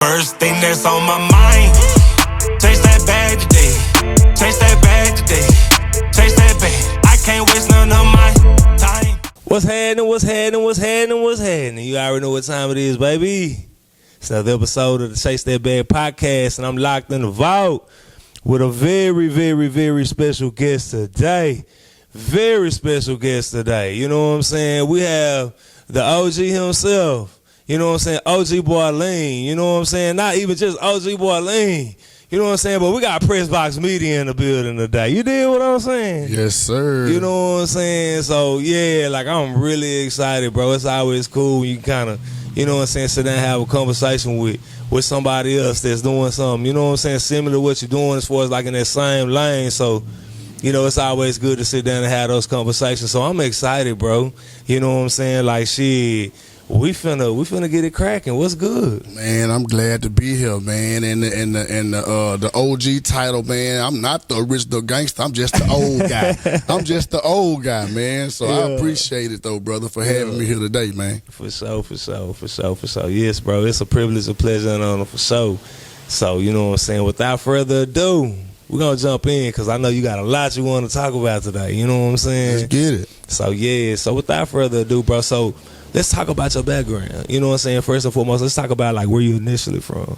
First thing that's on my mind, chase that bag today, chase that bag today, chase that bag. I can't waste none of my time. What's happening, what's happening, what's happening, what's happening? You already know what time it is, baby. It's another episode of the Chase That Bag podcast, and I'm locked in the vault with a very, very, very special guest today. Very special guest today. You know what I'm saying? We have the OG himself. You know what I'm saying? OG Barrlean. You know what I'm saying? Not even just OG Barrlean. You know what I'm saying? But we got Press Box Media in the building today. You dig what I'm saying? Yes, sir. You know what I'm saying? So, yeah, like, I'm really excited, bro. It's always cool when you kind of, you know what I'm saying, sit down and have a conversation with somebody else that's doing something, you know what I'm saying, similar to what you're doing as far as, like, in that same lane. So, you know, it's always good to sit down and have those conversations. So, I'm excited, bro. You know what I'm saying? Like, shit. We finna get it cracking. What's good, man? I'm glad to be here, man. And the OG title, man. I'm not the original gangster. I'm just the old guy. I'm just the old guy, man. So I appreciate it though, brother, for having me here today, man. For sure. Yes, bro. It's a privilege, a pleasure, and an honor for sure. So you know what I'm saying. Without further ado, we're gonna jump in because I know you got a lot you want to talk about today. You know what I'm saying? Let's get it. So yeah. So without further ado, bro. So let's talk about your background. You know what I'm saying? First and foremost, let's talk about, like, where you initially from.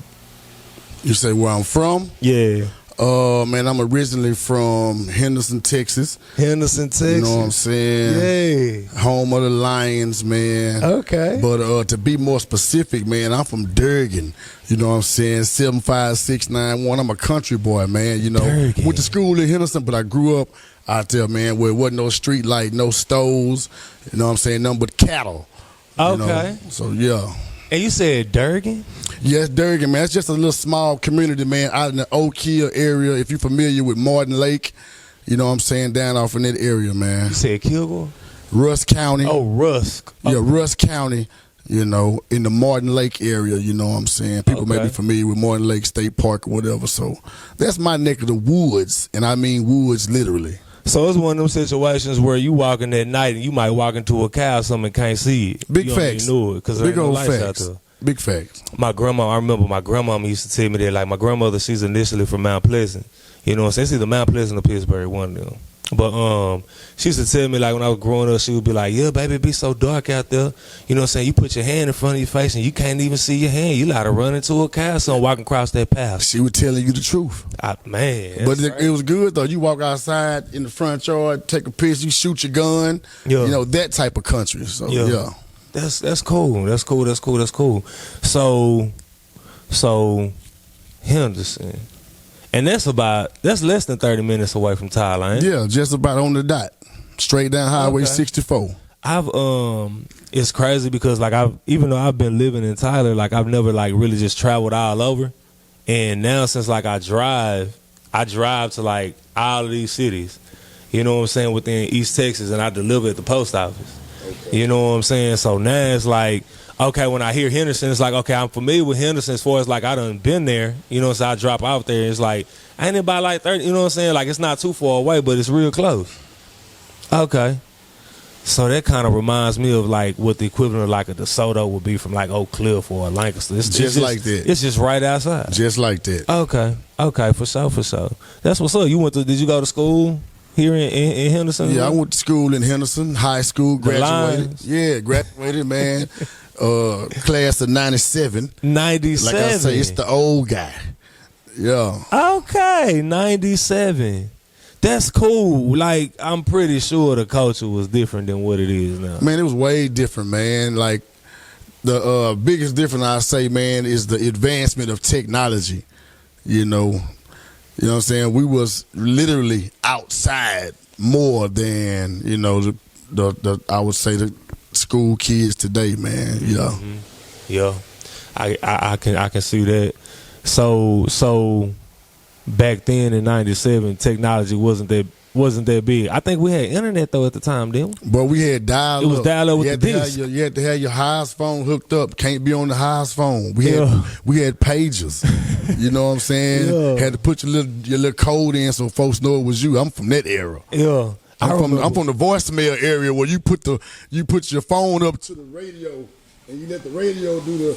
You say where I'm from? Yeah. Man, I'm originally from Henderson, Texas. Henderson, Texas. You know what I'm saying? Yeah. Home of the Lions, man. Okay. But to be more specific, man, I'm from Durgan. You know what I'm saying? 75691. I'm a country boy, man. You know, Durgan. Went to school in Henderson, but I grew up out there, man, where it wasn't no street light, no stores. You know what I'm saying? Nothing but cattle. Okay. You know? So, yeah. And you said Durgan? Yes, Durgan, man. It's just a little small community, man, out in the Oak Hill area. If you're familiar with Martin Lake, you know what I'm saying, down off in that area, man. You said Kilgore? Rusk County. Oh, Rusk. Yeah, Rusk County, you know, in the Martin Lake area, you know what I'm saying. People may be familiar with Martin Lake State Park or whatever. So that's my neck of the woods, and I mean woods literally. So it's one of them situations where you walking at night and you might walk into a cow or something and can't see it. Big you facts. Don't even know it because there ain't no lights out there. Big facts. My grandma, I remember my grandmama used to tell me that, like, my grandmother, she's initially from Mount Pleasant. You know what I'm saying? It's either Mount Pleasant or Pittsburgh, one of them. But she used to tell me, like, when I was growing up, she would be like, yeah, baby, it be so dark out there. You know what I'm saying? You put your hand in front of your face and you can't even see your hand. You got to run into a cow, son, walking across that path. She was telling you the truth. Man. But it was good, though. You walk outside in the front yard, take a piss, you shoot your gun. Yeah. You know, that type of country. So, yeah. That's cool. That's cool. So Henderson. And that's less than 30 minutes away from Thailand. Yeah, just about on the dot. Straight down Highway 64. It's crazy because, like, even though I've been living in Tyler, like, I've never, like, really just traveled all over. And now since, like, I drive to, like, all of these cities, you know what I'm saying, within East Texas, and I deliver at the post office. Okay. You know what I'm saying? So now it's like, okay, when I hear Henderson, it's like, okay, I'm familiar with Henderson as far as, like, I done been there, you know, so I drop out there. It's like, ain't it about, like, 30, you know what I'm saying? Like, it's not too far away, but it's real close. Okay. So that kind of reminds me of, like, what the equivalent of, like, a DeSoto would be from, like, Oak Cliff or Lancaster. It's just like that. It's just right outside. Just like that. Okay, for sure. That's what's up. Did you go to school here in Henderson? Yeah, I went to school in Henderson, high school, graduated. Yeah, graduated, man. Class of 97. 97. Like I say, it's the old guy. Yeah. Okay, 97. That's cool. Like, I'm pretty sure the culture was different than what it is now. Man, it was way different, man. Like, the biggest difference I say, man, is the advancement of technology. You know what I'm saying? We was literally outside more than, you know, the I would say the school kids today, man. Yeah. Mm-hmm. Yeah. I can see that. So back then in 97, technology wasn't that big. I think we had internet though at the time, didn't we? But we had dial-up. It was dial-up with the disc. You had to have your highest phone hooked up. Can't be on the highest phone. We had pagers. You know what I'm saying? Yeah. Had to put your little code in so folks know it was you. I'm from that era. Yeah. I'm from the voicemail area where you put your phone up to the radio and you let the radio do the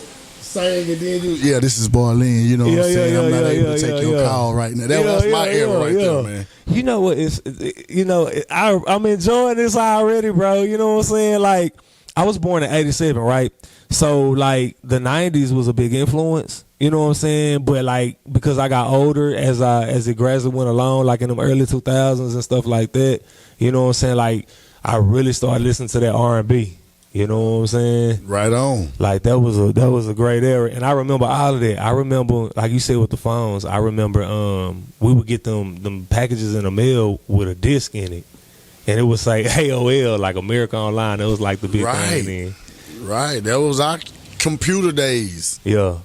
sing and then yeah, this is Barrlean, you know what I'm saying? I'm not able to take your call right now. That's my era right there, man. You know what? I'm enjoying this already, bro. You know what I'm saying? Like, I was born in '87, right? So, like, the '90s was a big influence. You know what I'm saying? But, like, because I got older as it gradually went along, like in the early 2000s and stuff like that, you know what I'm saying? Like, I really started listening to that R&B. You know what I'm saying? Right on. Like, that was a great era. And I remember all of that. I remember, like you said with the phones, I remember we would get them packages in the mail with a disc in it. And it was like AOL, like America Online. It was like the big thing then. Right. That was our computer days. Yeah.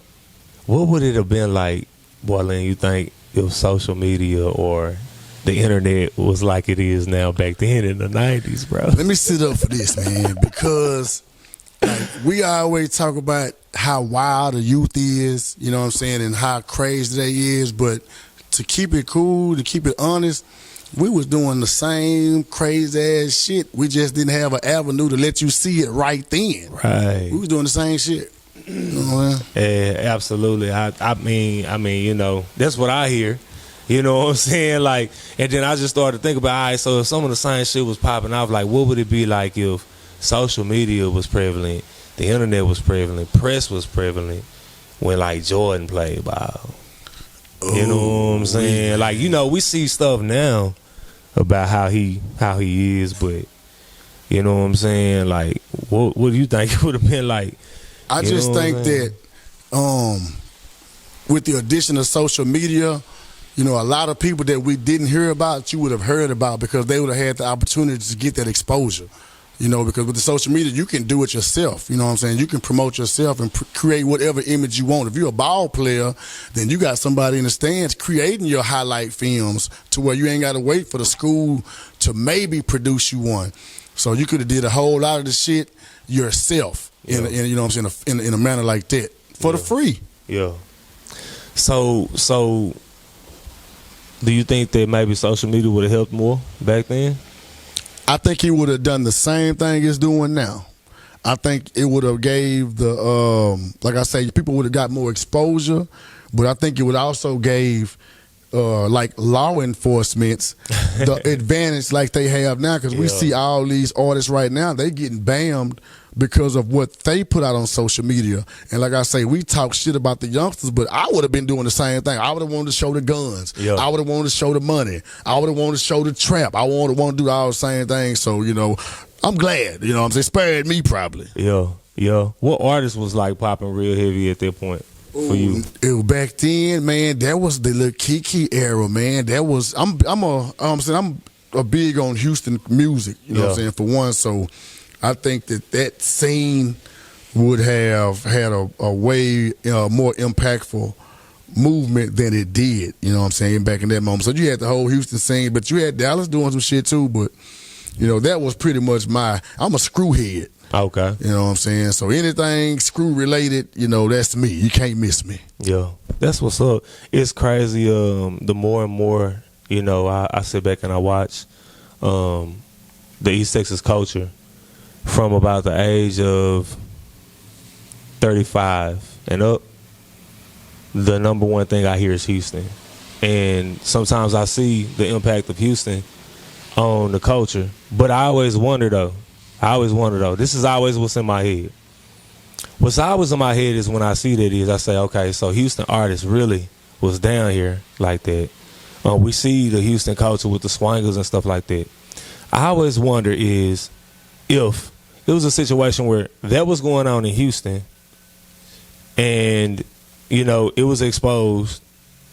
What would it have been like, Barrlean, you think, if social media or the internet was like it is now back then in the 90s, bro? Let me sit up for this, man, because like, we always talk about how wild the youth is, you know what I'm saying, and how crazy they is, but to keep it cool, to keep it honest, we was doing the same crazy ass shit. We just didn't have an avenue to let you see it right then. Right. We was doing the same shit. You know what I'm saying? Yeah, absolutely. I mean, you know, that's what I hear. You know what I'm saying? Like, and then I just started to think about, all right, so if some of the same shit was popping off, like, what would it be like if social media was prevalent, the internet was prevalent, press was prevalent, when, like, Jordan played ball? You know what I'm saying? Like, you know, we see stuff now about how he is, but you know what I'm saying? Like, what do you think it would have been like? I just think that with the addition of social media, you know, a lot of people that we didn't hear about, you would have heard about because they would have had the opportunity to get that exposure. You know, because with the social media, you can do it yourself. You know what I'm saying? You can promote yourself and create whatever image you want. If you're a ball player, then you got somebody in the stands creating your highlight films to where you ain't got to wait for the school to maybe produce you one. So you could have did a whole lot of the shit yourself, in you know what I'm saying, in a manner like that for the free. Yeah. So do you think that maybe social media would have helped more back then? I think he would have done the same thing it's doing now. I think it would have gave the, like I say, people would have got more exposure, but I think it would also gave, like, law enforcement the advantage like they have now, because we see all these artists right now, they getting banned because of what they put out on social media. And like I say, we talk shit about the youngsters, but I would have been doing the same thing. I would have wanted to show the guns. I would have wanted to show the money. I would have wanted to show the trap. I would want to do all the same things. So, you know, I'm glad, you know what I'm saying, spared me probably. Yeah. What artist was like popping real heavy at that point for you? Back then, man, that was the little Kiki era, man. That was, I'm a big on Houston music, you know what I'm saying, for one. So I think that scene would have had a way more impactful movement than it did, you know what I'm saying, back in that moment. So you had the whole Houston scene, but you had Dallas doing some shit too, but, you know, that was pretty much I'm a screwhead. Okay. You know what I'm saying? So anything screw related, you know, that's me. You can't miss me. Yeah. That's what's up. It's crazy. The more and more, you know, I sit back and I watch the East Texas culture from about the age of 35 and up. The number one thing I hear is Houston. And sometimes I see the impact of Houston on the culture. But I always wonder, though, this is always what's in my head. What's always in my head is when I see that is I say, okay, so Houston artists really was down here like that. We see the Houston culture with the swangers and stuff like that. I always wonder is if it was a situation where that was going on in Houston and, you know, it was exposed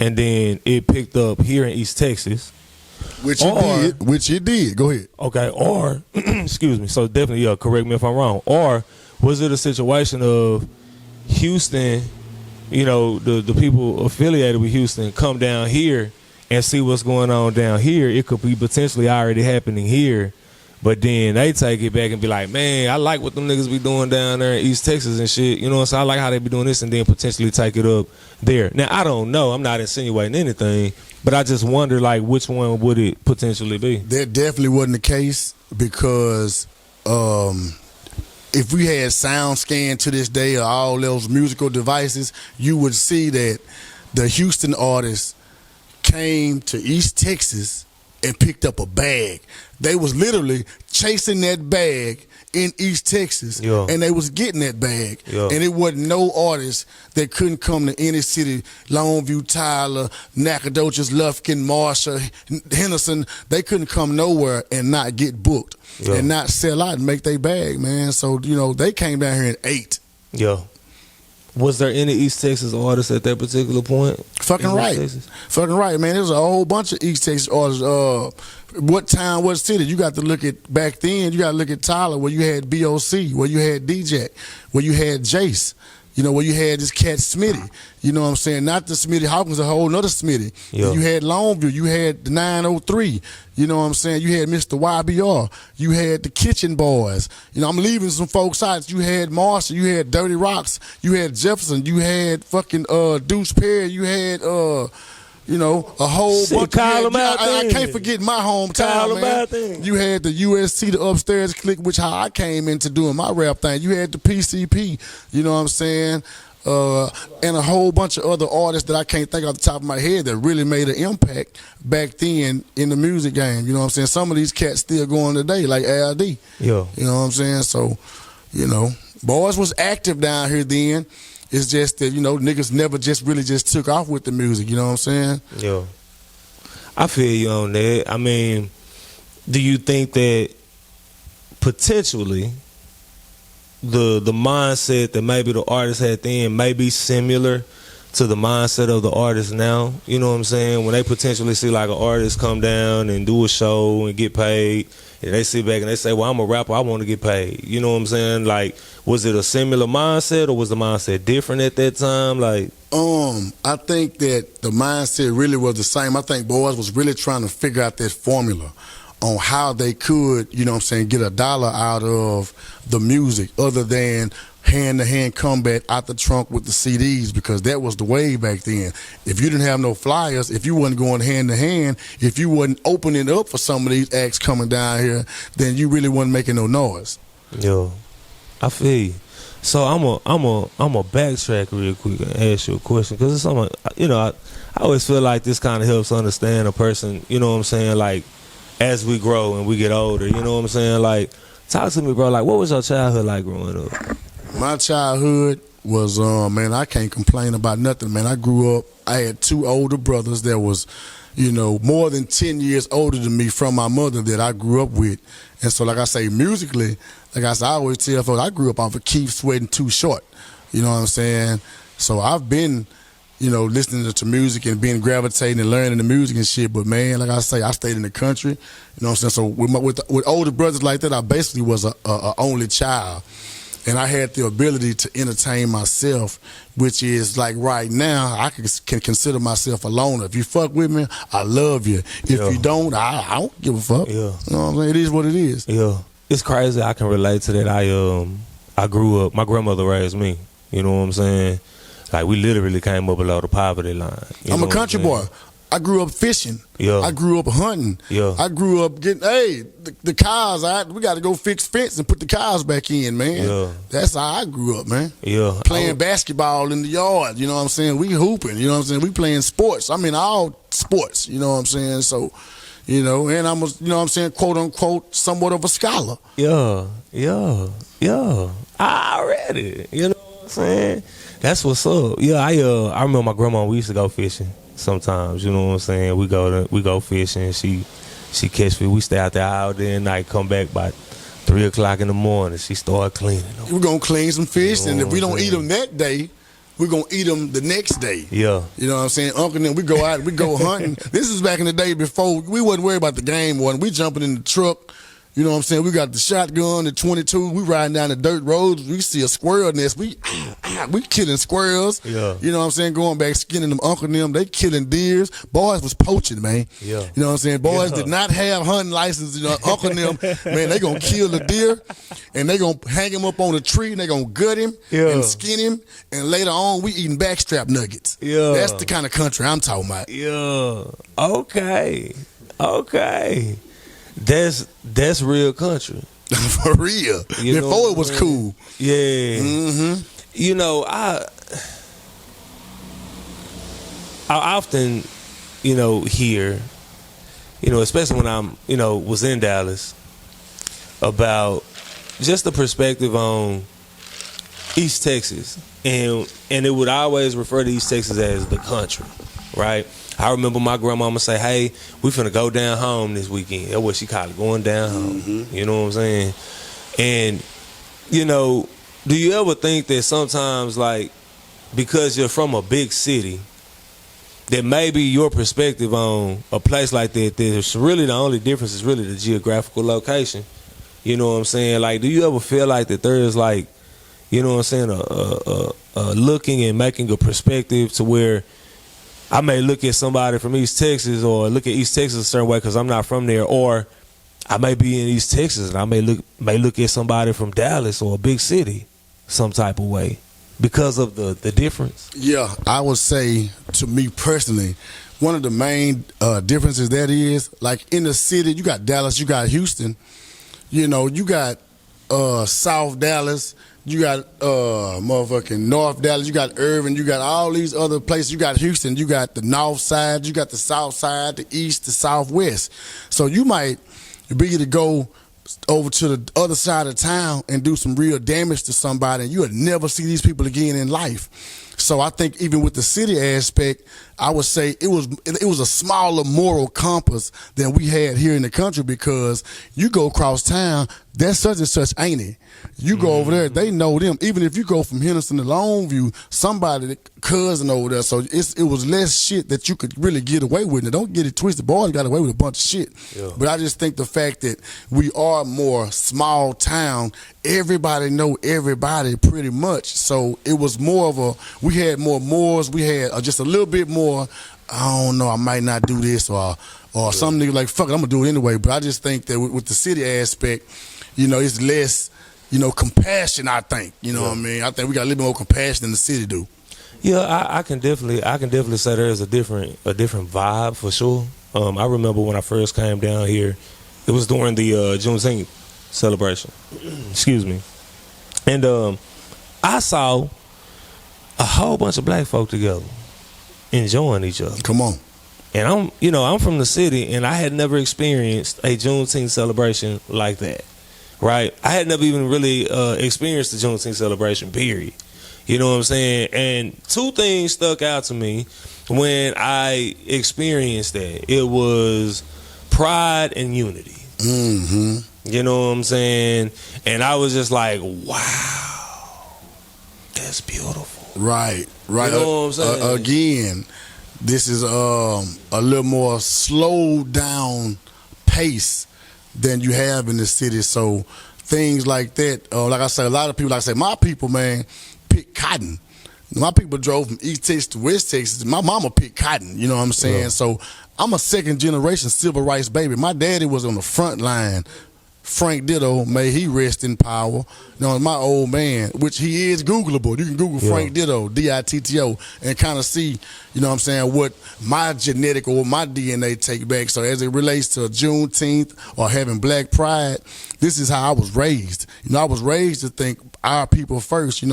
and then it picked up here in East Texas. Which it did. Go ahead. Okay, or, excuse me, so definitely, correct me if I'm wrong. Or was it a situation of Houston, you know, the people affiliated with Houston come down here and see what's going on down here? It could be potentially already happening here, but then they take it back and be like, man, I like what them niggas be doing down there in East Texas and shit. You know what I'm saying? I like how they be doing this, and then potentially take it up there. Now, I don't know. I'm not insinuating anything, but I just wonder, like, which one would it potentially be? That definitely wasn't the case because if we had sound scan to this day or all those musical devices, you would see that the Houston artists came to East Texas and picked up a bag. They was literally chasing that bag in East Texas, and they was getting that bag. And it wasn't no artist that couldn't come to any city, Longview, Tyler, Nacogdoches, Lufkin, Marshall, Henderson. They couldn't come nowhere and not get booked and not sell out and make their bag, man. So, they came down here and ate. Was there any East Texas artists at that particular point? Fucking right, man. There's a whole bunch of East Texas artists. What town, what city? You got to look at back then. You got to look at Tyler, where you had BOC, where you had DJ, where you had Jace. Where you had this cat Smitty. You know what I'm saying? Not the Smitty Hawkins, a whole nother Smitty. You had Longview. You had the 903. You know what I'm saying? You had Mr. YBR. You had the Kitchen Boys. I'm leaving some folks out. You had Marshall. You had Dirty Rocks. You had Jefferson. You had fucking Deuce Perry. You had a whole bunch. I can't forget my hometown, man. You had the USC, the Upstairs Clique, which how I came into doing my rap thing. You had the PCP, you know what I'm saying? And a whole bunch of other artists that I can't think off the top of my head that really made an impact back then in the music game. You know what I'm saying? Some of these cats still going today, like ALD. You know what I'm saying? So, boys was active down here then. It's just that, niggas never just took off with the music, you know what I'm saying? I feel you on that. I mean, do you think that potentially the mindset that maybe the artist had then may be similar to the mindset of the artist now? You know what I'm saying? When they potentially see like an artist come down and do a show and get paid, and they sit back and they say, well, I'm a rapper, I want to get paid. You know what I'm saying? Like, was it a similar mindset, or was the mindset different at that time? Like, I think that the mindset really was the same. I think boys was really trying to figure out that formula on how they could, get a dollar out of the music other than hand-to-hand combat out the trunk with the CDs, because that was the wave back then. If you didn't have no flyers, if you wasn't going hand-to-hand, if you wasn't opening up for some of these acts coming down here, then you really wasn't making no noise. I feel you. So I'm a backtrack real quick and ask you a question, because it's something, I always feel like this kind of helps understand a person, you know what I'm saying, like, as we grow and we get older, you know what I'm saying? Like, talk to me, bro. Like, what was your childhood like growing up? My childhood was, man, I can't complain about nothing, man. I grew up, I had two older brothers that was, more than 10 years older than me from my mother that I grew up with. And so, like I say, musically, like I say, I always tell folks, I grew up off of Keith Sweat and Too Short. You know what I'm saying? So I've been, listening to music and being gravitating and learning the music and shit. But, man, like I say, I stayed in the country. You know what I'm saying? So with older brothers like that, I basically was a only child. And I had the ability to entertain myself, which is like right now, I can consider myself a loner. If you fuck with me, I love you. If you don't, I don't give a fuck. You know what I'm saying? It is what it is. It's crazy. I can relate to that. I grew up, my grandmother raised me. You know what I'm saying? Like, we literally came up below the poverty line. I'm a country boy. I grew up fishing. I grew up hunting. I grew up getting, the cows, we got to go fix fence and put the cows back in, man. That's how I grew up, man. Playing basketball in the yard, you know what I'm saying? We hooping, you know what I'm saying? We playing sports. I mean, all sports, you know what I'm saying? So, and I'm, you know what I'm saying, quote unquote, somewhat of a scholar. I read it, you know what I'm saying? That's what's up. I remember my grandma, we used to go fishing. Sometimes, you know what I'm saying? We go fishing. She catch fish. We stay out there all day and night. Come back by 3 o'clock in the morning. She start cleaning them. We're gonna clean some fish, and if we don't eat them that day, we're gonna eat them the next day. You know what I'm saying? Uncle and them, we go out, we go hunting. This is back in the day before we wasn't worried about the game. We jumping in the truck. You know what I'm saying? We got the shotgun, the 22. We riding down the dirt roads. We see a squirrel nest. We killing squirrels. You know what I'm saying? Going back, skinning them uncle and them. They killing deers. Boys was poaching, man. You know what I'm saying? Boys did not have hunting license. Uncle and them, man, they gonna kill the deer, and they gonna hang him up on a tree, and they gonna gut him and skin him, and later on we eating backstrap nuggets. That's the kind of country I'm talking about. Okay. That's real country. For real. Before it was cool. Yeah. Mm-hmm. You know, I often, hear, especially when I'm, was in Dallas, about just the perspective on East Texas. And it would always refer to East Texas as the country, right? I remember my grandmama say, hey, we finna go down home this weekend. That's what she called it, going down home. Mm-hmm. You know what I'm saying? And, do you ever think that sometimes, like, because you're from a big city, that maybe your perspective on a place like that, there's really the only difference is really the geographical location? You know what I'm saying? Like, do you ever feel like that there is, like, you know what I'm saying, a looking and making a perspective to where I may look at somebody from East Texas or look at East Texas a certain way because I'm not from there, or I may be in East Texas and I may look at somebody from Dallas or a big city some type of way because of the difference? Yeah, I would say, to me personally, one of the main differences that is, like in the city, you got Dallas, you got Houston, you got South Dallas, you got motherfucking North Dallas, you got Irving, you got all these other places, you got Houston, you got the North Side, you got the South Side, the East, the Southwest. So you might be able to go over to the other side of town and do some real damage to somebody, and you would never see these people again in life. So I think even with the city aspect, I would say it was a smaller moral compass than we had here in the country, because you go across town, that's such and such, ain't it? You go over there, they know them. Even if you go from Henderson to Longview, somebody cousin over there. So it was less shit that you could really get away with. Now, don't get it twisted. Boys got away with a bunch of shit. Yeah. But I just think the fact that we are more small town, everybody know everybody pretty much. So it was more of we had more mores. We had just a little bit more, I don't know, I might not do this or some nigga like, fuck it, I'm going to do it anyway. But I just think that with the city aspect, it's less, compassion, I think. You know what I mean? I think we got a little bit more compassion than the city do. Yeah, I can definitely say there's a different vibe for sure. I remember when I first came down here, it was during the Juneteenth celebration. Excuse me. And I saw a whole bunch of black folk together enjoying each other. Come on. And I'm from the city, and I had never experienced a Juneteenth celebration like that. Right? I had never even really experienced the Juneteenth celebration, period. You know what I'm saying? And two things stuck out to me when I experienced that. It was pride and unity. Mm-hmm. You know what I'm saying? And I was just like, wow, that's beautiful. Right. You know what I'm saying? Again, this is a little more slowed down pace than you have in the city. So things like that, like I said, a lot of people, like I say, my people, man, pick cotton. My people drove from East Texas to West Texas. My mama picked cotton, you know what I'm saying? Yeah. So I'm a second generation civil rights baby. My daddy was on the front line. Frank Ditto, may he rest in power. My old man, which he is Googleable. You can Google Frank Ditto, D-I-T-T-O, and kind of see, what my genetic or my DNA take back. So as it relates to Juneteenth or having black pride, this is how I was raised. I was raised to think our people first, and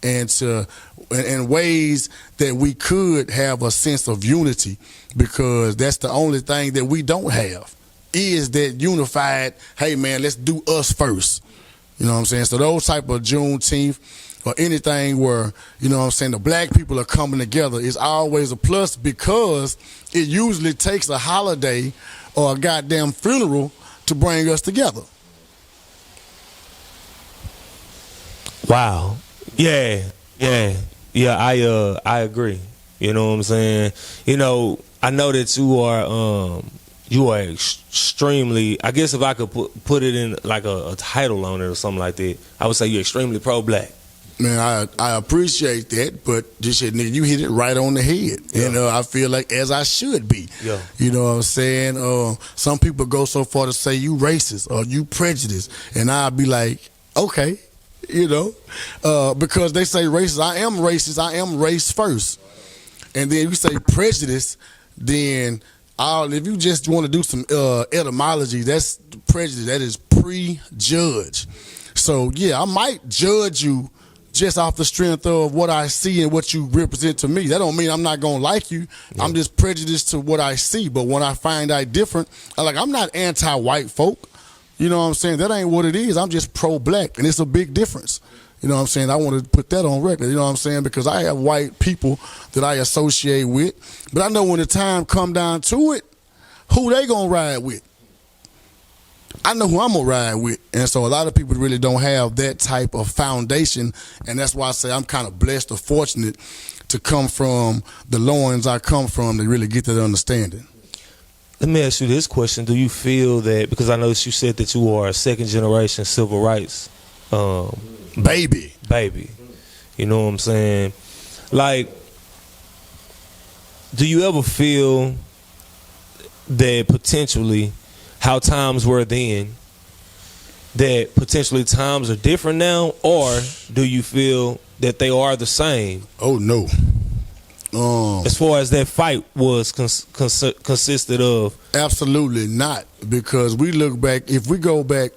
in ways that we could have a sense of unity, because that's the only thing that we don't have. Is that unified, hey man, let's do us first. You know what I'm saying? So those type of Juneteenth or anything where, the black people are coming together is always a plus, because it usually takes a holiday or a goddamn funeral to bring us together. Wow. Yeah, I agree. You know what I'm saying? I know that you are extremely, I guess if I could put it in like a title on it or something like that, I would say you're extremely pro-black. Man, I appreciate that, but just nigga, you hit it right on the head. Yeah. I feel like as I should be. Yeah. You know what I'm saying? Some people go so far to say you racist or you prejudiced, and I'll be like, okay, because they say racist. I am racist. I am race first. And then you say prejudice, then if you just want to do some etymology, that's prejudice. That is prejudge. So yeah, I might judge you just off the strength of what I see and what you represent to me. That don't mean I'm not gonna like you. Yeah. I'm just prejudiced to what I see. But when I find out different, I'm not anti-white folk. You know what I'm saying? That ain't what it is. I'm just pro-black, and it's a big difference. You know what I'm saying? I want to put that on record. You know what I'm saying? Because I have white people that I associate with, but I know when the time come down to it, who they gonna ride with. I know who I'm gonna ride with, and so a lot of people really don't have that type of foundation, and that's why I say I'm kind of blessed or fortunate to come from the loins I come from to really get that understanding. Let me ask you this question: do you feel that, because I noticed you said that you are a second generation civil rights baby, you know what I'm saying? Like, do you ever feel that potentially how times were then, that potentially times are different now, or do you feel that they are the same? Oh no. As far as that fight was consisted of? Absolutely not, because we look back, if we go back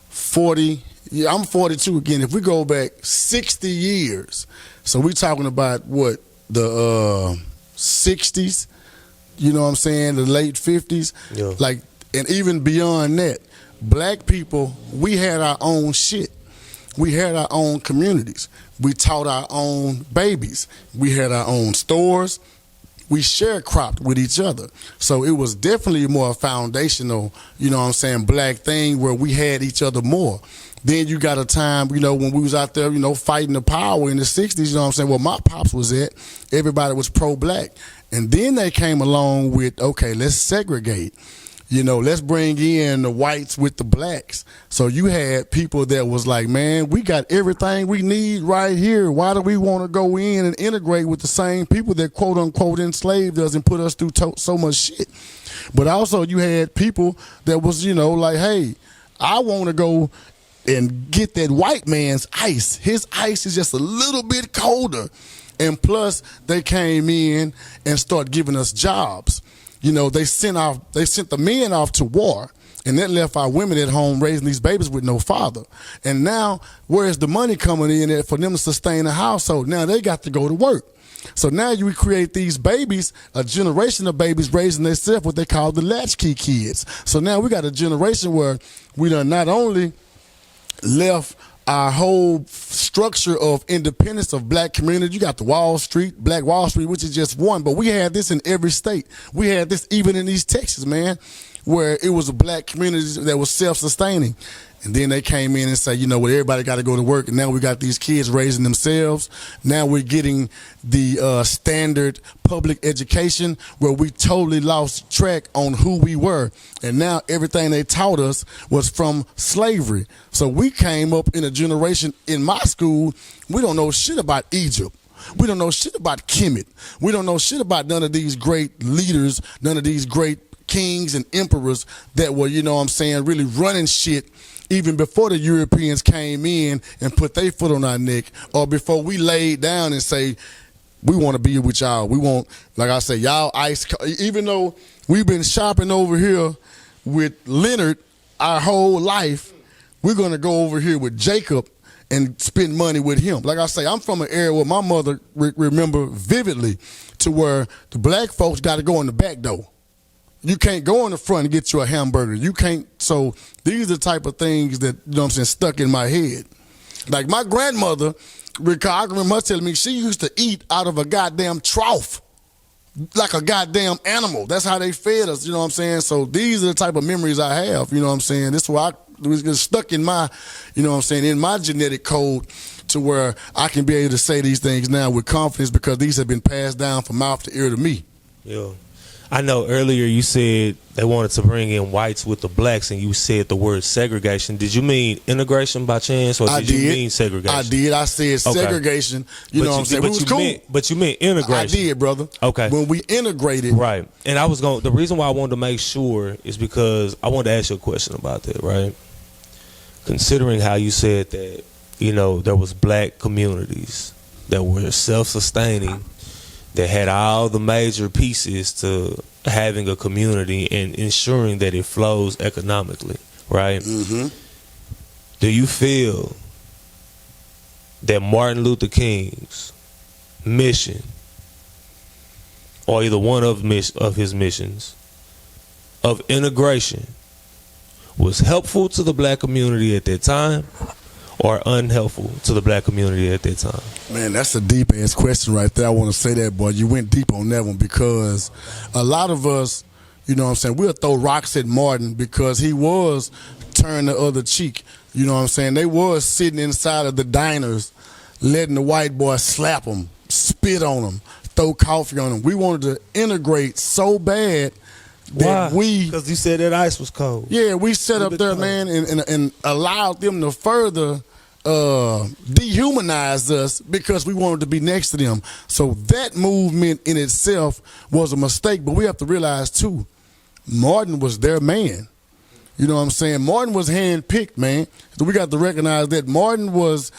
40, yeah, I'm 42 again, if we go back 60 years, so we talking about what, the 60s, you know what I'm saying, the late 50s, yeah. And even beyond that, black people, we had our own shit. We had our own communities. We taught our own babies. We had our own stores. We sharecropped with each other. So it was definitely more foundational, you know what I'm saying, black thing where we had each other more. Then you got a time, when we was out there, fighting the power in the 60s, you know what I'm saying, where my pops was at, everybody was pro-black. And then they came along with, okay, let's segregate. Let's bring in the whites with the blacks. So you had people that was like, man, we got everything we need right here. Why do we want to go in and integrate with the same people that quote unquote enslaved us and put us through so much shit? But also you had people that was, like, hey, I want to go and get that white man's ice. His ice is just a little bit colder. And plus they came in and started giving us jobs. They sent the men off to war, and that left our women at home raising these babies with no father. And now, where's the money coming in for them to sustain a household? Now they got to go to work. So now you create these babies, a generation of babies raising themselves, what they call the latchkey kids. So now we got a generation where we done not only left our whole structure of independence of black community. You got the Black Wall Street, which is just one, but we had this in every state. We had this even in East Texas, man, where it was a black community that was self-sustaining. And then they came in and say, everybody got to go to work. And now we got these kids raising themselves. Now we're getting the standard public education where we totally lost track on who we were. And now everything they taught us was from slavery. So we came up in a generation in my school, we don't know shit about Egypt. We don't know shit about Kemet. We don't know shit about none of these great leaders, none of these great kings and emperors that were, really running shit even before the Europeans came in and put their foot on our neck, or before we laid down and say, we want to be with y'all. We want, like I say, y'all ice. Even though we've been shopping over here with Leonard our whole life, we're going to go over here with Jacob and spend money with him. Like I say, I'm from an area where my mother remember vividly to where the black folks got to go in the back door. You can't go in the front and get you a hamburger. You can't. So these are the type of things that, stuck in my head. Like my grandmother, I remember her telling me she used to eat out of a goddamn trough, like a goddamn animal. That's how they fed us, So these are the type of memories I have, This is why it was stuck in my, in my genetic code, to where I can be able to say these things now with confidence because these have been passed down from mouth to ear to me. Yeah. I know earlier you said they wanted to bring in whites with the blacks, and you said the word segregation. Did you mean integration by chance, or did you mean segregation? I did. I said segregation. Okay. You know what I'm saying? It was cool. But you meant integration. I did, brother. Okay. When we integrated. Right. And the reason why I wanted to make sure is because I wanted to ask you a question about that, right? Considering how you said that, there was black communities that were self-sustaining, that had all the major pieces to having a community and ensuring that it flows economically, right? Mm-hmm. Do you feel that Martin Luther King's mission, or either one of his missions, of integration, was helpful to the black community at that time, or unhelpful to the black community at that time? Man, that's a deep ass question right there. I want to say that, boy. You went deep on that one, because a lot of us, you know what I'm saying, we'll throw rocks at Martin because he was turn the other cheek. You know what I'm saying? They was sitting inside of the diners letting the white boy slap them, spit on them, throw coffee on them. We wanted to integrate so bad that because you said that ice was cold. Yeah, we sat up there, man, and allowed them to further dehumanize us because we wanted to be next to them. So that movement in itself was a mistake, but we have to realize, too, Martin was their man. You know what I'm saying? Martin was handpicked, man. So we got to recognize that Martin was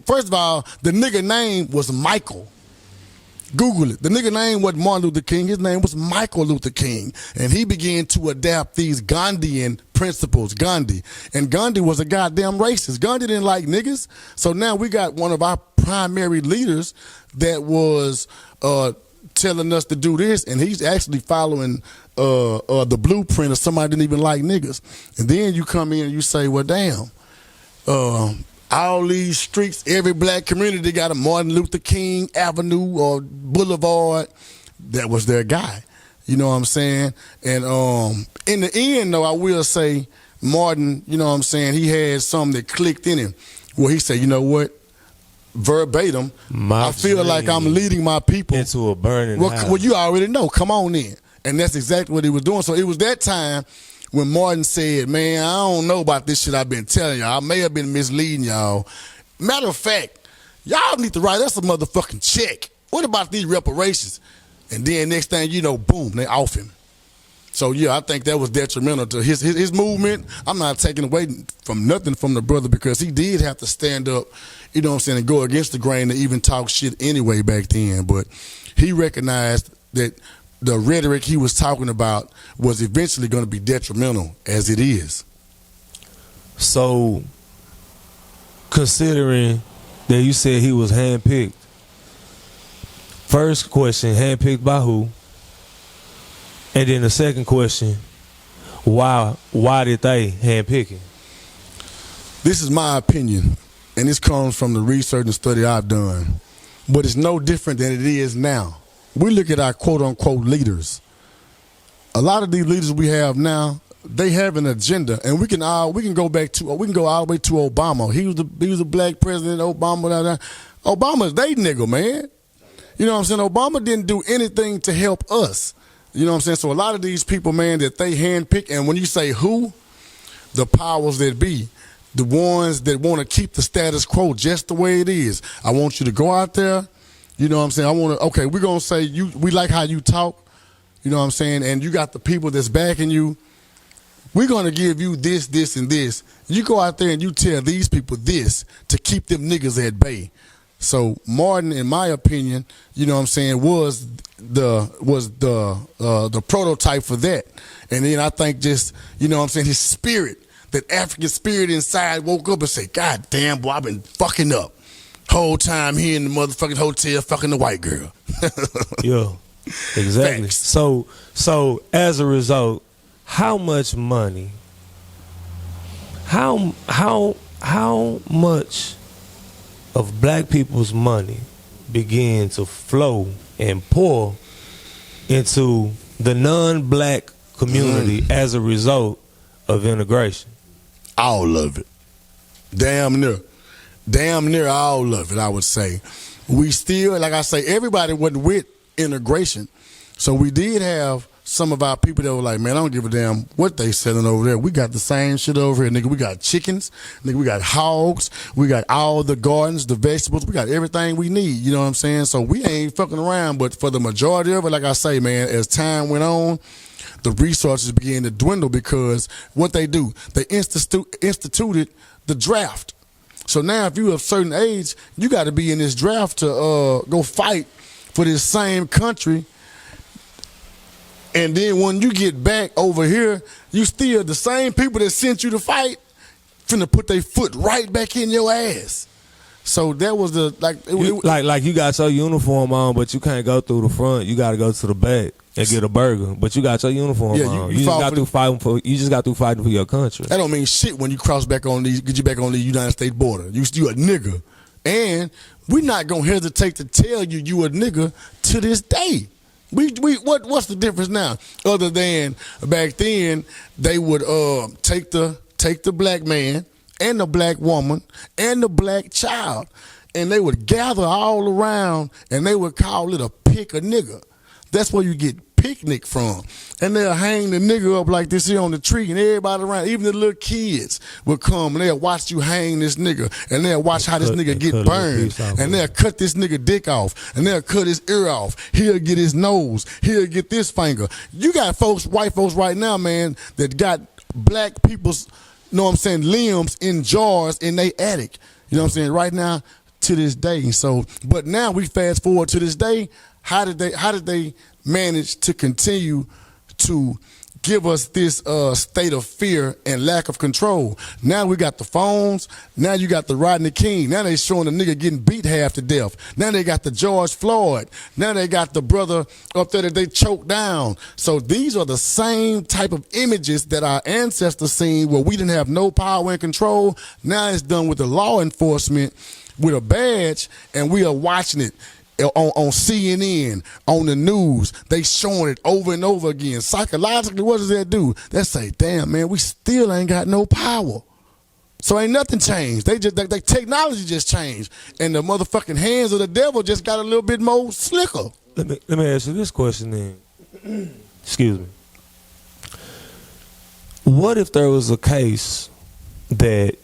first of all, the nigga name was Michael. Google it. The nigga name wasn't Martin Luther King. His name was Michael Luther King. And he began to adapt these Gandhian principles, Gandhi. And Gandhi was a goddamn racist. Gandhi didn't like niggas. So now we got one of our primary leaders that was telling us to do this, and he's actually following the blueprint of somebody that didn't even like niggas. And then you come in and you say, well, damn, all these streets, every black community got a Martin Luther King Avenue or Boulevard. That was their guy. You know what I'm saying? And in the end, though, I will say Martin, you know what I'm saying, he had something that clicked in him where he said, you know what? Verbatim, I feel like I'm leading my people into a burning house. Well, you already know. Come on in. And that's exactly what he was doing. So it was that time when Martin said, man, I don't know about this shit I've been telling y'all. I may have been misleading y'all. Matter of fact, y'all need to write us a motherfucking check. What about these reparations? And then next thing you know, boom, they off him. So, yeah, I think that was detrimental to his movement. I'm not taking away from nothing from the brother because he did have to stand up, you know what I'm saying, and go against the grain to even talk shit anyway back then. But he recognized that the rhetoric he was talking about was eventually going to be detrimental, as it is. So, considering that you said he was handpicked, first question, handpicked by who? And then the second question, why did they handpick him? This is my opinion, and this comes from the research and study I've done. But it's no different than it is now. We look at our quote-unquote leaders. A lot of these leaders we have now, they have an agenda, and we can go all the way to Obama. He was a black president. Obama is they nigga, man. You know what I'm saying? Obama didn't do anything to help us. You know what I'm saying? So a lot of these people, man, that they handpick, and when you say who, the powers that be, the ones that want to keep the status quo just the way it is. I want you to go out there. You know what I'm saying? We're going to say we like how you talk. You know what I'm saying? And you got the people that's backing you. We're going to give you this, this, and this. You go out there and you tell these people this to keep them niggas at bay. So Martin, in my opinion, you know what I'm saying, was the prototype for that. And then I think just, you know what I'm saying, his spirit, that African spirit inside woke up and said, God damn, boy, I've been fucking up. Whole time here in the motherfucking hotel fucking the white girl. Yeah, exactly. Thanks. So as a result, how much money, how much of black people's money began to flow and pour into the non-black community as a result of integration? All of it. Damn near all of it, I would say. We still, like I say, everybody wasn't with integration. So we did have some of our people that were like, man, I don't give a damn what they selling over there. We got the same shit over here, nigga. We got chickens, nigga. We got hogs. We got all the gardens, the vegetables. We got everything we need. You know what I'm saying? So we ain't fucking around. But for the majority of it, like I say, man, as time went on, the resources began to dwindle because what they do, they instituted the draft. So now if you're of a certain age, you got to be in this draft to go fight for this same country And then when you get back over here, you still the same people that sent you to fight finna put their foot right back in your ass. So that was the like you got your uniform on, but you can't go through the front. You got to go to the back and get a burger. But you got your uniform on. You just got through fighting for. You just got through fighting for your country. That don't mean shit when you cross back on get you back on the United States border. You a nigga, and we're not gonna hesitate to tell you a nigga to this day. What's the difference now? Other than back then, they would take the black man and the black woman and the black child, and they would gather all around, and they would call it a pick a nigga. That's where you get picnic from. And they'll hang the nigga up like this here on the tree, and everybody around, even the little kids will come, and they'll watch you hang this nigga, and they'll watch how this nigga get burned, and they'll cut this nigga dick off, and they'll cut his ear off. He'll get his nose. He'll get this finger. You got white folks right now, man, that got black people's, know what I'm saying, limbs in jars in their attic. You know what I'm saying? Right now, to this day. So, but now we fast forward to this day. How did they manage to continue to give us this state of fear and lack of control? Now we got the phones. Now you got the Rodney King. Now they showing the nigga getting beat half to death. Now they got the George Floyd. Now they got the brother up there that they choked down. So these are the same type of images that our ancestors seen where we didn't have no power and control. Now it's done with the law enforcement with a badge, and we are watching it on CNN, on the news. They showing it over and over again. Psychologically, what does that do? They say, damn, man, we still ain't got no power. So ain't nothing changed. They technology just changed. And the motherfucking hands of the devil just got a little bit more slicker. Let me ask you this question then. Excuse me. What if there was a case that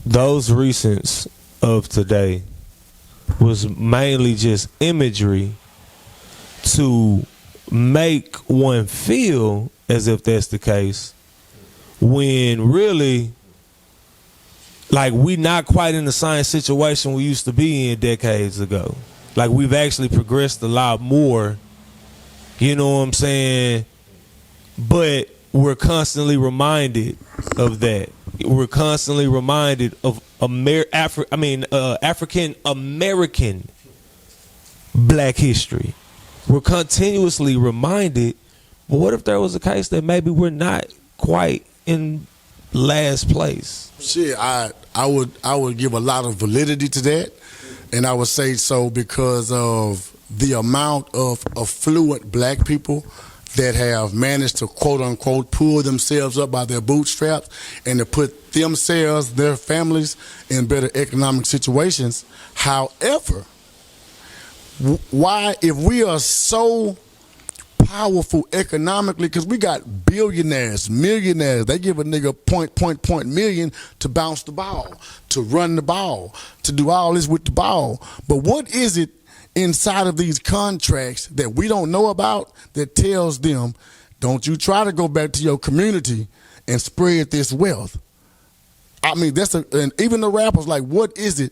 those recents of today was mainly just imagery to make one feel as if that's the case, when really, like, we not quite in the same situation we used to be in decades ago. Like, we've actually progressed a lot more, you know what I'm saying? But we're constantly reminded of that. We're constantly reminded of African American black history. We're continuously reminded. But what if there was a case that maybe we're not quite in last place? Shit, I would give a lot of validity to that, and I would say so because of the amount of affluent black people that have managed to, quote unquote, pull themselves up by their bootstraps and to put themselves, their families, in better economic situations. However, why, if we are so powerful economically, because we got billionaires, millionaires, they give a nigga point million to bounce the ball, to run the ball, to do all this with the ball. But what is it inside of these contracts that we don't know about that tells them, don't you try to go back to your community and spread this wealth? I mean, and even the rappers, like, what is it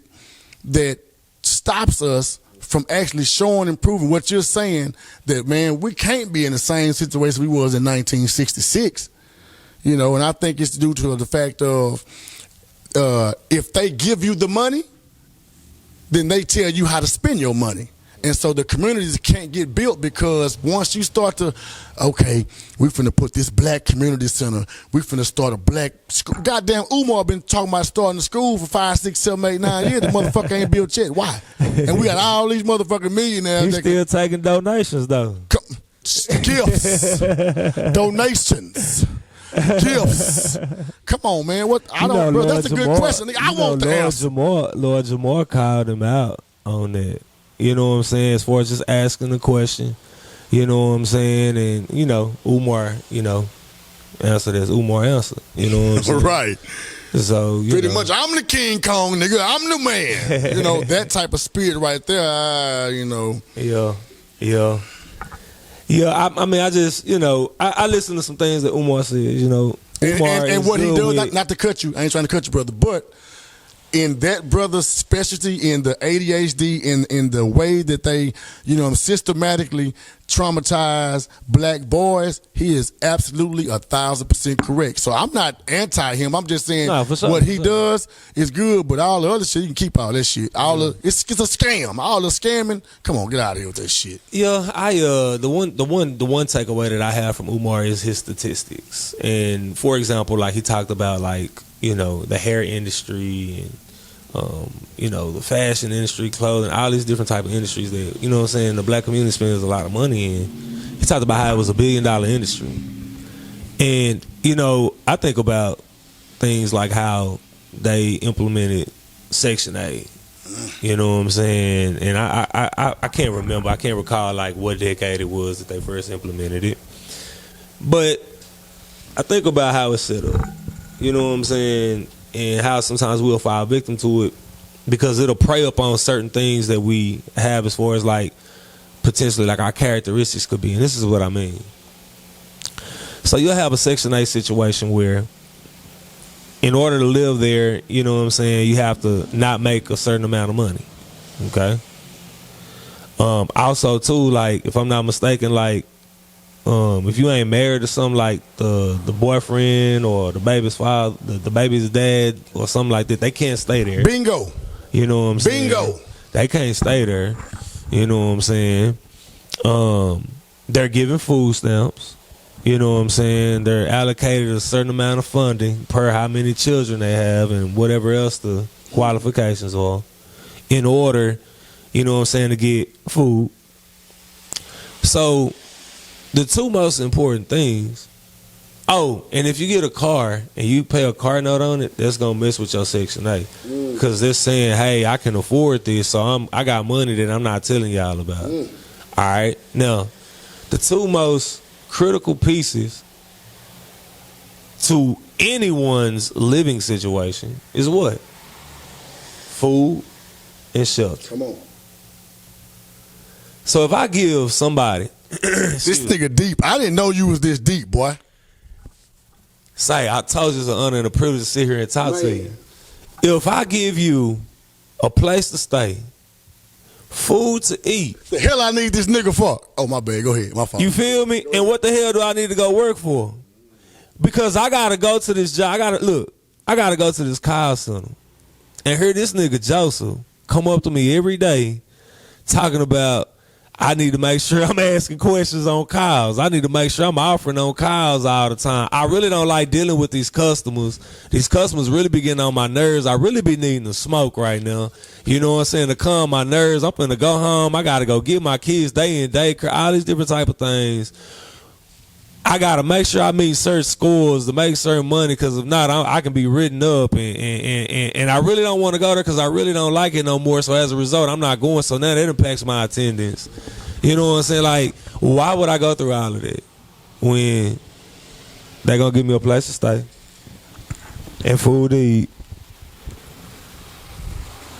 that stops us from actually showing and proving what you're saying, that, man, we can't be in the same situation we was in 1966, you know? And I think it's due to the fact of if they give you the money, then they tell you how to spend your money. And so the communities can't get built, because once you start to, okay, we finna put this black community center, we finna start a black school. Goddamn, Umar been talking about starting a school for 5, 6, 7, 8, 9 years. The motherfucker ain't built yet. Why? And we got all these motherfucking millionaires. He's still taking donations, though. Gifts. Donations. Gifts. Come on, man. What? I don't, bro. That's a good question. I want the answer. Lord Jamar called him out on that. You know what I'm saying? As far as just asking the question, you know what I'm saying? And, you know, Umar, you know, answer this. Umar answer. You know what I'm saying? Right. So, pretty much, I'm the King Kong, nigga. I'm the man. You know, that type of spirit right there, you know. Yeah. I mean, I just, you know, I listen to some things that Umar says, you know. And what he does, not to cut you, I ain't trying to cut you, brother, but in that brother's specialty, in the ADHD, in the way that they, you know, systematically traumatize black boys, he is absolutely 1,000% correct. So I'm not anti him. I'm just saying what he does is good, but all the other shit, you can keep all that shit. It's a scam. All the scamming, come on, get out of here with that shit. Yeah, the one takeaway that I have from Umar is his statistics. And for example, like he talked about like, you know, the hair industry and you know, the fashion industry, clothing, all these different type of industries that, you know what I'm saying, the black community spends a lot of money in. He talked about how it was $1 billion industry. And, you know, I think about things like how they implemented Section 8. You know what I'm saying? And I can't remember. I can't recall like what decade it was that they first implemented it. But I think about how it's set up. You know what I'm saying? And how sometimes we'll fall victim to it because it'll prey upon certain things that we have as far as like potentially like our characteristics could be. And this is what I mean. So you'll have a Section 8 situation where in order to live there, you know what I'm saying, you have to not make a certain amount of money. Okay? Also too, like if I'm not mistaken, like if you ain't married to something like the boyfriend or the baby's father, the baby's dad or something like that, they can't stay there. Bingo. You know what I'm saying? Bingo. They can't stay there. You know what I'm saying? They're giving food stamps. You know what I'm saying? They're allocated a certain amount of funding per how many children they have and whatever else the qualifications are in order, you know what I'm saying, to get food. So the two most important things. Oh, and if you get a car and you pay a car note on it, that's gonna mess with your Section 8 because they're saying, "Hey, I can afford this, so I got money that I'm not telling y'all about." All right, now the two most critical pieces to anyone's living situation is what? Food and shelter. Come on. So if I give somebody this nigga deep. I didn't know you was this deep, boy. Say, I told you it's an honor and a privilege to sit here and talk to you. If I give you a place to stay, food to eat. The hell I need this nigga for? Oh, my bad. Go ahead. My fault. You feel me? And what the hell do I need to go work for? Because I got to go to this job. I got to go to this call center and hear this nigga Joseph come up to me every day talking about I need to make sure I'm asking questions on calls. I need to make sure I'm offering on calls all the time. I really don't like dealing with these customers. These customers really be getting on my nerves. I really be needing to smoke right now. You know what I'm saying? To calm my nerves. I'm finna go home. I got to go get my kids day in, day, all these different type of things. I got to make sure I meet certain scores to make certain money because if not, I can be written up. And I really don't want to go there because I really don't like it no more. So as a result, I'm not going. So now that impacts my attendance. You know what I'm saying? Like, why would I go through all of that when they're going to give me a place to stay and food to eat?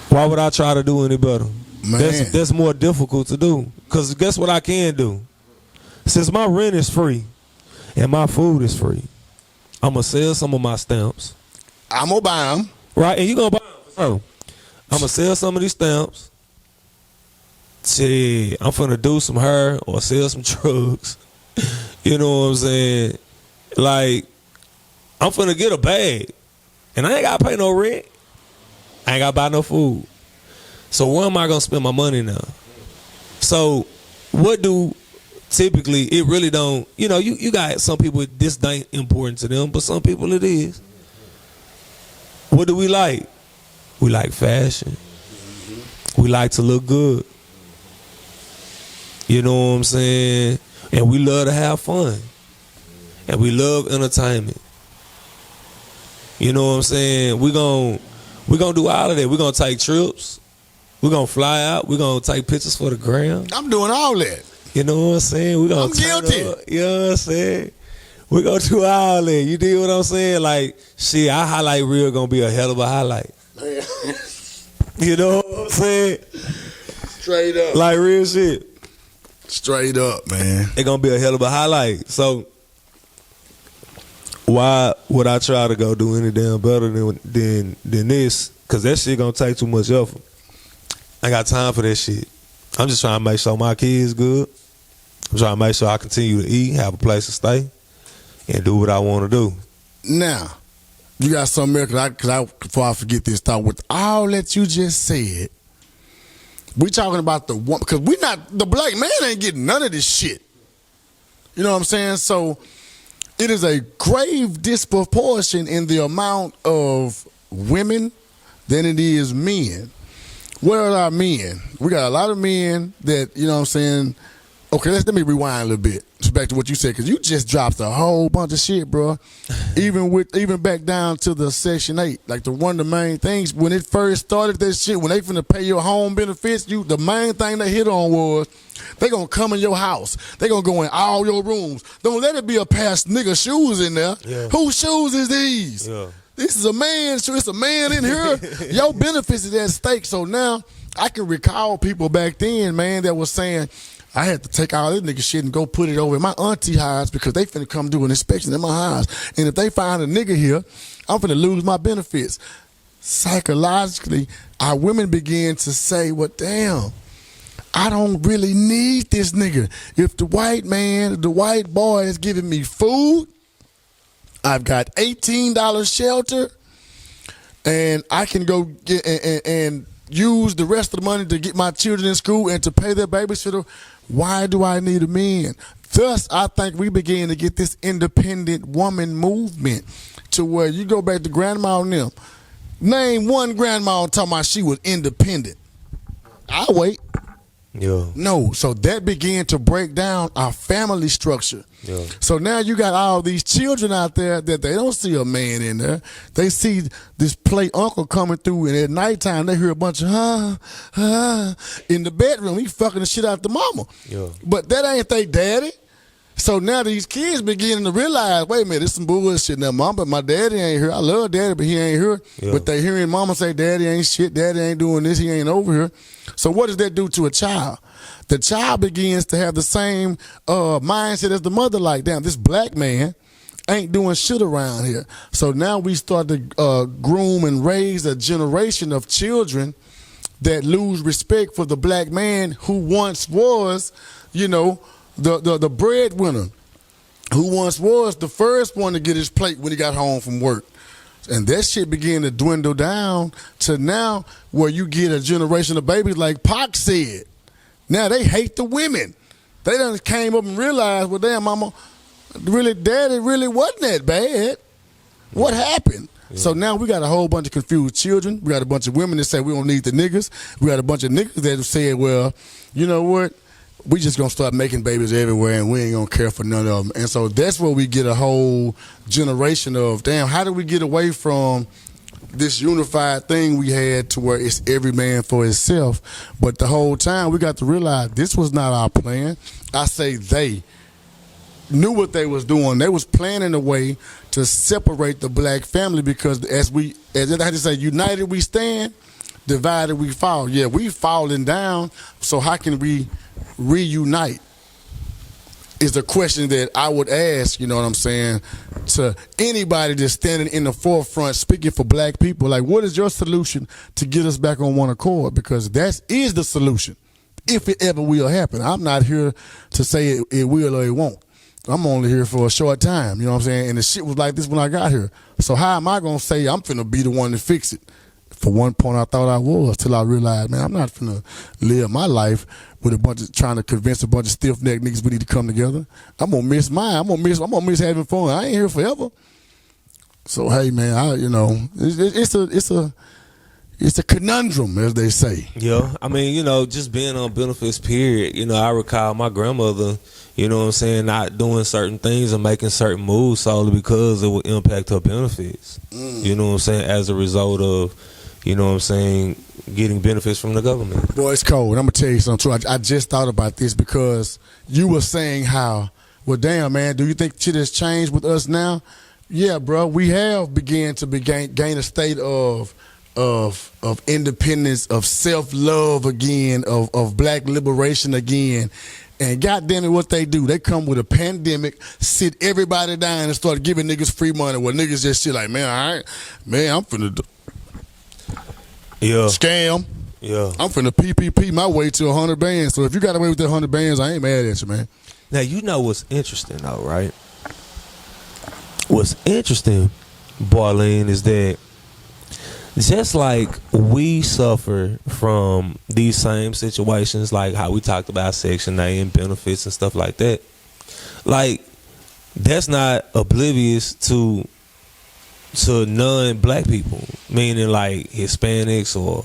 Why would I try to do any better? Man. That's more difficult to do because guess what I can do? Since my rent is free and my food is free, I'm going to sell some of my stamps. I'm going to buy them. Right, and you going to buy them. So, I'm going to sell some of these stamps. Shit, I'm finna do some hair or sell some drugs. You know what I'm saying? Like, I'm finna get a bag. And I ain't gotta pay no rent. I ain't gotta buy no food. So where am I gonna spend my money now? So what do typically, it really don't, you know, you got some people, this ain't important to them, but some people it is. What do we like? We like fashion. We like to look good. You know what I'm saying? And we love to have fun. And we love entertainment. You know what I'm saying? We're gonna do all of that. We're gonna take trips. We're gonna fly out. We're gonna take pictures for the gram. I'm doing all that. You know what I'm saying? We're gonna I'm guilty. You know what I'm saying? We're gonna do all that. You dig what I'm saying? Like, shit, our highlight reel gonna be a hell of a highlight. You know what I'm saying? Straight up. Like real shit. Straight up, man. It's gonna be a hell of a highlight. So why would I try to go do any damn better than this? Cause that shit gonna take too much effort. I got time for that shit. I'm just trying to make sure my kids good. I'm trying to make sure I continue to eat, have a place to stay, and do what I want to do. Now, you got something there, before I forget this thought, with all that you just said, we talking about the one, because the black man ain't getting none of this shit. You know what I'm saying? So it is a grave disproportion in the amount of women than it is men. Where are our men? We got a lot of men that, you know what I'm saying? Okay, let me rewind a little bit. Just back to what you said, because you just dropped a whole bunch of shit, bro. even back down to the Section 8. Like, one of the main things, when it first started, that shit, when they finna pay your home benefits, the main thing they hit on was, they gonna come in your house. They gonna go in all your rooms. Don't let it be a past nigga shoes in there. Yeah. Whose shoes is these? Yeah. This is a man. So it's a man in here. Your benefits is at stake. So now I can recall people back then, man, that was saying, I had to take all this nigga shit and go put it over in my auntie house because they finna come do an inspection in my house. And if they find a nigga here, I'm finna lose my benefits. Psychologically, our women begin to say, well, damn, I don't really need this nigga. If the white boy is giving me food, I've got $18 shelter, and I can go get and use the rest of the money to get my children in school and to pay their babysitter. Why do I need a man? Thus, I think we begin to get this independent woman movement to where you go back to grandma and them. Name one grandma talking about she was independent. I'll wait. Yeah. No, so that began to break down our family structure. Yeah. So now you got all these children out there that they don't see a man in there. They see this play uncle coming through, and at nighttime they hear a bunch of in the bedroom. He fucking the shit out the mama. Yeah. But that ain't they daddy. So now these kids beginning to realize, wait a minute, this some bullshit now, mom, but my daddy ain't here. I love daddy, but he ain't here. Yeah. But they hearing mama say, daddy ain't shit, daddy ain't doing this, he ain't over here. So what does that do to a child? The child begins to have the same mindset as the mother, like, damn, this black man ain't doing shit around here. So now we start to groom and raise a generation of children that lose respect for the black man who once was, you know, the breadwinner, who once was the first one to get his plate when he got home from work. And that shit began to dwindle down to now where you get a generation of babies like Pac said. Now they hate the women. They done came up and realized, well, damn, mama, really, daddy really wasn't that bad. What happened? Yeah. So now we got a whole bunch of confused children. We got a bunch of women that say we don't need the niggas. We got a bunch of niggas that have said, well, you know what? We just gonna start making babies everywhere and we ain't gonna care for none of them. And so that's where we get a whole generation of, damn, how do we get away from this unified thing we had to where it's every man for himself? But the whole time we got to realize this was not our plan. I say they knew what they was doing. They was planning a way to separate the black family because as I had to say, united we stand, divided we fall. Yeah, we falling down, so how can we reunite is the question that I would ask, you know what I'm saying, to anybody that's standing in the forefront speaking for black people. Like, what is your solution to get us back on one accord? Because that is the solution, if it ever will happen. I'm not here to say it will or it won't. I'm only here for a short time, you know what I'm saying? And the shit was like this when I got here. So how am I going to say I'm finna be the one to fix it? For one point, I thought I was, till I realized, man, I'm not finna live my life with a bunch of trying to convince a bunch of stiff neck niggas we need to come together. I'm gonna miss mine. I'm gonna miss having fun. I ain't here forever. So hey, man, it's a conundrum, as they say. Yeah, I mean, you know, just being on benefits, period. You know, I recall my grandmother, you know what I'm saying, not doing certain things and making certain moves solely because it would impact her benefits. You know what I'm saying, as a result of, you know what I'm saying, getting benefits from the government. Boy, it's cold. I'm going to tell you something, too. I just thought about this because you were saying how, well, damn, man, do you think shit has changed with us now? Yeah, bro, we have began to gain a state of independence, of self-love again, of black liberation again. And goddamn it, what they do, they come with a pandemic, sit everybody down and start giving niggas free money. Well, niggas just shit like, man, all right, man, I'm finna do. Yeah. Scam. Yeah. I'm finna PPP my way to 100 bands. So if you got away with that 100 bands, I ain't mad at you, man. Now, you know what's interesting, though, right? What's interesting, Barrlean, is that just like we suffer from these same situations, like how we talked about Section 8 and benefits and stuff like that, like, that's not oblivious to non-black people, meaning like Hispanics or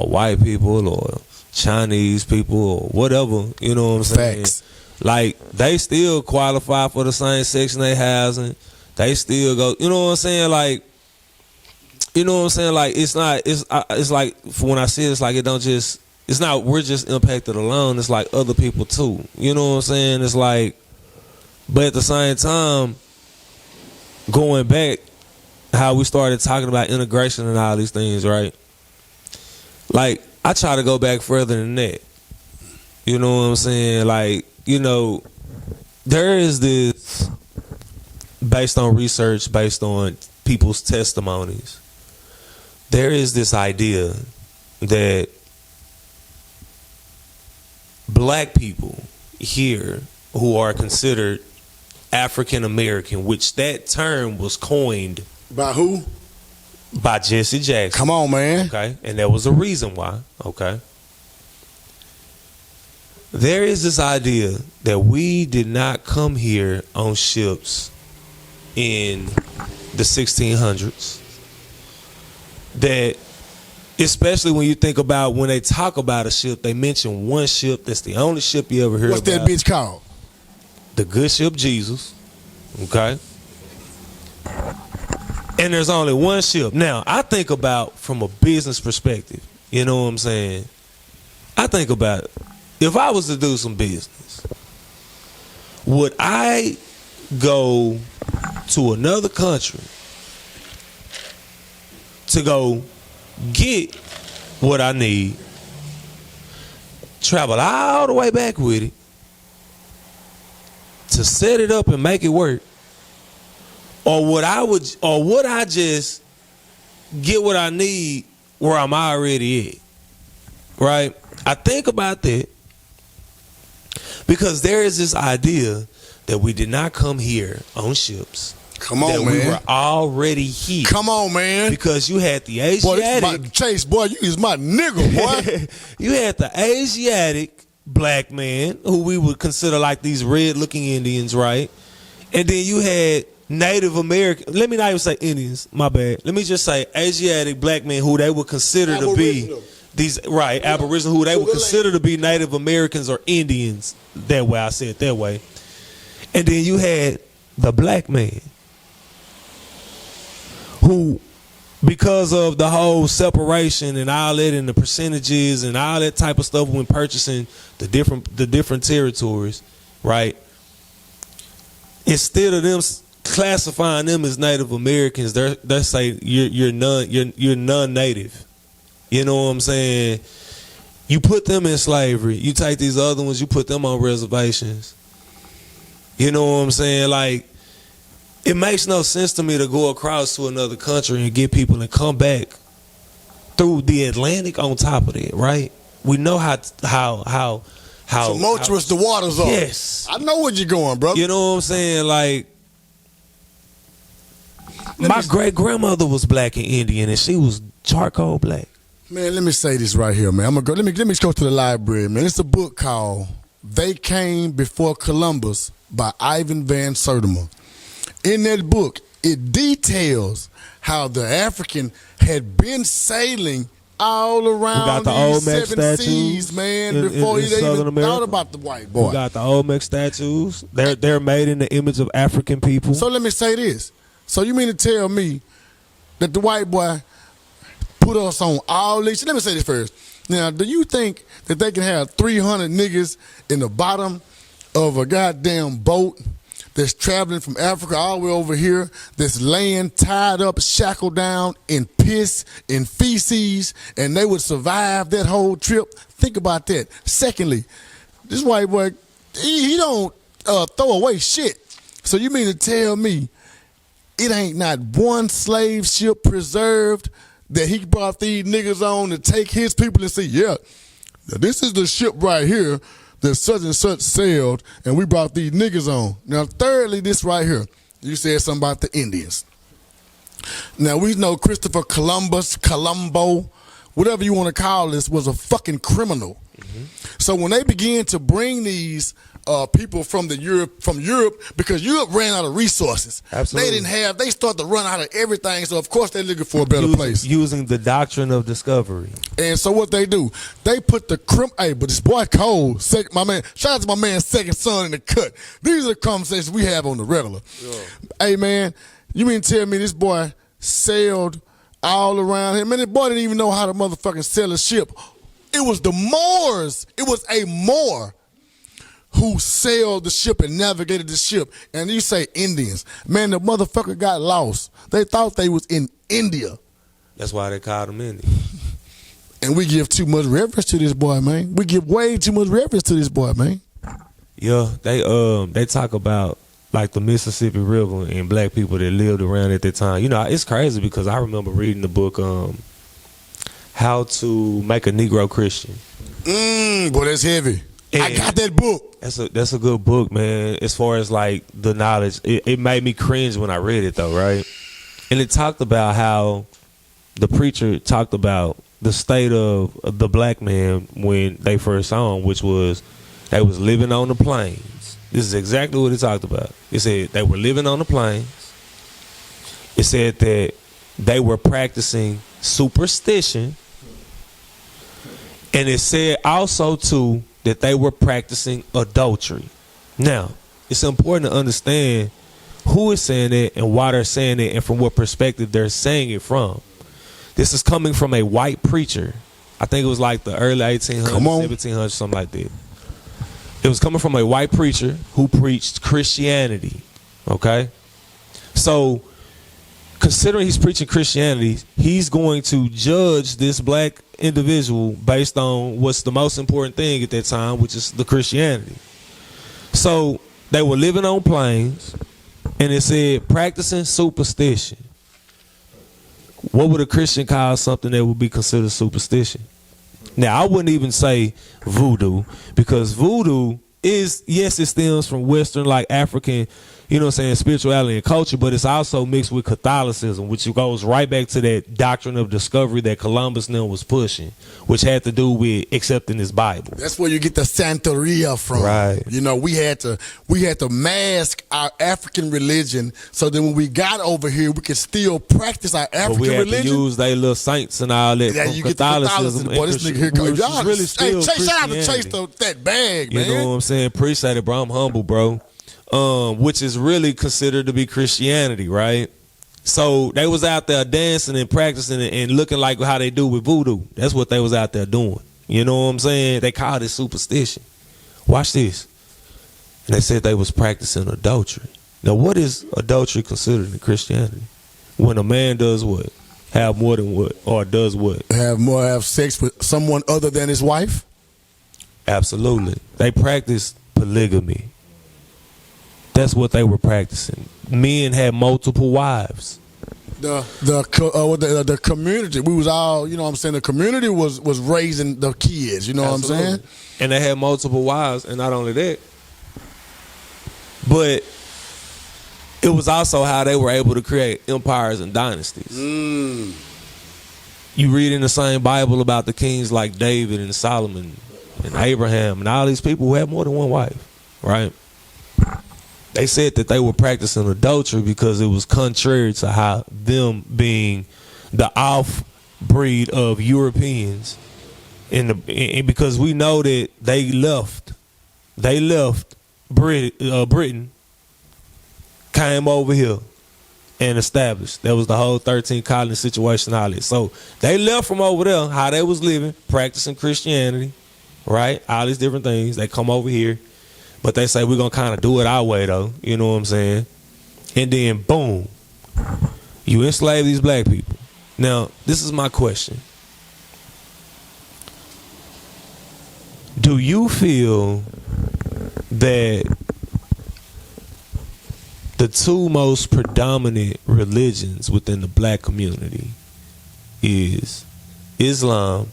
white people or Chinese people or whatever, you know what I'm saying? Facts. Like, they still qualify for the same Section 8 housing. They still go, you know what I'm saying? Like, you know what I'm saying? Like, it's like, for when I see it, it's like it don't just, it's not, we're just impacted alone. It's like other people too. You know what I'm saying? It's like, but at the same time, going back, how we started talking about integration and all these things, right? Like, I try to go back further than that. You know what I'm saying? Like, you know, there is this, based on research, based on people's testimonies, there is this idea that black people here who are considered African American, which that term was coined By who? by Jesse Jackson. Come on, man. Okay, and there was a reason why. Okay, there is this idea that we did not come here on ships in the 1600s. That, especially when you think about when they talk about a ship, they mention one ship that's the only ship you ever hear What's about. that bitch called? The good ship Jesus. Okay. And there's only one ship. Now, I think about from a business perspective. You know what I'm saying? I think about it. If I was to do some business, would I go to another country to go get what I need, travel all the way back with it, to set it up and make it work? Or would I just get what I need where I'm already at? Right? I think about that because there is this idea that we did not come here on ships. Come on, that man. we were already here. Come on, man. Because you had the Boy, Asiatic. this is Chase, boy, you is my nigga, boy. You had the Asiatic black man who we would consider like these red-looking Indians, right? And then you had Native American. Let me not even say Indians. My bad. Let me just say Asiatic black men who they would consider to be these Aboriginal, who they would consider to be Native Americans or Indians. That way, I said it that way. And then you had the black man who, because of the whole separation and all that and the percentages and all that type of stuff when purchasing the different territories, right? Instead of them classifying them as Native Americans, they say you're non-native. You know what I'm saying? You put them in slavery. You take these other ones, you put them on reservations. You know what I'm saying? Like, it makes no sense to me to go across to another country and get people and come back through the Atlantic on top of that, right? We know how tumultuous the waters are. Yes. I know where you're going, bro. You know what I'm saying? Like, my great-grandmother was black and Indian, and she was charcoal black. Man, let me say this right here, man. Let me go to the library, man. It's a book called They Came Before Columbus by Ivan Van Sertima. In that book, it details how the African had been sailing all around these seven seas, man, before he even thought about the white boy. We got the Olmec statues. They're made in the image of African people. So let me say this. So you mean to tell me that the white boy put us on all these? Let me say this first. Now, do you think that they can have 300 niggas in the bottom of a goddamn boat that's traveling from Africa all the way over here, that's laying tied up, shackled down in piss, in feces, and they would survive that whole trip? Think about that. Secondly, this white boy, he don't throw away shit. So you mean to tell me it ain't not one slave ship preserved that he brought these niggas on to take his people and say, yeah, now this is the ship right here that such and such sailed, and we brought these niggas on. Now, thirdly, this right here. You said something about the Indians. Now, we know Christopher Colombo, whatever you want to call this, was a fucking criminal. Mm-hmm. So when they began to bring these people from Europe, because Europe ran out of resources. Absolutely. They started to run out of everything, so of course they're looking for a better place. Using the doctrine of discovery. And so what they do, they put the hey, but this boy Cole, my man, shout out to my man Second Son in the cut. These are the conversations we have on the regular. Yeah. Hey man, you mean to tell me this boy sailed all around here? Man, this boy didn't even know how to motherfucking sail a ship. It was the Moors. It was a Moor who sailed the ship and navigated the ship. And you say Indians. Man, the motherfucker got lost. They thought they was in India. That's why they called him Indian. And we give too much reference to this boy, man. We give way too much reference to this boy, man. Yeah, they talk about like the Mississippi River and black people that lived around at that time. You know, it's crazy because I remember reading the book How to Make a Negro Christian. Boy, that's heavy. And I got that book. That's a good book, man. As far as like the knowledge, it made me cringe when I read it though, right? And it talked about how the preacher talked about the state of the black man when they first saw him, which was they was living on the plains. This is exactly what it talked about. It said they were living on the plains. It said that they were practicing superstition. And it said also too that they were practicing adultery. Now, it's important to understand who is saying it and why they're saying it and from what perspective they're saying it from. This is coming from a white preacher. I think it was like the early 1800s, 1700s, something like that. It was coming from a white preacher who preached Christianity. Okay? So, considering he's preaching Christianity, he's going to judge this black individual based on what's the most important thing at that time, which is the Christianity. So they were living on plains, and it said practicing superstition. What would a Christian call something that would be considered superstition? Now, I wouldn't even say voodoo, because voodoo is, yes, it stems from Western, like African, you know what I'm saying, spirituality and culture, but it's also mixed with Catholicism, which goes right back to that doctrine of discovery that Columbus now was pushing, which had to do with accepting his Bible. That's where you get the Santeria from. Right. You know, we had to mask our African religion so that when we got over here, we could still practice our African religion. But we had to use their little saints and all that. Yeah, from you Catholicism. Boy, this nigga here comes. Y'all really still shout out to Chase that bag, man. You know what I'm saying? Appreciate it, bro. I'm humble, bro. Which is really considered to be Christianity, right? So they was out there dancing and practicing and looking like how they do with voodoo. That's what they was out there doing. You know what I'm saying? They called it superstition. Watch this. And they said they was practicing adultery. Now, what is adultery considered in Christianity? When a man does what? Have more than what? Or does what? Have sex with someone other than his wife? Absolutely. They practice polygamy. That's what they were practicing. Men had multiple wives. The community, we was all, you know what I'm saying, the community was raising the kids, you know Absolutely. What I'm saying? And they had multiple wives, and not only that, but it was also how they were able to create empires and dynasties. You read in the same Bible about the kings like David and Solomon and Abraham and all these people who had more than one wife, right? They said that they were practicing adultery because it was contrary to how them being the off-breed of Europeans, and because we know that they left Britain, came over here and established. That was the whole 13 colony situation, all this. So they left from over there, how they was living, practicing Christianity, right? All these different things. They come over here. But they say we're going to kind of do it our way, though. You know what I'm saying? And then, boom, you enslave these black people. Now, this is my question. Do you feel that the two most predominant religions within the black community is Islam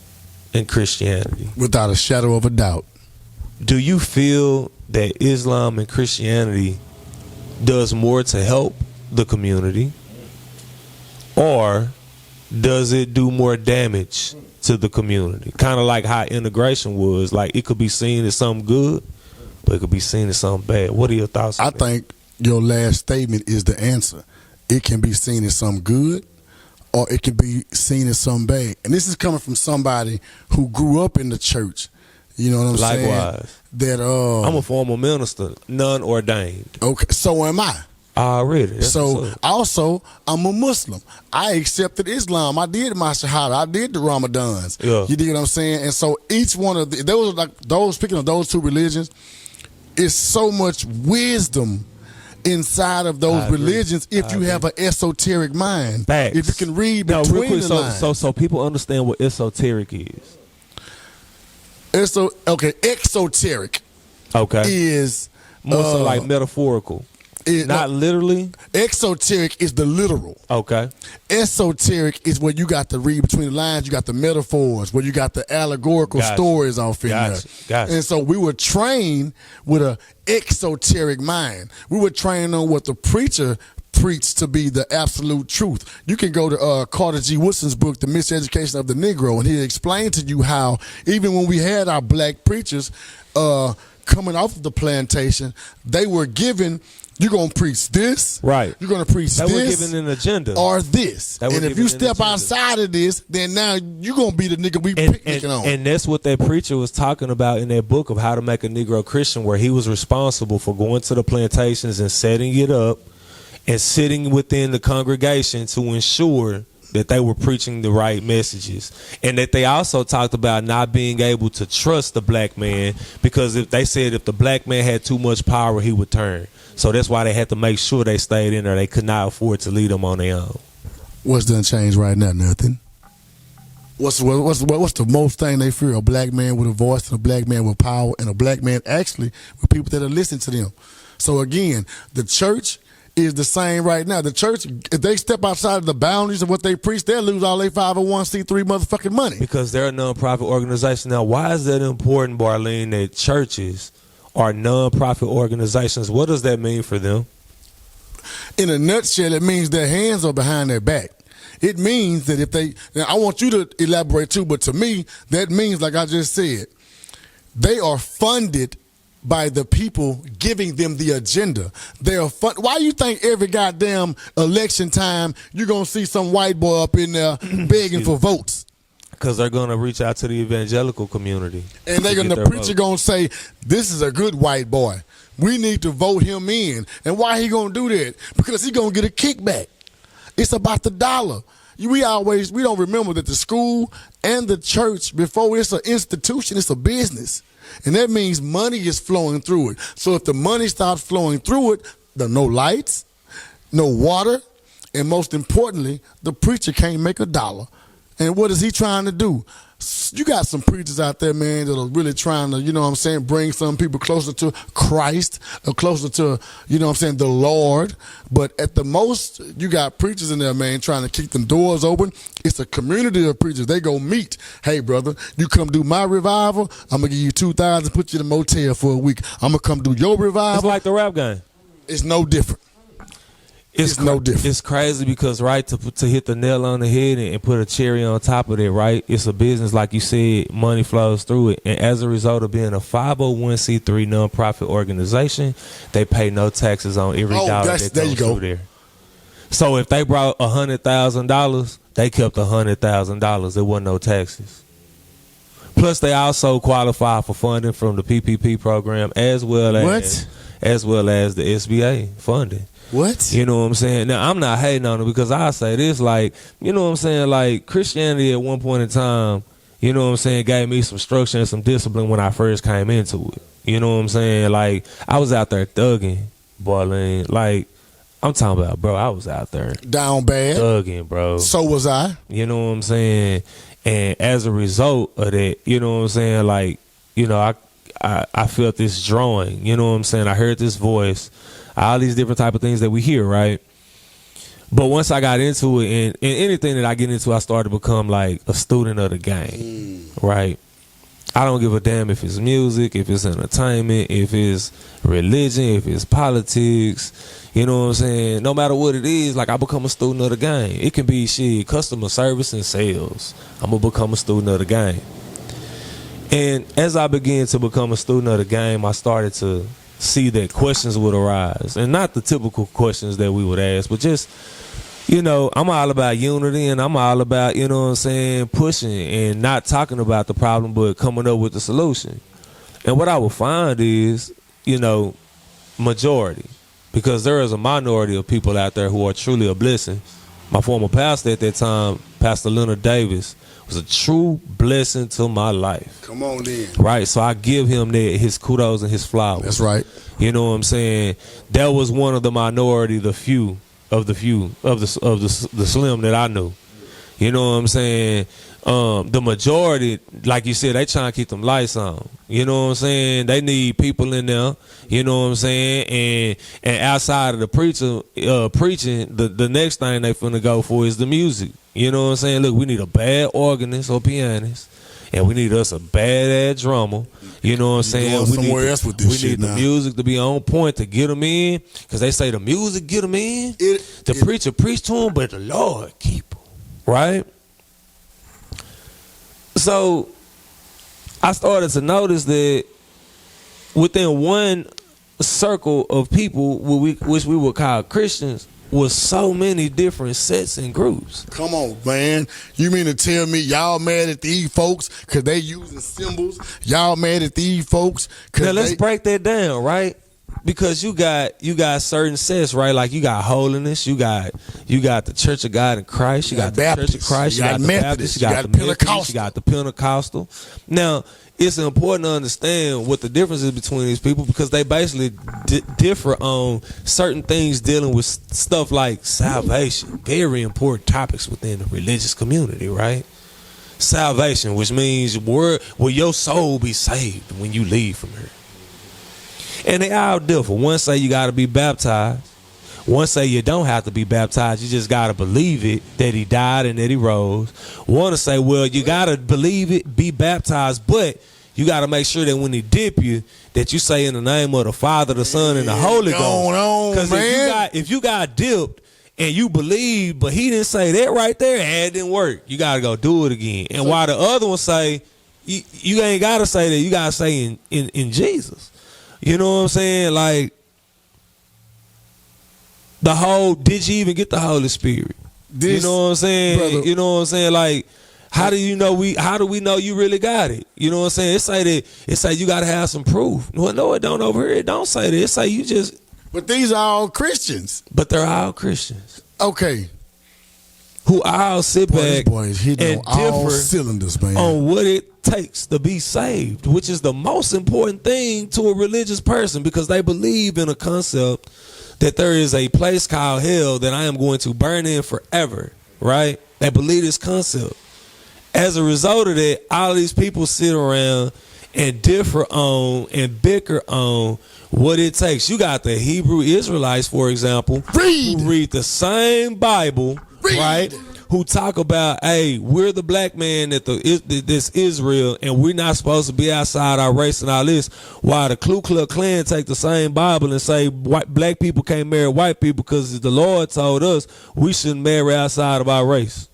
and Christianity? Without a shadow of a doubt. do you feel that Islam and Christianity does more to help the community, or does it do more damage to the community? Kind of like how integration was. Like, it could be seen as something good, but it could be seen as something bad. What are your thoughts on that? I think your last statement is the answer. It can be seen as something good, or it can be seen as something bad. And this is coming from somebody who grew up in the church. You know what I'm saying? Likewise. That I'm a former minister, none-ordained. Okay, so am I. Already. So also, I'm a Muslim. I accepted Islam. I did my Shahada. I did the Ramadans. Yeah. You dig what I'm saying? And so each one of those, speaking of those two religions, is so much wisdom inside of those religions if you have an esoteric mind. Facts. If you can read between the lines. So people understand what esoteric is. Exoteric. Okay. Is more so like metaphorical. Not literally. Exoteric is the literal. Okay. Esoteric is where you got to read between the lines. You got the metaphors, where you got the allegorical stories off in there. Gotcha. And so we were trained with a exoteric mind. We were trained on what the preacher preached to be the absolute truth. You can go to Carter G. Woodson's book, The Miseducation of the Negro, and he explained to you how even when we had our black preachers coming off of the plantation, they were given, you're going to preach this. Right. You're going to preach they this. They were given an agenda. Or this. And if you step outside of this, then now you're going to be the nigga we picnicking on. And that's what that preacher was talking about in that book of How to Make a Negro Christian, where he was responsible for going to the plantations and setting it up and sitting within the congregation to ensure that they were preaching the right messages. And that they also talked about not being able to trust the black man, because if they said if the black man had too much power, he would turn. So that's why they had to make sure they stayed in there. They could not afford to lead them on their own. What's done changed right now? Nothing. What's the most thing they fear? A black man with a voice, and a black man with power, and a black man actually with people that are listening to them. So again, the church is the same right now. The church, if they step outside of the boundaries of what they preach, they'll lose all their 501c3 motherfucking money. Because they're a nonprofit organization. Now, why is that important, Barrlean, that churches are nonprofit organizations? What does that mean for them? In a nutshell, it means their hands are behind their back. It means that if they, now I want you to elaborate too, but to me, that means, like I just said, they are funded by the people giving them the agenda. They are why you think every goddamn election time you're going to see some white boy up in there begging for votes? Because they're going to reach out to the evangelical community. And the preacher going to say, this is a good white boy. We need to vote him in. And why he going to do that? Because he going to get a kickback. It's about the dollar. We don't remember that the school and the church, before it's an institution, it's a business. And that means money is flowing through it. So if the money stops flowing through it, there are no lights, no water, and most importantly, the preacher can't make a dollar. And what is he trying to do? You got some preachers out there, man, that are really trying to, you know what I'm saying, bring some people closer to Christ, or closer to, you know what I'm saying, the Lord. But at the most, you got preachers in there, man, trying to keep them doors open. It's a community of preachers. They go meet. Hey, brother, you come do my revival, I'm going to give you $2,000, put you in a motel for a week. I'm going to come do your revival. It's like the rap game. It's no different. It's no different. It's crazy because, right, to hit the nail on the head and put a cherry on top of it, right, it's a business, like you said, money flows through it. And as a result of being a 501c3 nonprofit organization, they pay no taxes on every dollar that goes through there. So if they brought $100,000, they kept $100,000. There wasn't no taxes. Plus, they also qualify for funding from the PPP program as well as the SBA funding. What? You know what I'm saying? Now, I'm not hating on it, because I say this, like, you know what I'm saying? Like, Christianity at one point in time, you know what I'm saying, gave me some structure and some discipline when I first came into it. You know what I'm saying? Like, I was out there thugging, Barrlean. Like, I'm talking about, bro, I was out there down bad, thugging, bro. So was I. You know what I'm saying? And as a result of that, you know what I'm saying, like, you know, I felt this drawing. You know what I'm saying? I heard this voice. All these different type of things that we hear, right? But once I got into it, and anything that I get into, I started to become like a student of the game, right? I don't give a damn if it's music, if it's entertainment, if it's religion, if it's politics. You know what I'm saying? No matter what it is, like I become a student of the game. It can be shit, customer service and sales. I'm gonna become a student of the game. And as I began to become a student of the game, I started to see that questions would arise. And not the typical questions that we would ask, but just, you know, I'm all about unity, and I'm all about, you know what I'm saying, pushing and not talking about the problem, but coming up with the solution. And what I would find is, you know, majority, because there is a minority of people out there who are truly a blessing. My former pastor at that time, Pastor Leonard Davis, was a true blessing to my life. Come on then. Right, so I give him that, his kudos and his flowers. That's right. You know what I'm saying? That was one of the minority, the slim that I knew. You know what I'm saying? The majority, like you said, they trying to keep them lights on. You know what I'm saying? They need people in there. You know what I'm saying? And outside of the preacher preaching, the next thing they finna go for is the music. You know what I'm saying? Look, we need a bad organist or pianist, and we need us a bad-ass drummer. You know what I'm saying? We need the music to be on point to get them in, because they say the music get them in. The preacher preach to them, but the Lord keep them. Right? So I started to notice that within one circle of people, which we would call Christians, was so many different sets and groups. Come on, man. You mean to tell me y'all mad at these folks because they using symbols? Y'all mad at these folks? Now let's break that down, right? Because you got certain sets, right? Like you got holiness, you got the Church of God in Christ, you got the Church of Christ, you got the Baptist, you got the Methodist, you got the Pentecostal. Now, it's important to understand what the difference is between these people, because they basically differ on certain things dealing with stuff like salvation. Very important topics within the religious community, right? Salvation, which means will your soul be saved when you leave from here? And they all differ. One say you got to be baptized. One say you don't have to be baptized. You just got to believe it, that he died and that he rose. One to say, well, you got to believe it, be baptized, but you got to make sure that when he dip you, that you say in the name of the Father, the Son, and the Holy Ghost. Because if you got dipped and you believe, but he didn't say that right there, and it didn't work, you got to go do it again. And while the other one say, you ain't got to say that, you got to say in Jesus. You know what I'm saying? Like, did you even get the Holy Spirit? You know what I'm saying? Brother. You know what I'm saying? Like, how do we know you really got it? You know what I'm saying? It say you gotta have some proof. Well, no, it don't over here. It don't say that. It say you just. But these are all Christians. But they're all Christians. Okay. Who all sit back and differ cylinders, man, on what it takes to be saved, which is the most important thing to a religious person, because they believe in a concept that there is a place called hell that I am going to burn in forever, right? They believe this concept. As a result of that, all of these people sit around and differ on and bicker on what it takes. You got the Hebrew Israelites, for example, who read the same Bible, right? Who talk about, hey, we're the black man this Israel, and we're not supposed to be outside our race and all this. While the Ku Klux Klan take the same Bible and say black people can't marry white people because the Lord told us we shouldn't marry outside of our race.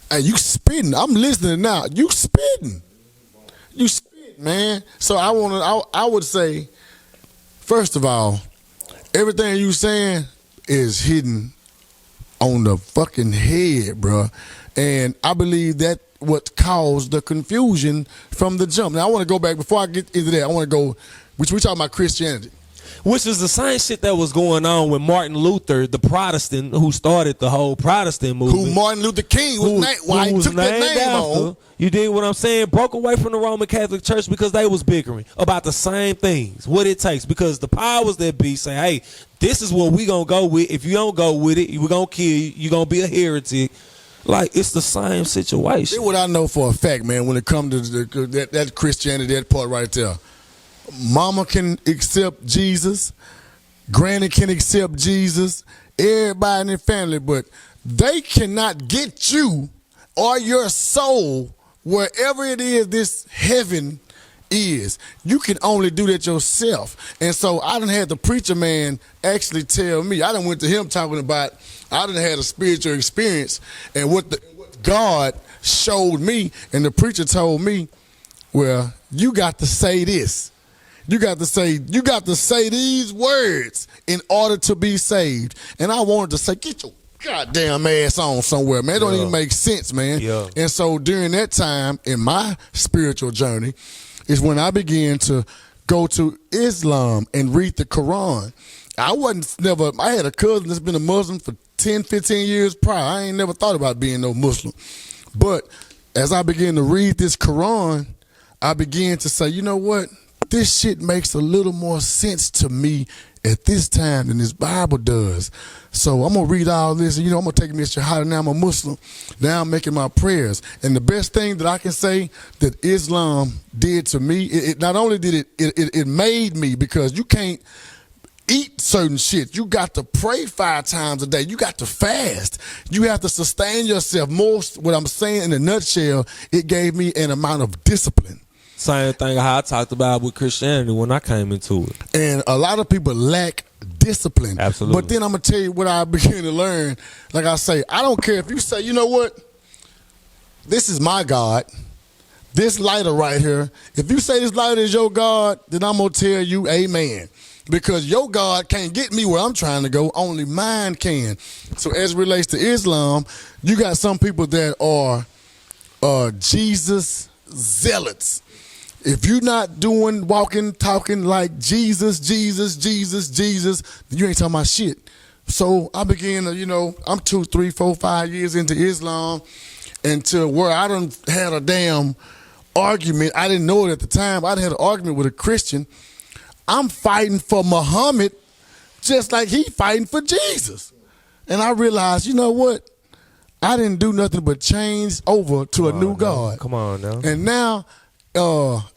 Hey, you spitting. I'm listening now. You spitting. You spitting, man. So I would say, first of all, everything you saying is hidden on the fucking head, bro. And I believe that what caused the confusion from the jump. Now, I want to go back, before I get into that, I want to go, which we talking about Christianity. Which is the same shit that was going on with Martin Luther, the Protestant, who started the whole Protestant movement. Who Martin Luther King was took that name on. You dig what I'm saying? Broke away from the Roman Catholic Church because they was bickering about the same things, what it takes. Because the powers that be say, hey, this is what we gonna go with. If you don't go with it, we're gonna kill you. You're gonna be a heretic. Like, it's the same situation. That's what I know for a fact, man, when it comes to that Christianity, that part right there. Mama can accept Jesus. Granny can accept Jesus. Everybody in their family, but they cannot get you or your soul, wherever it is this heaven is, you can only do that yourself. And so I done had the preacher man actually tell me, I done went to him talking about, I done had a spiritual experience, and what God showed me, and the preacher told me, well, you got to say this. You got to say these words in order to be saved. And I wanted to say, get your goddamn ass on somewhere, man. It don't even make sense, man. Yeah. And so during that time in my spiritual journey is when I began to go to Islam and read the Quran. I had a cousin that's been a Muslim for 10, 15 years prior. I ain't never thought about being no Muslim. But as I began to read this Quran, I began to say, you know what? This shit makes a little more sense to me at this time than this Bible does. So I'm going to read all this, and, I'm going to take me to Shahada. Now I'm a Muslim. Now I'm making my prayers. And the best thing that I can say that Islam did to me, it not only did it made me, because you can't eat certain shit. You got to pray 5 times a day. You got to fast. You have to sustain yourself. What I'm saying in a nutshell, it gave me an amount of discipline. Same thing how I talked about with Christianity when I came into it. And a lot of people lack discipline. Absolutely. But then I'm going to tell you what I began to learn. Like I say, I don't care if you say, you know what? This is my God. This lighter right here. If you say this lighter is your God, then I'm going to tell you amen. Because your God can't get me where I'm trying to go. Only mine can. So as it relates to Islam, you got some people that are Jesus zealots. If you're not walking, talking like Jesus, then you ain't talking about shit. So I began to, I'm 2, 3, 4, 5 years into Islam, and to where I done had a damn argument. I didn't know it at the time. I had an argument with a Christian. I'm fighting for Muhammad just like he fighting for Jesus. And I realized, you know what? I didn't do nothing but change over to a new God. Come on now. And now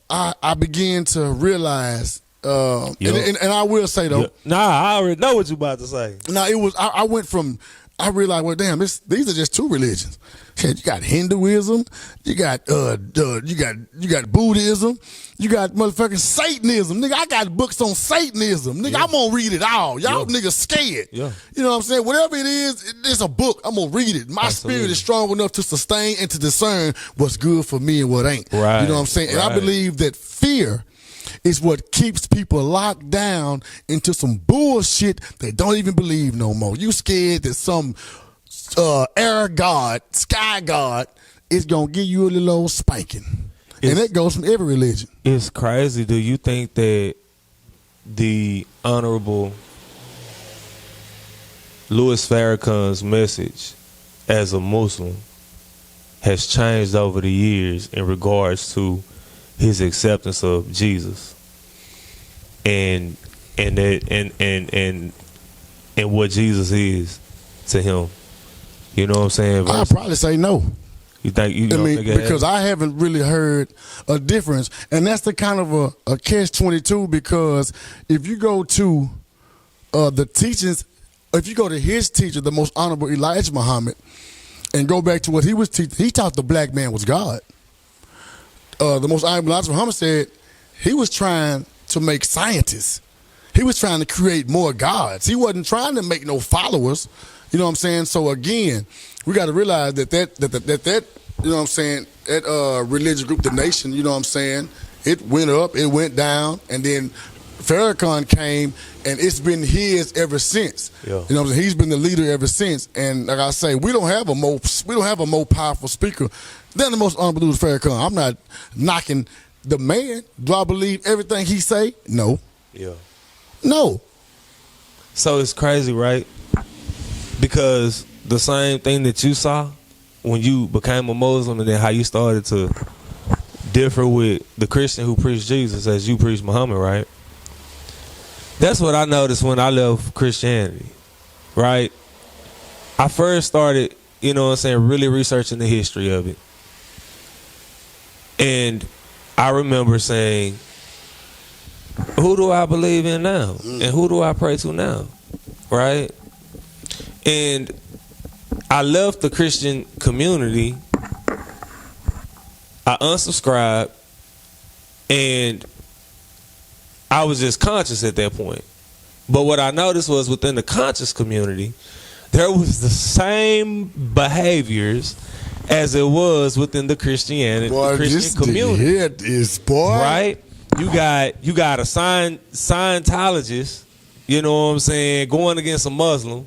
I began to realize, and I will say though. Nah, I already know what you about to say. Now it was I went from, I realized, well, damn, these are just 2 religions. You got Hinduism, you got Buddhism, you got motherfucking Satanism. Nigga, I got books on Satanism. Nigga, I'm gonna read it all. Y'all niggas scared. Yeah. You know what I'm saying? Whatever it is, it's a book. I'm gonna read it. My spirit is strong enough to sustain and to discern what's good for me and what ain't. Right. You know what I'm saying? And I believe that fear is what keeps people locked down into some bullshit they don't even believe no more. You scared that some air god, sky god, is gonna give you a little old spanking. And that goes from every religion. It's crazy. Do you think that the Honorable Louis Farrakhan's message as a Muslim has changed over the years in regards to his acceptance of Jesus and what Jesus is to him? You know what I'm saying? I'd probably say no. You think? Because I haven't really heard a difference, and that's the kind of a catch-22. Because if you go to the teachings, if you go to his teacher, the most honorable Elijah Muhammad, and go back to what he was teaching, he taught the black man was God. The most honorable Elijah Muhammad said he was trying to make scientists. He was trying to create more gods. He wasn't trying to make no followers. You know what I'm saying? So again, we got to realize that you know what I'm saying, that religious group, the nation, you know what I'm saying, it went up, it went down, and then Farrakhan came, and it's been his ever since. Yeah. You know what I'm saying? He's been the leader ever since. And like I say, we don't have a more powerful speaker than the most honorable Louis Farrakhan. I'm not knocking the man. Do I believe everything he say? No. Yeah. No. So it's crazy, right? Because the same thing that you saw when you became a Muslim, and then how you started to differ with the Christian who preached Jesus as you preached Muhammad, right? That's what I noticed when I left Christianity, right? I first started, you know what I'm saying, really researching the history of it. And I remember saying, who do I believe in now? And who do I pray to now? Right? And I left the Christian community I unsubscribed, and I was just conscious at that point. But what I noticed was within the conscious community, there was the same behaviors as it was within the Christianity, Boy, Christian community. It is, boy. Right? You got a Scientologist, you know what I'm saying, going against a Muslim,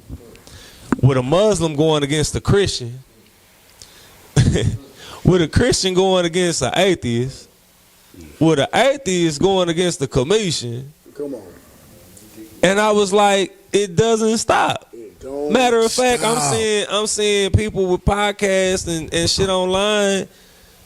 with a Muslim going against a Christian, with a Christian going against an atheist, with an atheist going against a comedian. Come on. And I was like, it doesn't stop. Matter of fact, stop. I'm seeing people with podcasts and shit online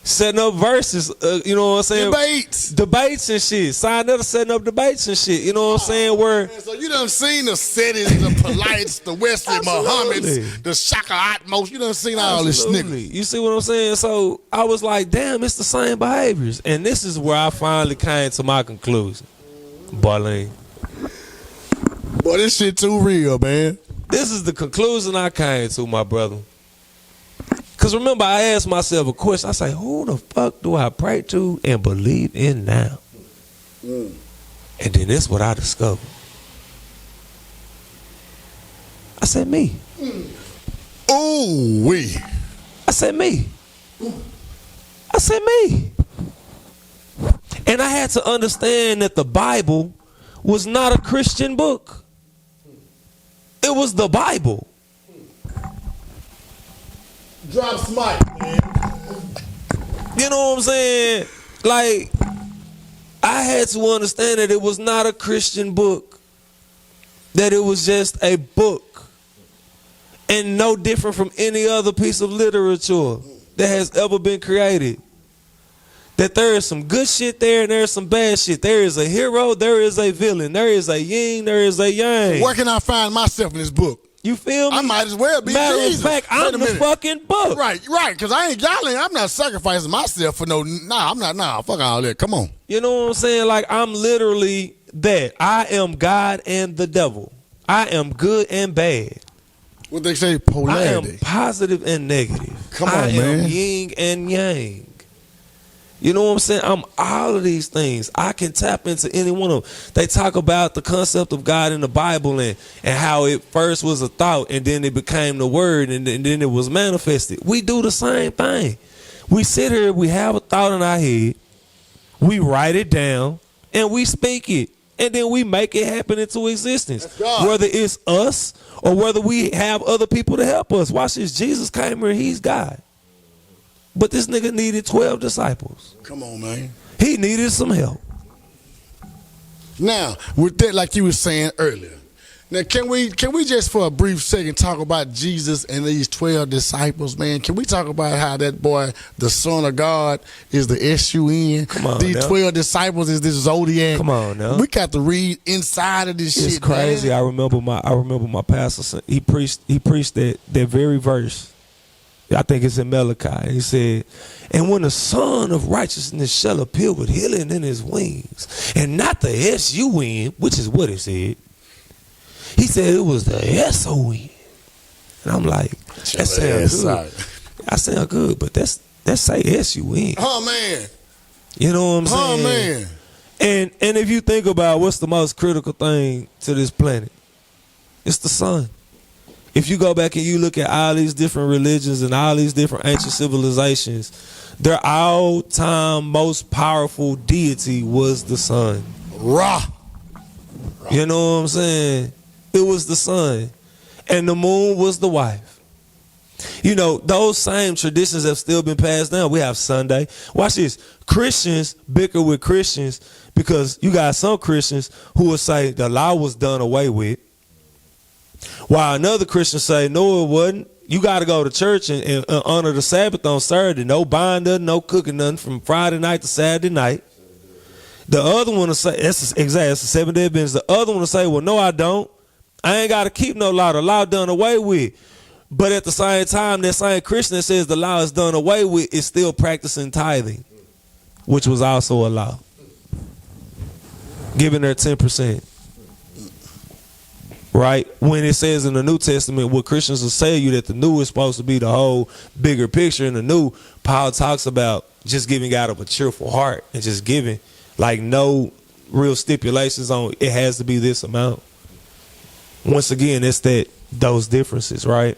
setting up verses, you know what I'm saying? Debates and shit. Signed up to setting up debates and shit. You know what I'm saying? Where man, so you done seen the settings, the Polites, the Wesley Muhammads, the Shaka Atmos. You done seen all this nigga. You see what I'm saying? So I was like, damn, it's the same behaviors. And this is where I finally came to my conclusion. Barrlean. Boy, this shit too real, man. This is the conclusion I came to, my brother. Because remember, I asked myself a question. I say, who the fuck do I pray to and believe in now? And then this is what I discovered. I said, me. Ooh, we. I said, me. I said, me. And I had to understand that the Bible was not a Christian book. It was the Bible. Drop smite, man. You know what I'm saying? Like, I had to understand that it was not a Christian book. That it was just a book. And no different from any other piece of literature that has ever been created. That there is some good shit there and there is some bad shit. There is a hero, there is a villain. There is a yin, there is a yang. Where can I find myself in this book? You feel me? I might as well be Matter Jesus. of fact, I'm the fucking book. Right, because I'm not sacrificing myself for fuck all that. Come on. You know what I'm saying? Like, I'm literally that. I am God and the devil. I am good and bad. What they say, polarity. I am positive and negative. Come on, I man. am yin and yang. You know what I'm saying? I'm all of these things. I can tap into any one of them. They talk about the concept of God in the Bible and how it first was a thought and then it became the word and then it was manifested. We do the same thing. We sit here, we have a thought in our head, we write it down, and we speak it. And then we make it happen into existence. Whether it's us or whether we have other people to help us. Watch this. Jesus came here, he's God. But this nigga needed 12 disciples. Come on, man. He needed some help. Now, with that, like you were saying earlier, now can we just for a brief second talk about Jesus and these 12 disciples, man? Can we talk about how that boy, the Son of God, is the S-U-N? Come on, these now. 12 disciples is this zodiac. Come on, now. We got to read inside of this shit. It's crazy. Man. I remember my pastor. He preached that very verse. I think it's in MLK. He said, and when the Son of Righteousness shall appear with healing in his wings, and not the S-U-N, which is what it said. He said it was the S-O-N. And I'm like, that sounds good. I sound good, but that's say S-U-N. Oh, man. You know what I'm saying? Oh, man. And if you think about what's the most critical thing to this planet, it's the sun. If you go back and you look at all these different religions and all these different ancient civilizations, their all-time most powerful deity was the sun. Ra. You know what I'm saying? It was the sun. And the moon was the wife. You know, those same traditions have still been passed down. We have Sunday. Watch this. Christians bicker with Christians because you got some Christians who will say the law was done away with. While another Christian say, no, it wasn't. You got to go to church and honor the Sabbath on Saturday. No buying nothing, no cooking nothing from Friday night to Saturday night. The other one will say, that's exactly, it's the 7-day Adventist. The other one will say, well, no, I don't. I ain't got to keep no law. The law done away with. But at the same time, that same Christian that says the law is done away with is still practicing tithing, which was also a law. Giving their 10%. Right? When it says in the New Testament, what Christians will say to you that the new is supposed to be the whole bigger picture. In the new, Paul talks about just giving out of a cheerful heart and just giving, like no real stipulations on it has to be this amount. Once again, it's those differences, right?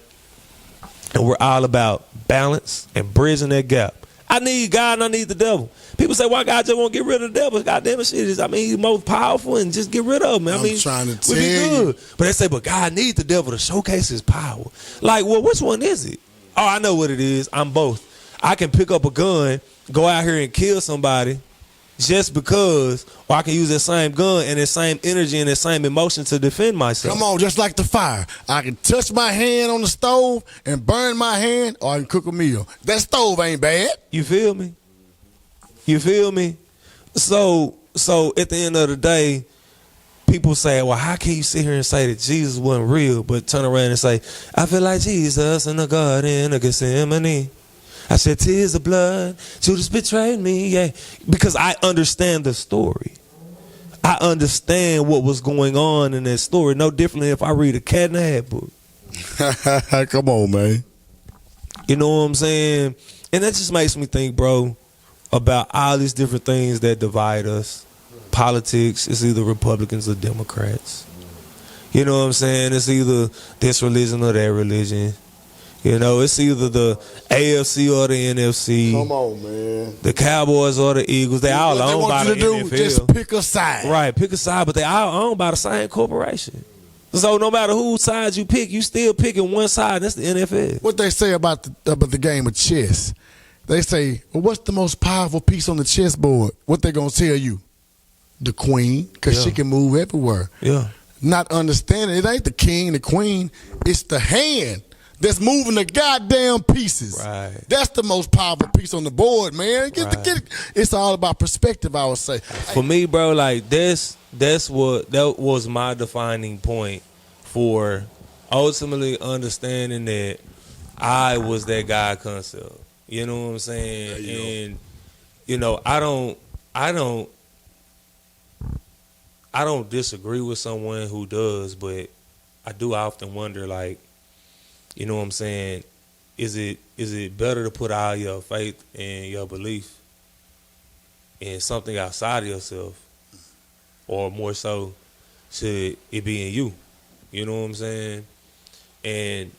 And we're all about balance and bridging that gap. I need God and I need the devil. People say, why God just won't get rid of the devil? God damn it, shit is, he's most powerful and just get rid of him. I'm trying to tell we'd be good. you. But they say, but God needs the devil to showcase his power. Like, well, which one is it? Oh, I know what it is. I'm both. I can pick up a gun, go out here and kill somebody just because, or I can use that same gun and that same energy and that same emotion to defend myself. Come on, just like the fire. I can touch my hand on the stove and burn my hand, or I can cook a meal. That stove ain't bad. You feel me? You feel me? So at the end of the day, people say, well, how can you sit here and say that Jesus wasn't real, but turn around and say, I feel like Jesus in the garden of Gethsemane. I shed tears of blood. Judas betrayed me. Yeah, because I understand the story. I understand what was going on in that story. No differently if I read a Cat in the Hat book. Come on, man. You know what I'm saying? And that just makes me think, bro, about all these different things that divide us. Politics, it's either Republicans or Democrats. You know what I'm saying? It's either this religion or that religion. You know, it's either the AFC or the NFC. Come on, man. The Cowboys or the Eagles. They all owned by the NFL. Just pick a side. Right, pick a side, but they all owned by the same corporation. So no matter whose side you pick, you still picking one side. And that's the NFL. What they say about the game of chess? They say, well, what's the most powerful piece on the chessboard? What they gonna tell you? The queen, because she can move everywhere. Yeah. Not understanding it ain't the king, the queen. It's the hand that's moving the goddamn pieces. Right. That's the most powerful piece on the board, man. Get it. It's all about perspective, I would say. For me, bro, like that was my defining point for ultimately understanding that I was that God concept. You know what I'm saying? And you know, I don't disagree with someone who does, but I do often wonder, like, you know what I'm saying? Is it better to put all your faith and your belief in something outside of yourself, or more so, should it be in you? You know what I'm saying? And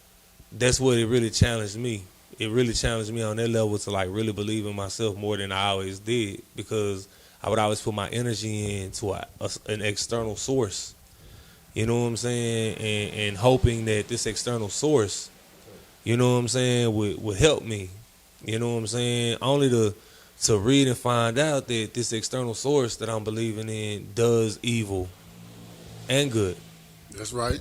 that's what it really challenged me. It really challenged me on that level to like really believe in myself more than I always did, because I would always put my energy into an external source. You know what I'm saying? And hoping that this external source, you know what I'm saying, would help me. You know what I'm saying? Only to read and find out that this external source that I'm believing in does evil and good. That's right.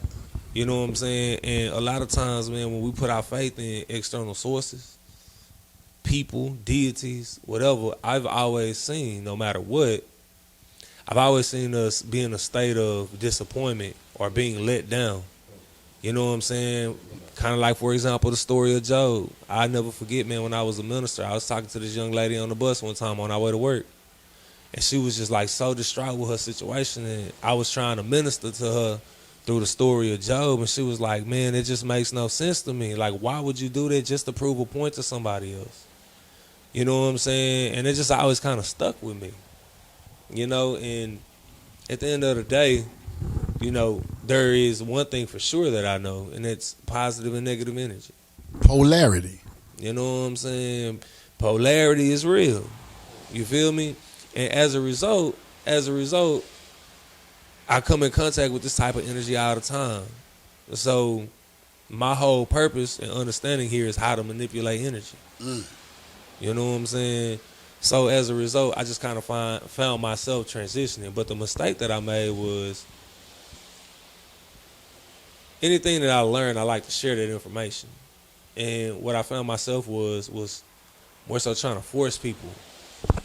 You know what I'm saying? And a lot of times, man, when we put our faith in external sources, people, deities, whatever, I've always seen, no matter what, I've always seen us be in a state of disappointment or being let down. You know what I'm saying? Kind of like, for example, the story of Job. I never forget, man, when I was a minister, I was talking to this young lady on the bus one time on our way to work. And she was just like so distraught with her situation. And I was trying to minister to her through the story of Job. And she was like, man, it just makes no sense to me. Like, why would you do that just to prove a point to somebody else? You know what I'm saying? And it just always kind of stuck with me. You know, and at the end of the day, you know, there is one thing for sure that I know, and it's positive and negative energy. Polarity. You know what I'm saying? Polarity is real. You feel me? And as a result, I come in contact with this type of energy all the time. So my whole purpose and understanding here is how to manipulate energy. You know what I'm saying? So as a result, I just kind of found myself transitioning. But the mistake that I made was anything that I learned, I like to share that information. And what I found myself was more so trying to force people,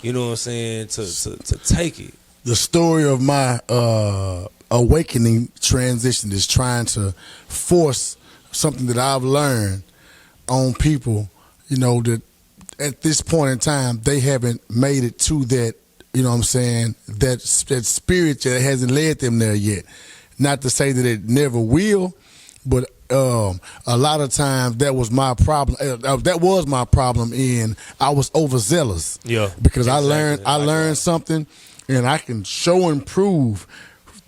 you know what I'm saying, to take it. The story of my awakening transition is trying to force something that I've learned on people, you know, that at this point in time, they haven't made it to that, you know what I'm saying, that spirit that hasn't led them there yet. Not to say that it never will, but a lot of times that was my problem. That was my problem. I was overzealous. Yeah, because exactly. I learned something, and I can show and prove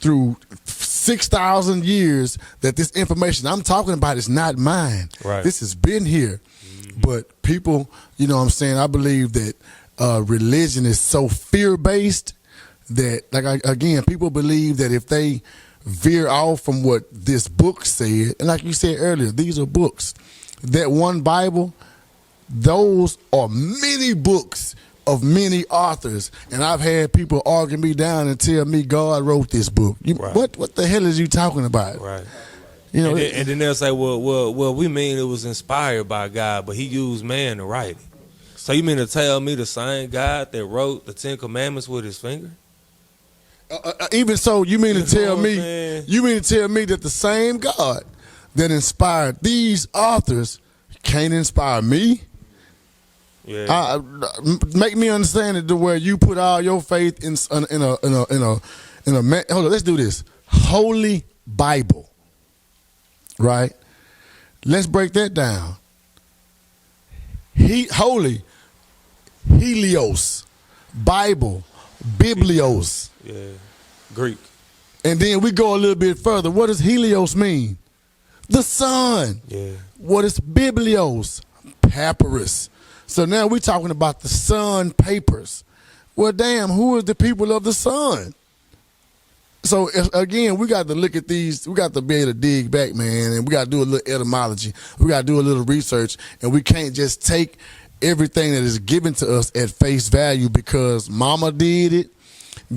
through 6,000 years that this information I'm talking about is not mine. Right. This has been here. But people, you know what I'm saying, I believe that religion is so fear-based that, again, people believe that if they veer off from what this book said, and like you said earlier, these are books. That one Bible, those are many books of many authors, and I've had people argue me down and tell me God wrote this book. Right. What the hell is you talking about? Right. You know, and then they'll say, well, we mean it was inspired by God, but He used man to write it. So you mean to tell me the same God that wrote the 10 Commandments with His finger? Even so, you mean to tell me? Man. You mean to tell me that the same God that inspired these authors can't inspire me? Yeah. Make me understand it to where you put all your faith in a hold on, let's do this. Holy Bible. Right? Let's break that down. Holy, Helios, Bible, Biblios. Yeah. Greek. And then we go a little bit further. What does Helios mean? The sun. Yeah. What is Biblios? Papyrus. So now we're talking about the sun papers. Well, damn, who is the people of the sun? So, again, we got to look at these. We got to be able to dig back, man, and we got to do a little etymology. We got to do a little research, and we can't just take everything that is given to us at face value because mama did it,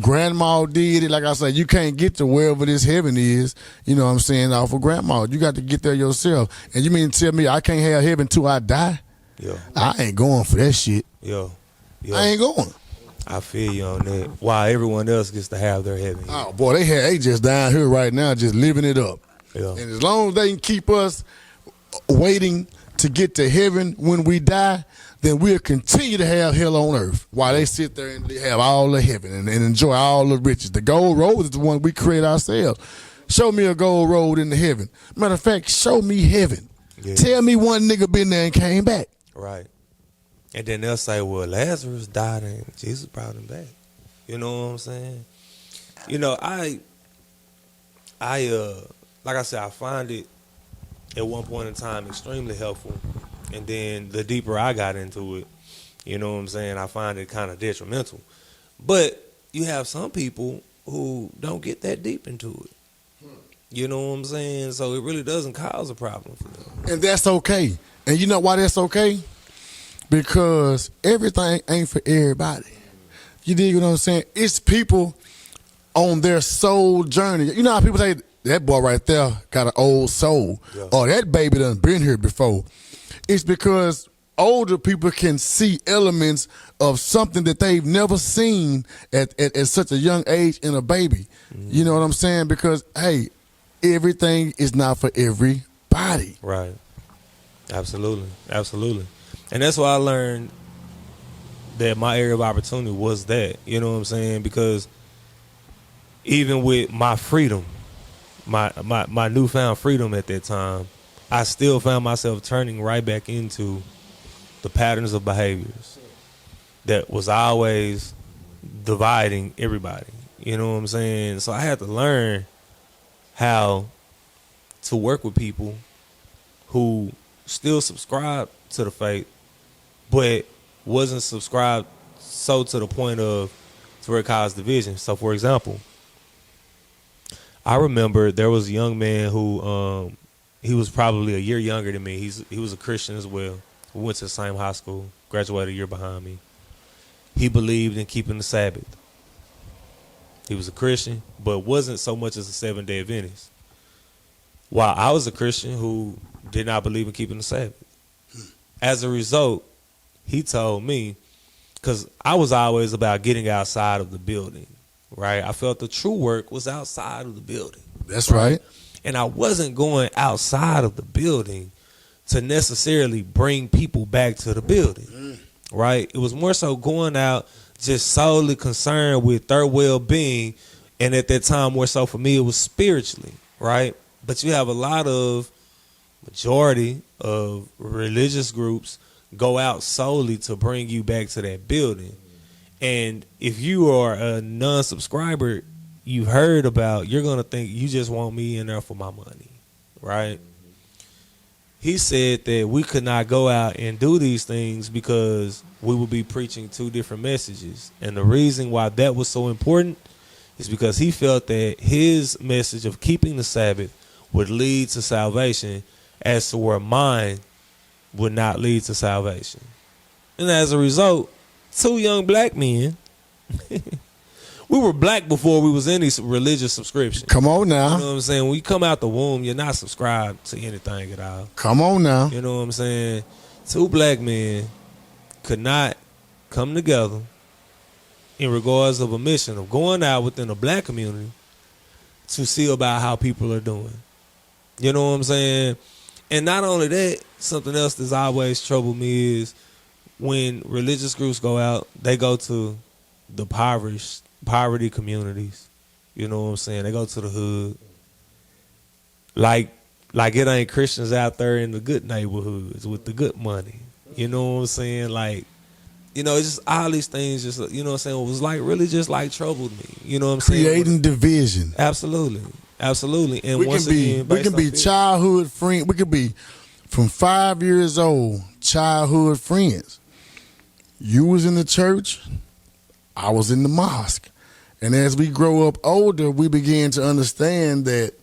grandma did it. Like I said, you can't get to wherever this heaven is, you know what I'm saying, off of grandma. You got to get there yourself. And you mean to tell me I can't have heaven till I die? Yeah. I ain't going for that shit. Yeah. I ain't going. I feel you on that. While everyone else gets to have their heaven. Oh, boy, they just down here right now just living it up. Yeah. And as long as they can keep us waiting to get to heaven when we die, then we'll continue to have hell on earth while they sit there and have all the heaven and enjoy all the riches. The gold road is the one we create ourselves. Show me a gold road into heaven. Matter of fact, show me heaven. Yeah. Tell me one nigga been there and came back. Right. And then they'll say, well, Lazarus died and Jesus brought him back. You know what I'm saying? You know, I like I said, I find it at one point in time extremely helpful. And then the deeper I got into it, you know what I'm saying, I find it kind of detrimental. But you have some people who don't get that deep into it. You know what I'm saying? So it really doesn't cause a problem for them. And that's okay. And you know why that's okay? Because everything ain't for everybody. You dig what I'm saying? It's people on their soul journey. You know how people say, that boy right there got an old soul. Yeah. Or that baby done been here before. It's because older people can see elements of something that they've never seen at such a young age in a baby. Mm-hmm. You know what I'm saying? Because, hey, everything is not for everybody. Right. Absolutely. Absolutely. And that's why I learned that my area of opportunity was that. You know what I'm saying? Because even with my freedom, my newfound freedom at that time, I still found myself turning right back into the patterns of behaviors that was always dividing everybody. You know what I'm saying? So I had to learn how to work with people who still subscribe to the faith, but wasn't subscribed so to the point of to where it caused division. So, for example, I remember there was a young man who he was probably a year younger than me. He was a Christian as well. We went to the same high school, graduated a year behind me. He believed in keeping the Sabbath. He was a Christian, but wasn't so much as a 7-day Adventist. While I was a Christian who did not believe in keeping the Sabbath. As a result, he told me, because I was always about getting outside of the building, right? I felt the true work was outside of the building. That's right. And I wasn't going outside of the building to necessarily bring people back to the building, right? It was more so going out just solely concerned with their well-being, and at that time more so for me it was spiritually, right? But you have a lot of majority of religious groups go out solely to bring you back to that building. And if you are a non-subscriber, you've heard about, you're going to think you just want me in there for my money, right? He said that we could not go out and do these things because we would be preaching two different messages. And the reason why that was so important is because he felt that his message of keeping the Sabbath would lead to salvation, as to where mine would not lead to salvation. And as a result, two young black men, we were black before we was in these religious subscriptions. Come on now. You know what I'm saying? When you come out the womb, you're not subscribed to anything at all. Come on now. You know what I'm saying? Two black men could not come together in regards of a mission of going out within a black community to see about how people are doing. You know what I'm saying? And not only that, something else that's always troubled me is when religious groups go out, they go to the poverty communities. You know what I'm saying? They go to the hood. Like it ain't Christians out there in the good neighborhoods with the good money. You know what I'm saying? Like, you know, it's just all these things just, you know what I'm saying, it was like really just like troubled me. You know what I'm saying? Creating division. Absolutely. Absolutely. And We once can be again, we can be childhood friends. We could be from 5 years old, childhood friends. You was in the church, I was in the mosque. And as we grow up older, we begin to understand that,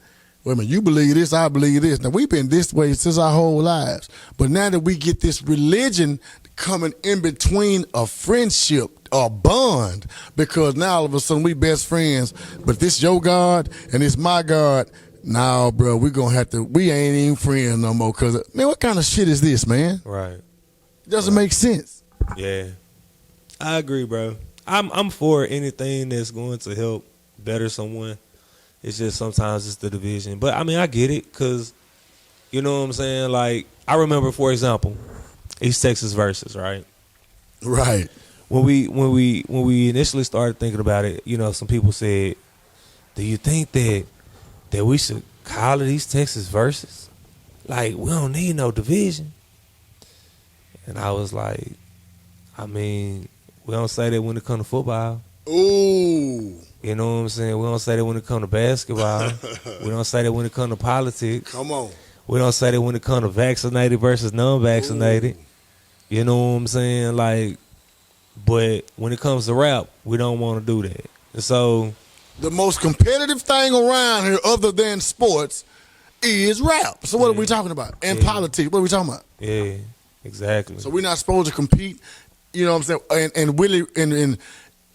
wait a minute, you believe this, I believe this. Now, we've been this way since our whole lives. But now that we get this religion coming in between a friendship or bond, because now all of a sudden we best friends, but this your God and it's my God. Now, bro, we ain't even friends no more. Because, man, what kind of shit is this, man? Right. It doesn't make sense. Yeah. I agree, bro. I'm for anything that's going to help better someone. It's just sometimes it's the division. But I mean, I get it, because you know what I'm saying? Like, I remember, for example, East Texas Versus, right? Right. When we initially started thinking about it, you know, some people said, do you think that we should call it East Texas Versus? Like, we don't need no division. And I was like, I mean, we don't say that when it comes to football. Ooh. You know what I'm saying? We don't say that when it comes to basketball. We don't say that when it comes to politics. Come on. We don't say that when it comes to vaccinated versus non-vaccinated. Ooh. You know what I'm saying? Like, but when it comes to rap, we don't want to do that. And so, the most competitive thing around here other than sports is rap. So what are we talking about? And politics, what are we talking about? Yeah, exactly. So we're not supposed to compete, you know what I'm saying? And really, and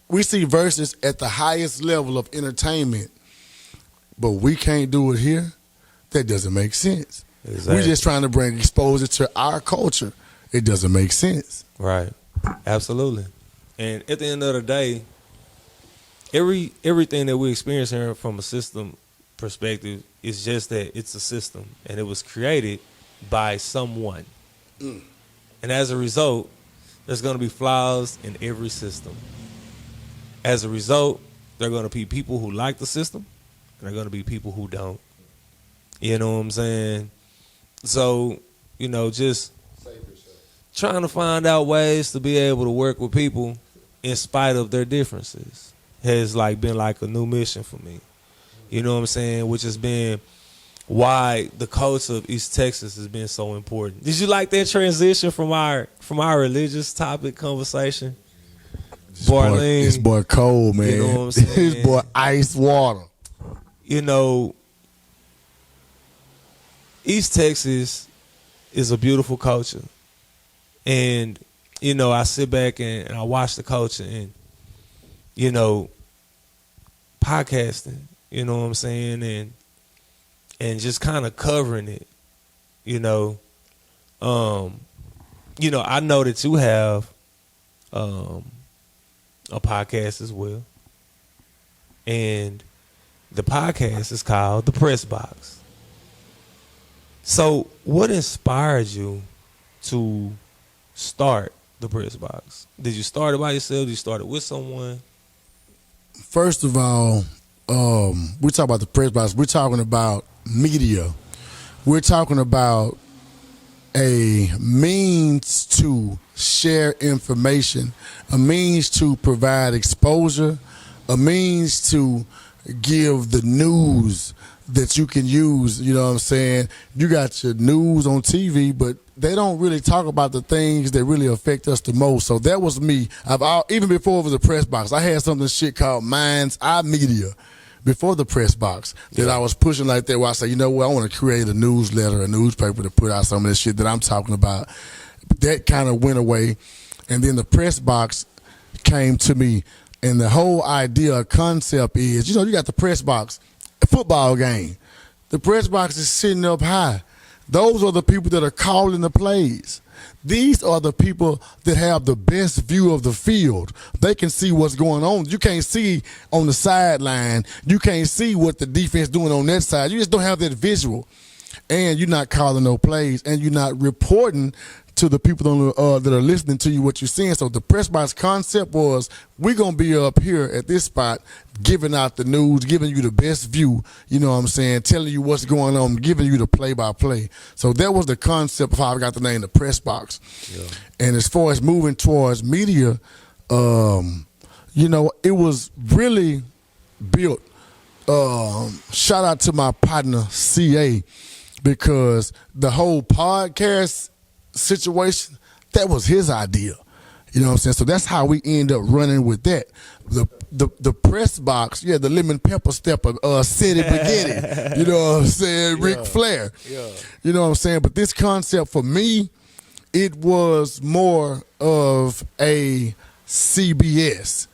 we see verses at the highest level of entertainment, but we can't do it here. That doesn't make sense. Exactly. We're just trying to bring exposure to our culture. It doesn't make sense. Right. Absolutely. And at the end of the day, everything that we experience here from a system perspective is just that it's a system, and it was created by someone. And as a result, there's going to be flaws in every system. As a result, there are going to be people who like the system, and there are going to be people who don't. You know what I'm saying? So, you know, just trying to find out ways to be able to work with people in spite of their differences has been like a new mission for me. You know what I'm saying? Which has been why the culture of East Texas has been so important. Did you like that transition from our religious topic conversation? Barrlean, this boy cold, man. You know what I'm saying? This boy ice water. You know, East Texas is a beautiful culture. And, you know, I sit back and I watch the culture, and, you know, podcasting, you know what I'm saying, and just kind of covering it, you know. You know, I know that you have a podcast as well. And the podcast is called The Press Box. So what inspired you to start The Press Box? Did you start it by yourself? Did you start it with someone? First of all, we talk about The Press Box. We're talking about media. we're talking about a means to share information, a means to provide exposure, a means to give the news that you can use. You know what I'm saying? You got your news on TV, but they don't really talk about the things that really affect us the most. So that was me. Even before it was a press box, I had something shit called Mind's Eye Media before the press box that I was pushing like that, where I said, you know what, I want to create a newsletter, a newspaper to put out some of this shit that I'm talking about. But that kind of went away. And then the press box came to me. And the whole idea, concept is, you know, you got the press box, a football game. The press box is sitting up high. Those are the people that are calling the plays. These are the people that have the best view of the field. They can see what's going on. You can't see on the sideline. You can't see what the defense doing on that side. You just don't have that visual. And you're not calling no plays, and you're not reporting to the people that are listening to you what you're seeing. So the press box concept was, we're going to be up here at this spot giving out the news, giving you the best view, you know what I'm saying, telling you what's going on, giving you the play-by-play. So that was the concept of how I got the name the press box. Yeah. And as far as moving towards media, you know, it was really built. Shout out to my partner, CA, because the whole podcast situation, that was his idea. You know what I'm saying? So that's how we end up running with that. The press box, the lemon pepper stepper, city spaghetti. You know what I'm saying? Yeah. Ric Flair. Yeah. You know what I'm saying? But this concept for me, it was more of a CBS.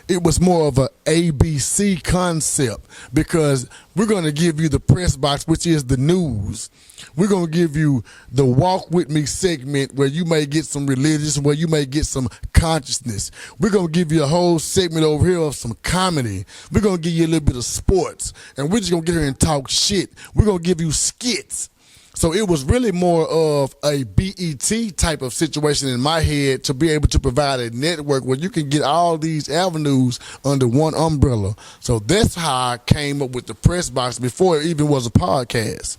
It was more of a ABC concept, because we're going to give you the press box, which is the news. We're going to give you the Walk With Me segment, where you may get some religious, where you may get some consciousness. We're going to give you a whole segment over here of some comedy. We're going to give you a little bit of sports. And we're just going to get here and talk shit. We're going to give you skits. So it was really more of a BET type of situation in my head, to be able to provide a network where you can get all these avenues under one umbrella. So that's how I came up with the press box before it even was a podcast.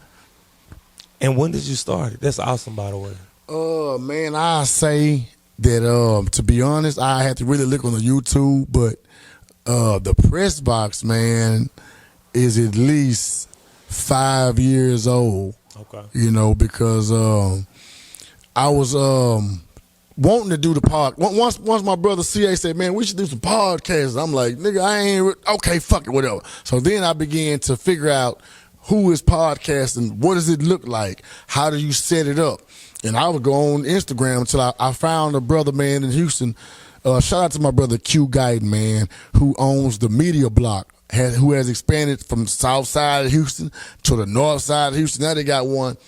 And when did you start it? That's awesome, by the way. Man, I say that, to be honest, I had to really look on the YouTube, but the press box, man, is at least 5 years old. Okay. You know, because I was wanting to do the pod. Once my brother CA said, man, we should do some podcasts. I'm like, nigga, I ain't, okay, fuck it, whatever. So then I began to figure out who is podcasting, what does it look like, how do you set it up? And I would go on Instagram until I found a brother, man, in Houston. Shout out to my brother Q Guide, man, who owns the Media Block. Who has expanded from the south side of Houston to the north side of Houston. Now they got one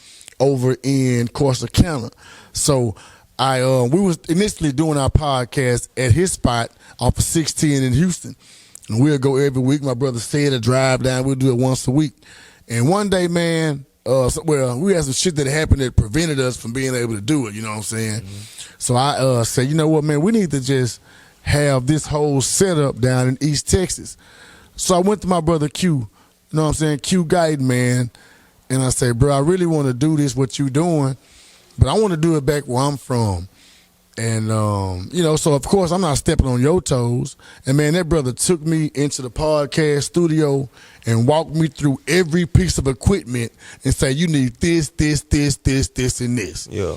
over in Corsicana. So we was initially doing our podcast at his spot off of 610 in Houston. And we'll go every week. My brother said to drive down. We'll do it once a week. And one day, man, we had some shit that happened that prevented us from being able to do it. You know what I'm saying? Mm-hmm. So I said, you know what, man, we need to just have this whole setup down in East Texas. So I went to my brother Q, you know what I'm saying, Q Guide, man, and I said, bro, I really want to do this, what you doing, but I want to do it back where I'm from. And, you know, so of course I'm not stepping on your toes. And, man, that brother took me into the podcast studio and walked me through every piece of equipment and say, you need this, and this. Yeah.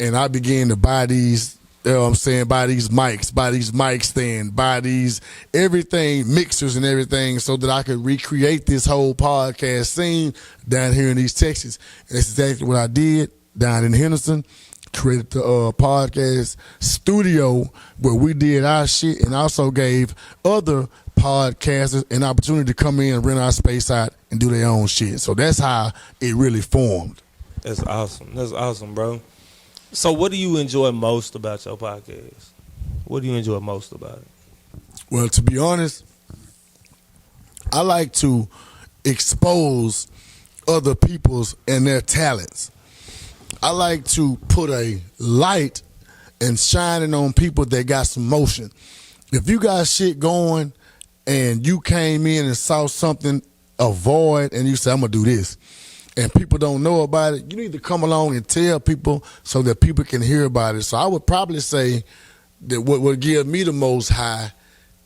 And I began to buy these. You know what I'm saying, buy these mic stand, buy these everything, mixers and everything, so that I could recreate this whole podcast scene down here in East Texas. And that's exactly what I did down in Henderson. Created the podcast studio where we did our shit, and also gave other podcasters an opportunity to come in and rent our space out and do their own shit. So that's how it really formed. That's awesome. That's awesome, bro. So what do you enjoy most about your podcast? What do you enjoy most about it? Well, to be honest, I like to expose other people's and their talents. I like to put a light and shining on people that got some motion. If you got shit going and you came in and saw something, a void, and you say, I'm going to do this. and people don't know about it, you need to come along and tell people so that people can hear about it. So I would probably say that what would give me the most high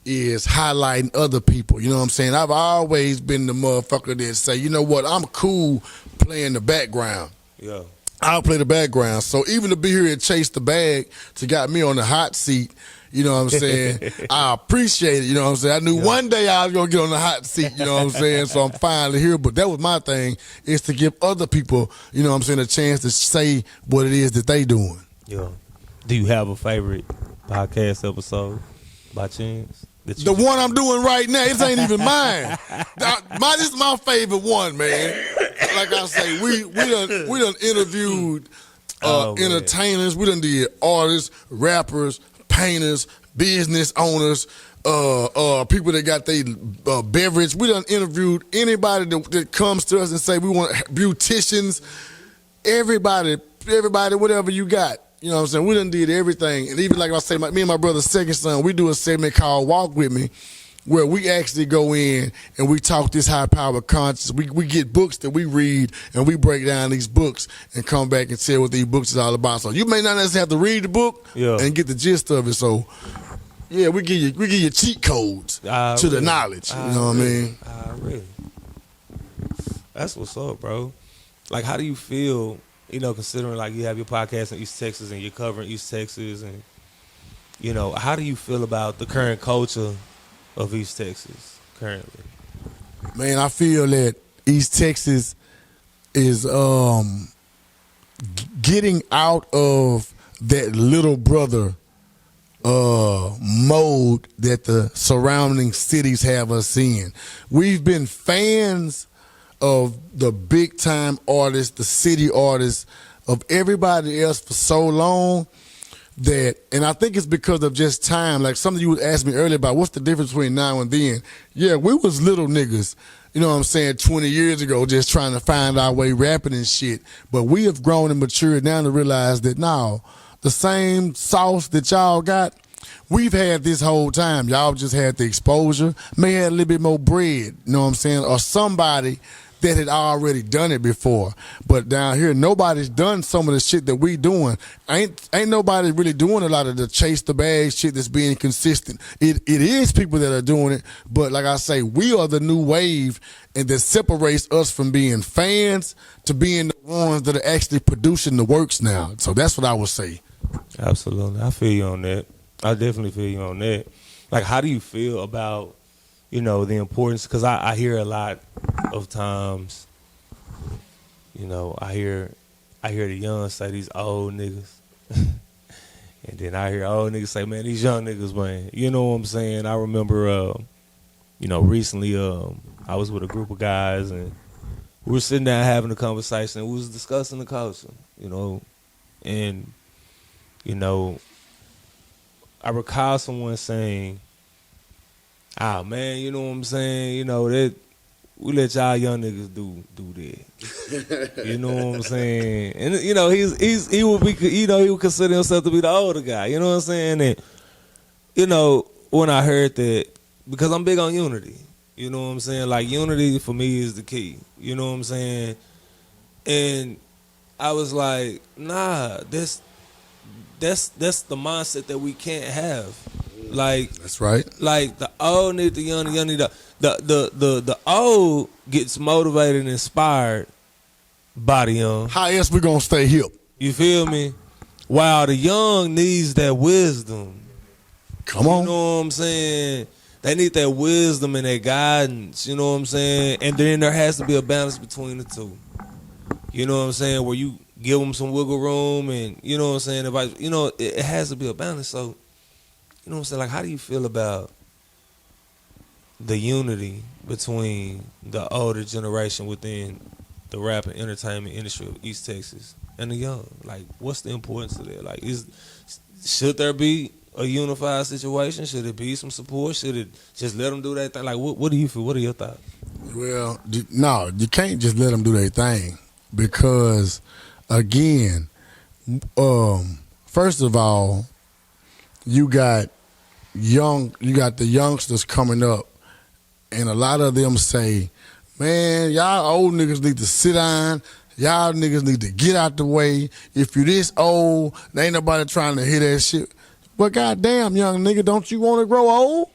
is highlighting other people. You know what I'm saying? I've always been the motherfucker that say, you know what, I'm cool playing the background. Yeah. I'll play the background. So even to be here and chase the bag to got me on the hot seat, you know what I'm saying? I appreciate it, you know what I'm saying? I knew one day I was going to get on the hot seat, you know what I'm saying? So I'm finally here. But that was my thing, is to give other people, you know what I'm saying, a chance to say what it is that they doing. Yeah. Do you have a favorite podcast episode by chance? The one I'm doing right now, it ain't even mine. This is my favorite one, man. Like I say, we done interviewed entertainers. We done did artists, rappers, painters, business owners, people that got their beverage. We done interviewed anybody that comes to us and say we want beauticians. Everybody, whatever you got. You know what I'm saying? We done did everything. And even like I say, me and my brother's second son, we do a segment called Walk With Me, where we actually go in and we talk this high-powered conscience. We get books that we read, and we break down these books and come back and tell what these books is all about. So you may not necessarily have to read the book and get the gist of it. So, yeah, we give you cheat codes to the knowledge. You know what I mean? Really. That's what's up, bro. Like, how do you feel, you know, considering like you have your podcast in East Texas and you're covering East Texas, and, you know, how do you feel about the current culture of East Texas currently? Man, I feel that East Texas is getting out of that little brother mode that the surrounding cities have us in. We've been fans of the big time artists, the city artists, of everybody else for so long that, and I think it's because of just time. Like something you would ask me earlier about, what's the difference between now and then? Yeah, we was little niggas, you know what I'm saying, 20 years ago, just trying to find our way rapping and shit. But we have grown and matured now to realize that now, the same sauce that y'all got, we've had this whole time. Y'all just had the exposure, may have a little bit more bread, you know what I'm saying, or somebody that had already done it before. But down here, nobody's done some of the shit that we doing. Ain't nobody really doing a lot of the chase the bag shit that's being consistent. It is people that are doing it, but like I say, we are the new wave, and that separates us from being fans to being the ones that are actually producing the works now. So that's what I would say. Absolutely. I feel you on that. I definitely feel you on that. Like, how do you feel about, you know, the importance, because I hear a lot of times, you know, I hear the young say these old niggas. And then I hear old niggas say, man, these young niggas, man. You know what I'm saying? I remember, you know, recently I was with a group of guys, and we were sitting down having a conversation, and we was discussing the culture, you know. And, you know, I recall someone saying, ah, man, you know what I'm saying? You know, that we let y'all young niggas do that. You know what I'm saying? And, you know, he would be, you know, he would consider himself to be the older guy. You know what I'm saying? And, you know, when I heard that, because I'm big on unity. You know what I'm saying? Like, unity for me is the key. You know what I'm saying? And I was like, nah, that's the mindset that we can't have. Like, that's right. Like, the old need the young need the old gets motivated and inspired by the young. How else we gonna stay hip? You feel me? While the young needs that wisdom. Come on. You know what I'm saying? They need that wisdom and that guidance. You know what I'm saying? And then there has to be a balance between the two. You know what I'm saying? Where you give them some wiggle room, and you know what I'm saying? If I, you know, it has to be a balance. So, you know what I'm saying? Like, how do you feel about the unity between the older generation within the rap and entertainment industry of East Texas and the young? Like, what's the importance of that? Like, should there be a unified situation? Should it be some support? Should it just let them do that thing? Like, what do you feel? What are your thoughts? Well, no, you can't just let them do their thing, because, again, first of all, you got the youngsters coming up, and a lot of them say, man, y'all old niggas need to sit down. Y'all niggas need to get out the way. If you this old, there ain't nobody trying to hear that shit. But goddamn, young nigga, don't you want to grow old?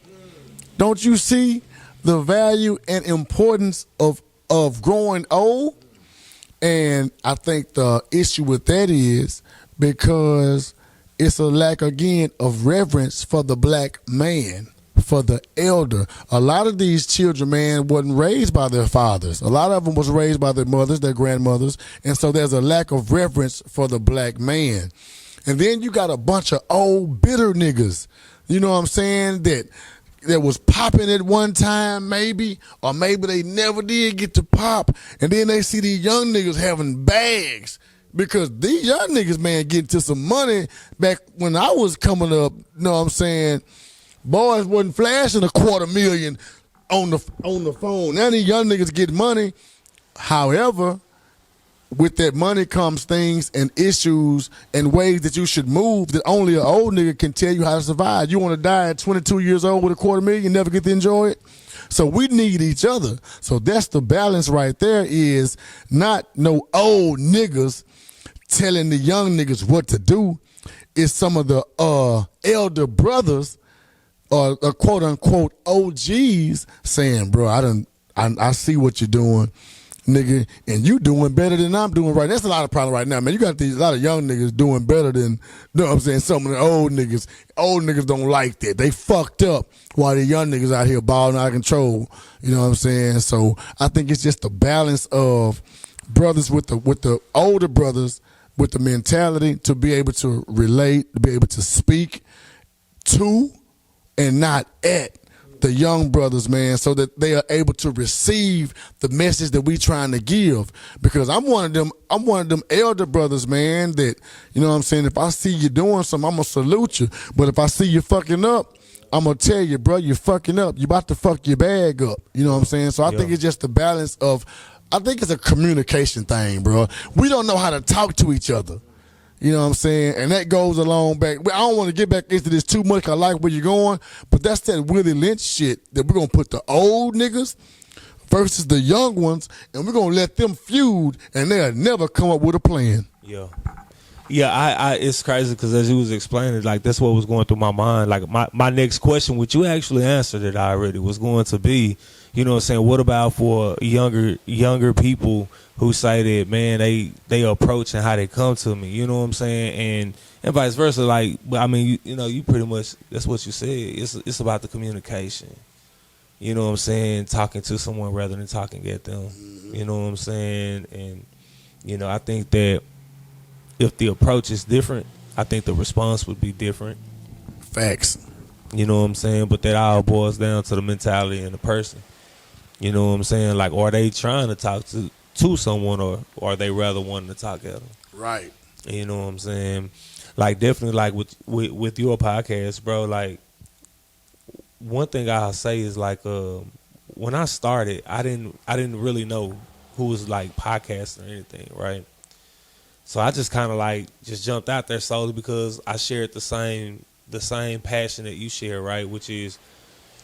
Don't you see the value and importance of growing old? And I think the issue with that is because it's a lack, again, of reverence for the black man, for the elder. A lot of these children, man, wasn't raised by their fathers. A lot of them was raised by their mothers, their grandmothers. And so there's a lack of reverence for the black man. And then you got a bunch of old, bitter niggas, you know what I'm saying, that was popping at one time maybe, or maybe they never did get to pop. And then they see these young niggas having bags. Because these young niggas, man, getting to some money back when I was coming up, you know what I'm saying? Boys wasn't flashing $250,000 on the phone. Now these young niggas get money. However, with that money comes things and issues and ways that you should move that only an old nigga can tell you how to survive. You want to die at 22 years old with $250,000, never get to enjoy it? So we need each other. So that's the balance right there, is not no old niggas telling the young niggas what to do. It's some of the elder brothers or quote unquote OGs saying, bro, I see what you're doing, nigga, and you doing better than I'm doing right now. That's a lot of problem right now, man. You got a lot of young niggas doing better than, you know what I'm saying, some of the old niggas. Old niggas don't like that. They fucked up while the young niggas out here balling out of control. You know what I'm saying? So I think it's just the balance of brothers with the older brothers with the mentality to be able to relate, to be able to speak to and not at the young brothers, man, so that they are able to receive the message that we trying to give. Because I'm one of them elder brothers, man, that, you know what I'm saying, if I see you doing something, I'm going to salute you. But if I see you fucking up, I'm going to tell you, bro, you're fucking up. You about to fuck your bag up. You know what I'm saying? So I think it's just the balance of, I think it's a communication thing, bro. We don't know how to talk to each other. You know what I'm saying? And that goes along back. I don't want to get back into this too much. I like where you're going. But that's that Willie Lynch shit that we're going to put the old niggas versus the young ones, and we're going to let them feud, and they'll never come up with a plan. Yeah. Yeah, it's crazy because as you was explaining, like, that's what was going through my mind. Like, my next question, which you actually answered it already, was going to be, you know what I'm saying, what about for younger people who say that, man, they approach and how they come to me, you know what I'm saying, and vice versa. Like, I mean, you pretty much, that's what you said. It's about the communication. You know what I'm saying? Talking to someone rather than talking at them. You know what I'm saying? And, I think that if the approach is different, I think the response would be different. Facts. You know what I'm saying? But that all boils down to the mentality and the person. You know what I'm saying? Like, are they trying to talk to someone, or are they rather wanting to talk at them? Right. You know what I'm saying? Like, definitely, like, with your podcast, bro, like, one thing I'll say is, like, when I started, I didn't really know who was, like, podcasting or anything, right? So I just kind of, like, just jumped out there solely because I shared the same passion that you share, right, which is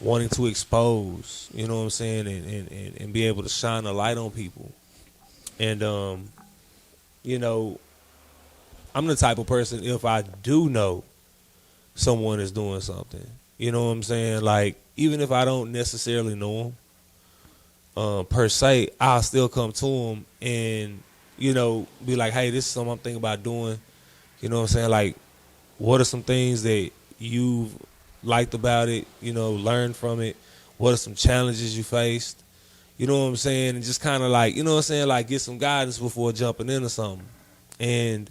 wanting to expose, you know what I'm saying, and be able to shine a light on people. And, I'm the type of person, if I do know someone is doing something, you know what I'm saying, like, even if I don't necessarily know them, per se, I'll still come to them and, be like, hey, this is something I'm thinking about doing. You know what I'm saying? Like, what are some things that you've liked about it, learned from it? What are some challenges you faced? You know what I'm saying? And just kind of like, you know what I'm saying? Like, get some guidance before jumping into something. And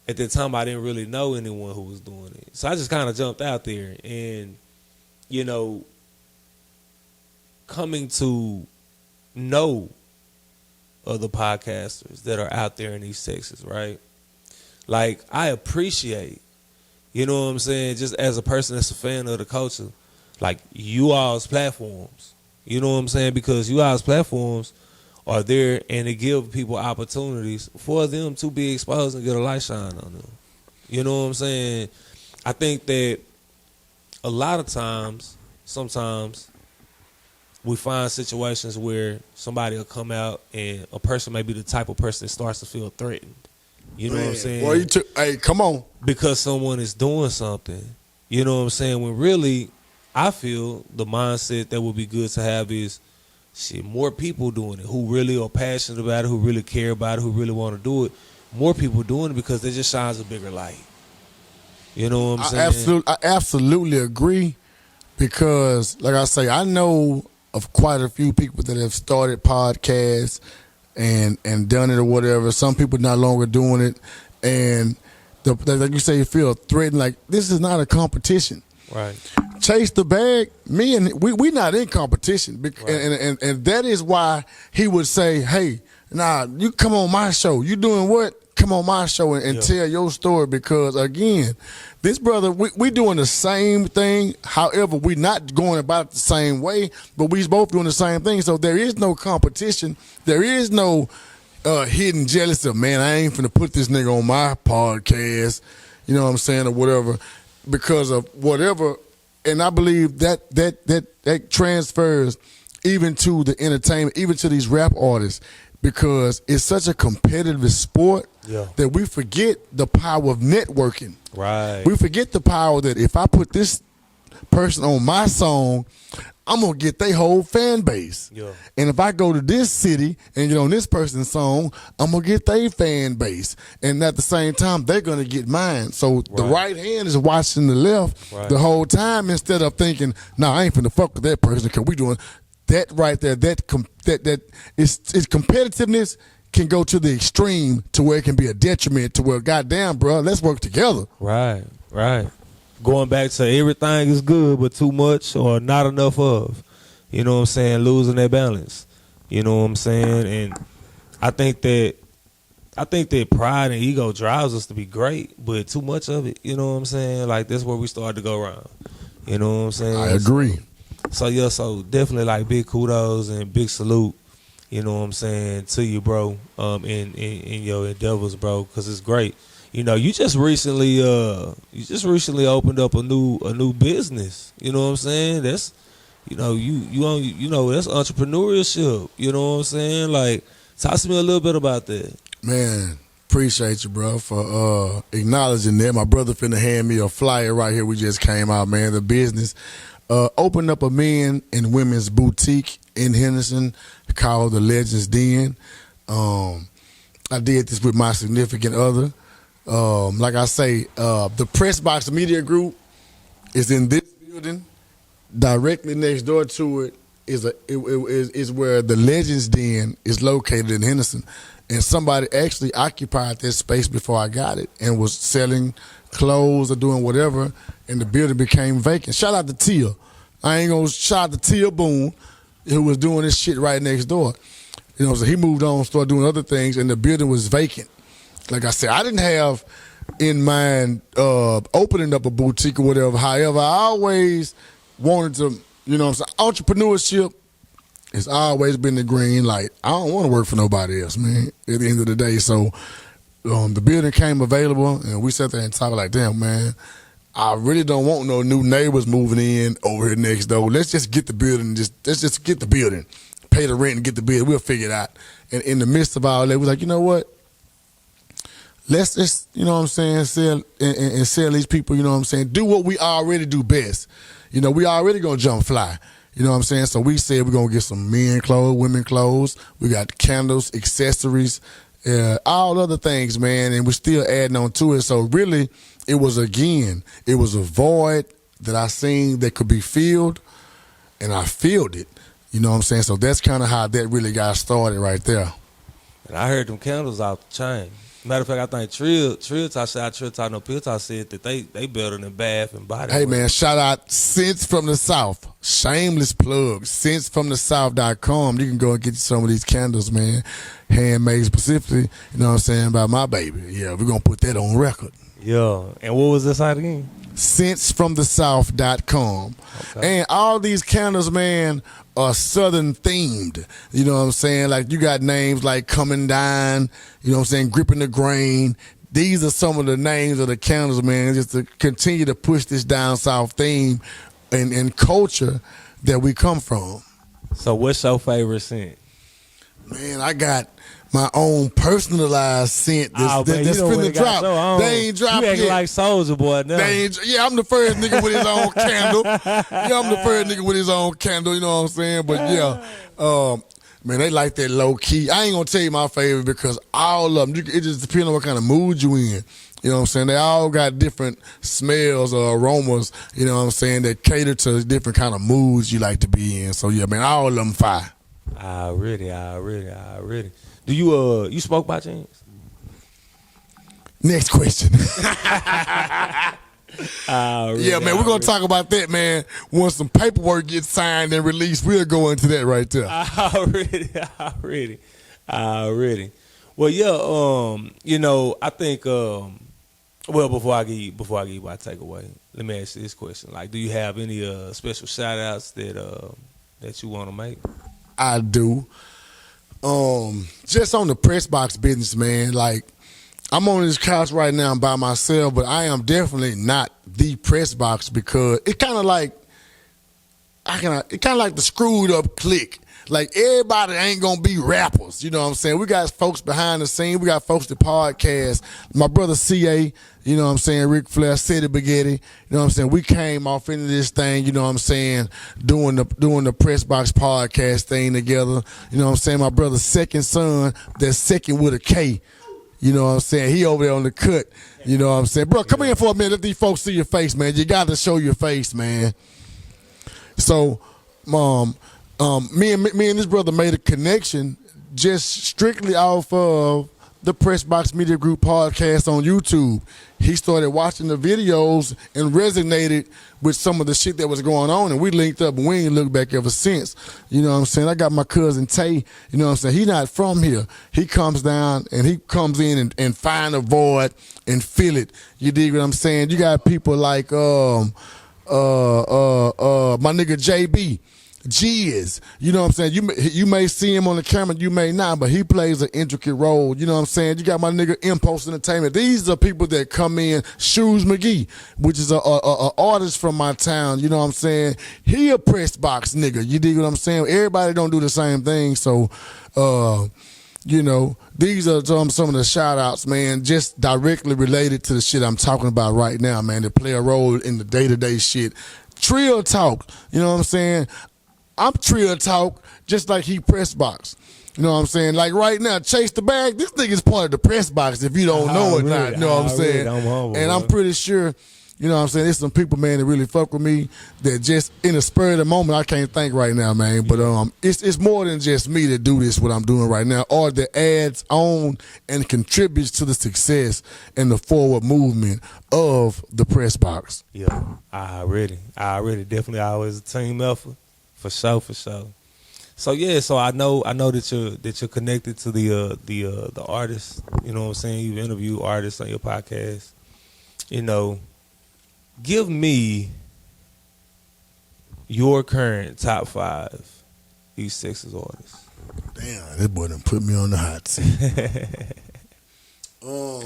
at that time, I didn't really know anyone who was doing it. So I just kind of jumped out there. And, coming to know other podcasters that are out there in East Texas, right? Like, I appreciate, you know what I'm saying, just as a person that's a fan of the culture, like, you all's platforms. You know what I'm saying? Because you all's platforms are there, and they give people opportunities for them to be exposed and get a light shine on them. You know what I'm saying? I think that a lot of times, sometimes, we find situations where somebody will come out and a person may be the type of person that starts to feel threatened. You know what I'm saying? Boy, hey, come on. Because someone is doing something. You know what I'm saying? When really, I feel the mindset that would be good to have is, shit, more people doing it who really are passionate about it, who really care about it, who really want to do it. More people doing it because it just shines a bigger light. You know what I'm saying? I absolutely agree because, like I say, I know of quite a few people that have started podcasts and done it or whatever. Some people not longer doing it, and like you say, you feel threatened. Like, this is not a competition. Right. Chase the bag. Me and we not in competition, right. and that is why he would say, "Hey, nah, you come on my show. You doing what? Come on my show and tell your story." Because again, this brother, we doing the same thing. However, we not going about it the same way, but we both doing the same thing. So there is no competition. There is no hidden jealousy of, man, I ain't finna put this nigga on my podcast. You know what I'm saying, or whatever, because of whatever. And I believe that transfers even to the entertainment, even to these rap artists, because it's such a competitive sport that we forget the power of networking. Right. We forget the power that if I put this person on my song, I'm going to get their whole fan base. Yeah. And if I go to this city and get on this person's song, I'm going to get their fan base. And at the same time, they're going to get mine. So the right hand is watching the left the whole time instead of thinking, nah, I ain't finna fuck with that person because we doing that right there. That its competitiveness can go to the extreme to where it can be a detriment to where, goddamn, bro, let's work together. Right. Going back to everything is good, but too much or not enough of. You know what I'm saying? Losing that balance. You know what I'm saying? And I think that pride and ego drives us to be great, but too much of it, you know what I'm saying? Like, that's where we start to go wrong. You know what I'm saying? I agree. So definitely like big kudos and big salute, you know what I'm saying, to you, bro, in your endeavors, bro, because it's great. You know, you just recently opened up a new business. You know what I'm saying? That's, that's entrepreneurship. You know what I'm saying? Like, talk to me a little bit about that. Man, appreciate you, bro, for acknowledging that. My brother finna hand me a flyer right here. We just came out, man. The business opened up a men and women's boutique in Henderson called the Legends Den. I did this with my significant other. Like I say, the Press Box Media Group is in this building. Directly next door to it is where the Legends Den is located in Henderson. And somebody actually occupied that space before I got it and was selling clothes or doing whatever, and the building became vacant. Shout out to Tia. I ain't gonna shout out to Tia Boone, who was doing this shit right next door. You know, so he moved on, started doing other things, and the building was vacant. Like I said, I didn't have in mind opening up a boutique or whatever. However, I always wanted to, you know what I'm saying, entrepreneurship has always been the green light. I don't want to work for nobody else, man, at the end of the day. So the building came available, and we sat there and talked like, damn, man, I really don't want no new neighbors moving in over here next door. Let's just get the building, let's just get the building, pay the rent and get the building. We'll figure it out. And in the midst of all that, we was like, you know what? Let's just, you know what I'm saying, sell and sell these people, you know what I'm saying, do what we already do best. You know, we already gonna jump fly. You know what I'm saying? So we said we're going to get some men clothes, women clothes. We got candles, accessories, all other things, man, and we're still adding on to it. So really, it was a void that I seen that could be filled, and I filled it. You know what I'm saying? So that's kind of how that really got started right there. And I heard them candles out the chain. Matter of fact, I think Trill Talk said that they better than Bath and Body Hey, Works. man, shout out Scents from the South. Shameless plug. ScentsFromTheSouth.com. You can go and get some of these candles, man. Handmade specifically, you know what I'm saying, by my baby. Yeah, we're going to put that on record. Yeah. And what was this site again? ScentsFromTheSouth.com. Okay. And all these candles, man, are Southern themed. You know what I'm saying? Like, you got names like Coming Down, you know what I'm saying, Gripping the Grain. These are some of the names of the candles, man, just to continue to push this down south theme and culture that we come from. So what's your favorite scent? Man, I got my own personalized scent that's finna drop. They ain't dropped yet. You acting like Soulja Boy now. I'm the first nigga with his own candle. Yeah, I'm the first nigga with his own candle, you know what I'm saying? But yeah, man, they like that low key. I ain't gonna tell you my favorite because all of them, it just depends on what kind of mood you in. You know what I'm saying? They all got different smells or aromas, you know what I'm saying, that cater to different kind of moods you like to be in. So yeah, man, all of them fire. Already. Do you smoke by chance? Next question. Yeah, man, we're going to talk about that, man. Once some paperwork gets signed and released, we'll go into that right there. Already. Well, yeah, you know, I think, well, before I give you my takeaway, let me ask you this question. Like, do you have any special shout-outs that you want to make? I do. Just on the press box business, man, like, I'm on this couch right now by myself, but I am definitely not the press box because it kind of like the screwed up clique. Like, everybody ain't gonna be rappers, you know what I'm saying? We got folks behind the scene, we got folks that podcast. My brother CA, you know what I'm saying, Ric Flair, City Spaghetti, you know what I'm saying? We came off into this thing, you know what I'm saying, doing the press box podcast thing together. You know what I'm saying? My brother's second son, that's second with a K. You know what I'm saying? He over there on the cut. You know what I'm saying? Bro, come in for a minute. Let these folks see your face, man. You got to show your face, man. So, me and this brother made a connection just strictly off of the Press Box Media Group podcast on YouTube. He started watching the videos and resonated with some of the shit that was going on, and we linked up, and we ain't looked back ever since. You know what I'm saying? I got my cousin Tay, you know what I'm saying? He not from here. He comes down, and he comes in and find a void and fill it. You dig what I'm saying? You got people like my nigga JB. Giz, you know what I'm saying? You may see him on the camera, you may not, but he plays an intricate role. You know what I'm saying? You got my nigga Impulse Entertainment. These are people that come in. Shoes McGee, which is a artist from my town. You know what I'm saying? He a press box nigga. You dig what I'm saying? Everybody don't do the same thing. So, you know, these are some of the shout outs, man, just directly related to the shit I'm talking about right now, man, that play a role in the day-to-day shit. Trill Talk, you know what I'm saying? I'm Trill Talk, just like he press box. You know what I'm saying? Like right now, Chase the Bag, this nigga's part of the press box if you don't know it not. You know what I'm saying? I'm pretty sure, you know what I'm saying, there's some people, man, that really fuck with me that just in the spur of the moment, I can't think right now, man. But it's more than just me that do this, what I'm doing right now, or that adds on and contributes to the success and the forward movement of the press box. Yeah, I already definitely always a team effort. For sure. So yeah, so I know that you're connected to the artists. You know what I'm saying? You've interviewed artists on your podcast. You know, give me your current top 5 East Texas artists. Damn, that boy done put me on the hot seat. I'm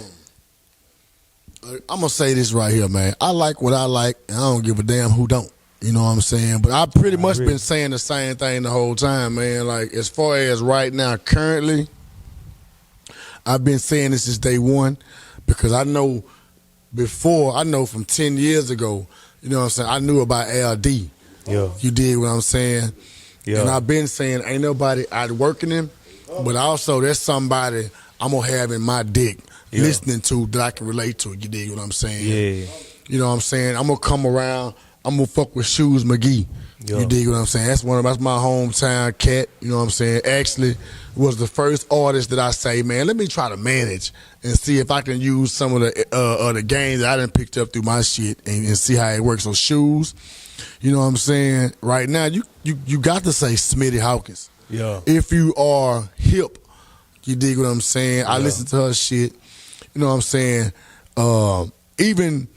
gonna say this right here, man. I like what I like, and I don't give a damn who don't. You know what I'm saying? But I've pretty much been saying the same thing the whole time, man. Like, as far as right now, currently, I've been saying this since day one because I know from 10 years ago, you know what I'm saying, I knew about LD. Yeah. You dig what I'm saying? Yeah. And I've been saying ain't nobody outworking him, but also there's somebody I'm going to have in my dick listening to that I can relate to. You dig what I'm saying? Yeah. You know what I'm saying? I'm going to come around. I'm going to fuck with Shoes McGee. Yo. You dig what I'm saying? That's my hometown cat. You know what I'm saying? Actually, was the first artist that I say, man, let me try to manage and see if I can use some of the games that I done picked up through my shit and see how it works. So Shoes, you know what I'm saying? Right now, you got to say Smitty Hawkins. Yeah. If you are hip, you dig what I'm saying? Yeah. I listen to her shit. You know what I'm saying? Even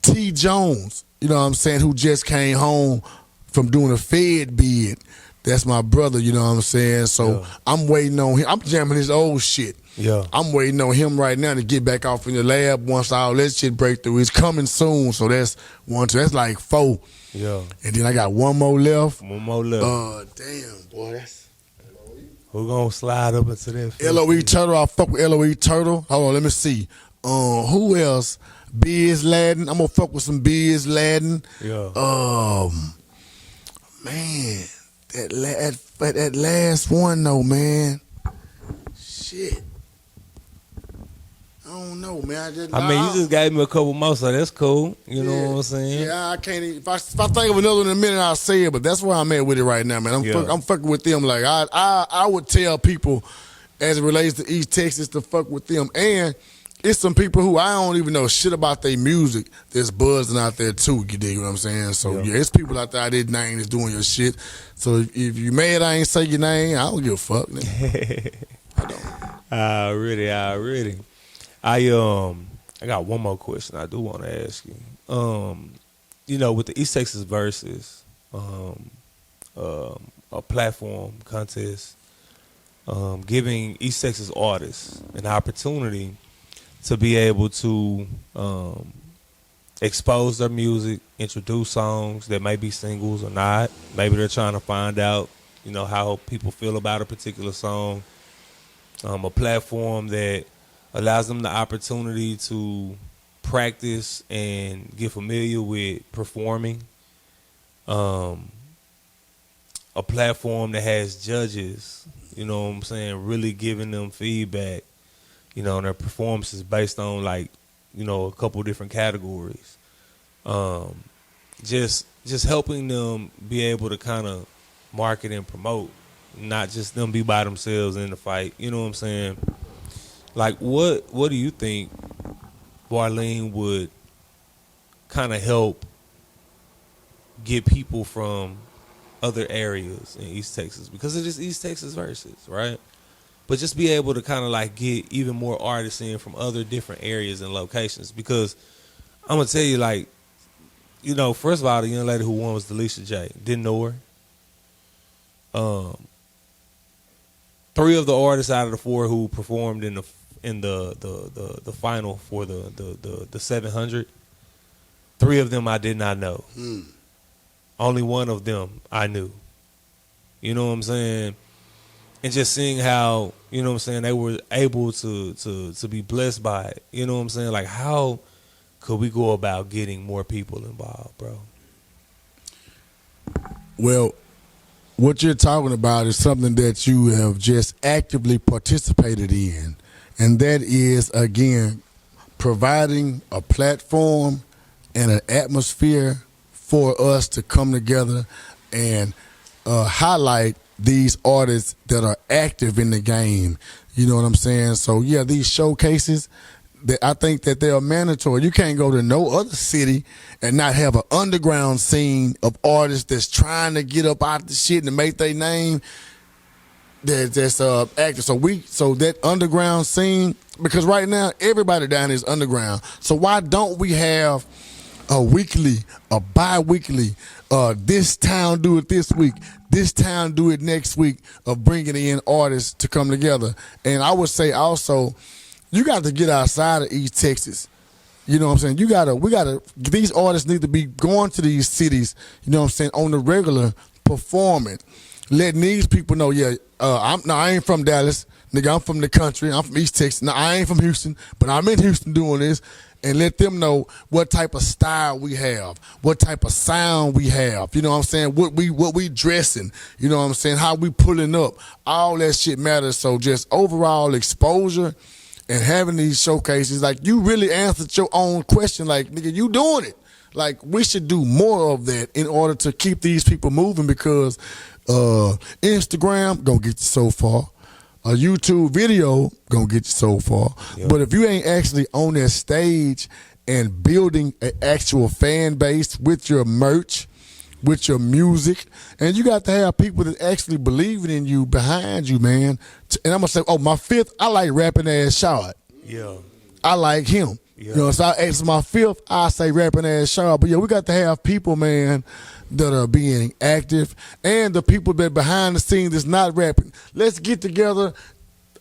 T. Jones, you know what I'm saying, who just came home from doing a Fed bid, That's my brother, you know what I'm saying? So I'm waiting on him. I'm jamming his old shit. Yeah. I'm waiting on him right now to get back off in the lab once all that shit break through. It's coming soon, so that's 1, 2. That's like 4. Yeah. And then I got one more left. One more left. Damn, boy, that's Who gonna slide up into that? LOE Turtle. I fuck with LOE Turtle. Hold on, let me see. Who else? Biz Laden. I'm gonna fuck with some Biz Laden. Yeah. Man, that last one though, man. Shit. I don't know, man. I mean, you just gave me a couple more, so that's cool. You know what I'm saying? Yeah, I can't. If I think of another one in a minute, I'll say it. But that's where I'm at with it right now, man. I'm fucking with them. Like I would tell people, as it relates to East Texas, to fuck with them. And it's some people who I don't even know shit about their music that's buzzing out there too. You dig what I'm saying? So yeah, it's people out there I didn't name that's doing your shit. So if you mad I ain't say your name, I don't give a fuck. I don't. Already. I got one more question I do want to ask you. You know, with the East Texas Versus, a platform contest, giving East Texas artists an opportunity to be able to expose their music, introduce songs that may be singles or not. Maybe they're trying to find out, you know, how people feel about a particular song. A platform that allows them the opportunity to practice and get familiar with performing. A platform that has judges, you know what I'm saying, really giving them feedback, you know, on their performances based on, like, you know, a couple different categories. Just helping them be able to kind of market and promote, not just them be by themselves in the fight. You know what I'm saying? Like, what do you think Barrlean would kind of help get people from other areas in East Texas? Because it is East Texas Versus, right? But just be able to kind of like get even more artists in from other different areas and locations. Because I'm going to tell you, like, you know, first of all, the young lady who won was Delisha J. Didn't know her. 3 of the artists out of the 4 who performed in the final for the 700, 3 of them I did not know. Only 1 of them I knew. You know what I'm saying? And just seeing how, you know what I'm saying, they were able to be blessed by it. You know what I'm saying? Like, how could we go about getting more people involved, bro? Well, what you're talking about is something that you have just actively participated in. And that is, again, providing a platform and an atmosphere for us to come together and highlight these artists that are active in the game. You know what I'm saying? So, yeah, these showcases, I think that they are mandatory. You can't go to no other city and not have an underground scene of artists that's trying to get up out the shit and make their name that's active. So that underground scene, because right now everybody down here is underground. So why don't we have a weekly, a bi-weekly, this town do it this week, this town do it next week, of bringing in artists to come together? And I would say also, you got to get outside of East Texas. You know what I'm saying? These artists need to be going to these cities, you know what I'm saying, on the regular, performing, letting these people know, I ain't from Dallas, nigga, I'm from the country, I'm from East Texas. Now, I ain't from Houston, but I'm in Houston doing this. And let them know what type of style we have, what type of sound we have. You know what I'm saying? What we dressing. You know what I'm saying? How we pulling up. All that shit matters. So just overall exposure and having these showcases, like, you really answered your own question. Like, nigga, you doing it. Like, we should do more of that in order to keep these people moving, because Instagram gonna get you so far. A YouTube video gonna get you so far. Yep. But if you ain't actually on that stage and building an actual fan base with your merch, with your music, and you got to have people that actually believe in you behind you, man. And I'm gonna say, my 5th, I like rapping ass Shard. Yeah, I like him. Yeah. You know, so it's my 5th, I say rapping ass Shard. But yeah, we got to have people, man, that are being active and the people that behind the scenes that's not rapping. Let's get together.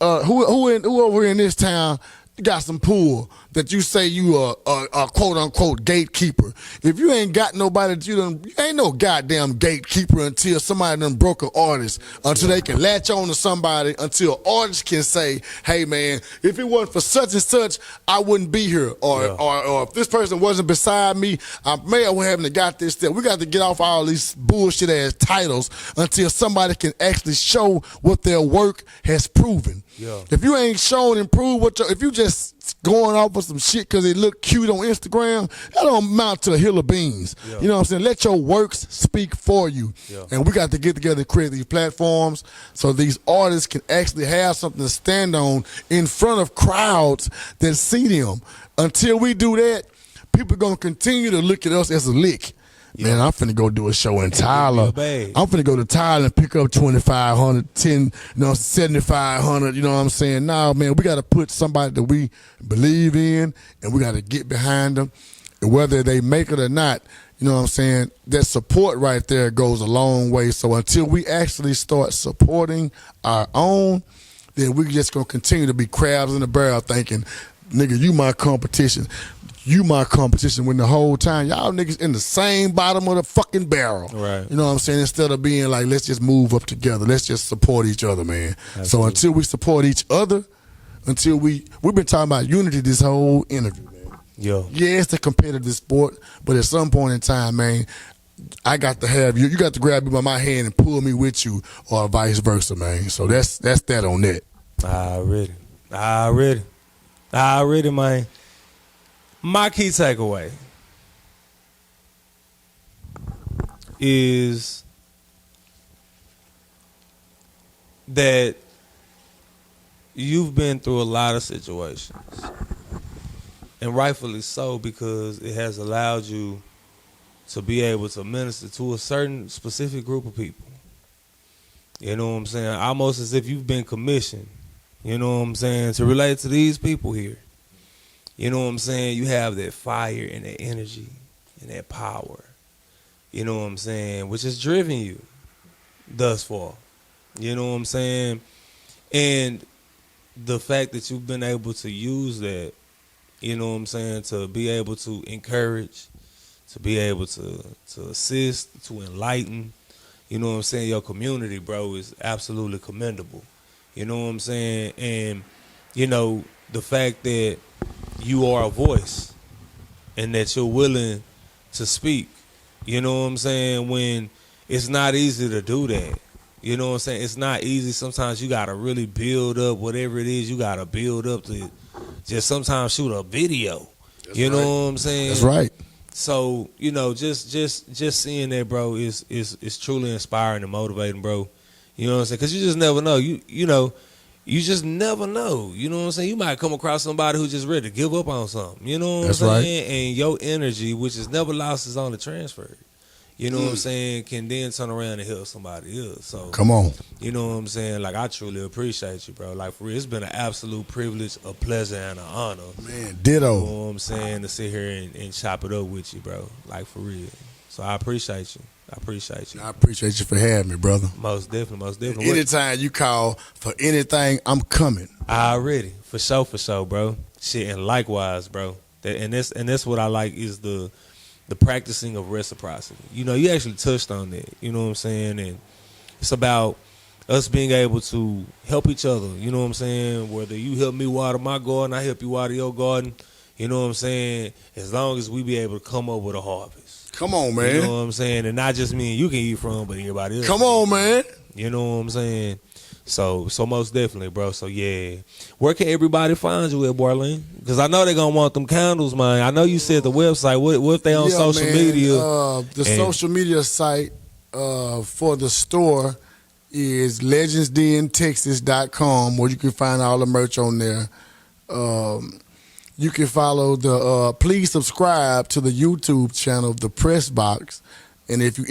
Who over in this town got some pull that you say you are a quote unquote gatekeeper? If you ain't got nobody that you ain't no goddamn gatekeeper until somebody done broke an artist, until they can latch on to somebody, until artists can say, hey man, if it wasn't for such and such, I wouldn't be here. Or if this person wasn't beside me, I may have haven't got this step. We got to get off all these bullshit ass titles until somebody can actually show what their work has proven. Yeah. If you ain't shown and proved if you just going off of some shit because it look cute on Instagram, that don't amount to a hill of beans. Yeah. You know what I'm saying? Let your works speak for you. Yeah. And we got to get together and create these platforms so these artists can actually have something to stand on in front of crowds that see them. Until we do that, people are going to continue to look at us as a lick. Yeah. Man, I'm finna go do a show in Tyler. I'm finna go to Tyler and pick up 2,500, 7,500. You know what I'm saying? Nah, man, we got to put somebody that we believe in, and we got to get behind them. And whether they make it or not, you know what I'm saying? That support right there goes a long way. So until we actually start supporting our own, then we just gonna continue to be crabs in the barrel, thinking, nigga, you my competition. You my competition, when the whole time y'all niggas in the same bottom of the fucking barrel. Right. You know what I'm saying? Instead of being like, let's just move up together. Let's just support each other, man. Absolutely. So until we support each other, until we've been talking about unity this whole interview, man. Yo. Yeah, it's a competitive sport, but at some point in time, man, I got to have you. You got to grab me by my hand and pull me with you, or vice versa, man. So that's that on that. Already, man. My key takeaway is that you've been through a lot of situations, and rightfully so, because it has allowed you to be able to minister to a certain specific group of people. You know what I'm saying? Almost as if you've been commissioned, you know what I'm saying, to relate to these people here. You know what I'm saying? You have that fire and that energy and that power. You know what I'm saying? Which has driven you thus far. You know what I'm saying? And the fact that you've been able to use that, you know what I'm saying, to be able to encourage, to be able to assist, to enlighten, you know what I'm saying, your community, bro, is absolutely commendable. You know what I'm saying? And, you know, the fact that you are a voice and that you're willing to speak, you know what I'm saying, when it's not easy to do that. You know what I'm saying? It's not easy. Sometimes you got to really build up whatever it is you got to build up to just sometimes shoot a video. That's you know right. what I'm saying? That's right. So, you know, just seeing that, bro, is truly inspiring and motivating, bro. You know what I'm saying? Because you just never know. You know, you just never know. You know what I'm saying? You might come across somebody who's just ready to give up on something. You know what I'm saying? Right. And your energy, which is never lost, is only transferred. You know what I'm saying? Can then turn around and help somebody else. So come on. You know what I'm saying? Like, I truly appreciate you, bro. Like, for real, it's been an absolute privilege, a pleasure, and an honor. Man, ditto. You know what I'm saying? To sit here and chop it up with you, bro. Like, for real. So I appreciate you. I appreciate you for having me, brother. Most definitely. Anytime you call for anything, I'm coming. Already. For sure, bro. Shit, and likewise, bro. And that's what I like is the practicing of reciprocity. You know, you actually touched on that. You know what I'm saying? And it's about us being able to help each other. You know what I'm saying? Whether you help me water my garden, I help you water your garden. You know what I'm saying? As long as we be able to come up with a harvest. Come on, man. You know what I'm saying? And not just me and you can eat from, but anybody else. Come on, man. You know what I'm saying? So most definitely, bro. So, yeah. Where can everybody find you at, Barrlean? Because I know they're going to want them candles, man. I know you said the website. What if they on social media? Social media site for the store is legendsdntexas.com, where you can find all the merch on there. You can follow please subscribe to the YouTube channel, The Press Box. And if you're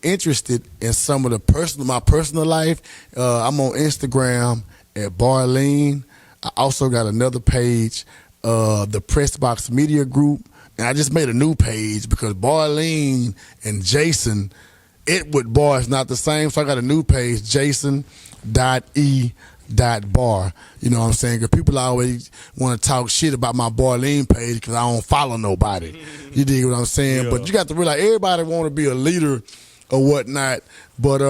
interested in some of my personal life, I'm on Instagram at Barrlean. I also got another page, the Press Box Media Group. And I just made a new page because Barrlean and Jason Edward Bar is not the same. So I got a new page, Jason.e.bar. You know what I'm saying? Because people always want to talk shit about my Barrlean page because I don't follow nobody. You dig what I'm saying? Yeah. But you got to realize everybody want to be a leader or whatnot. But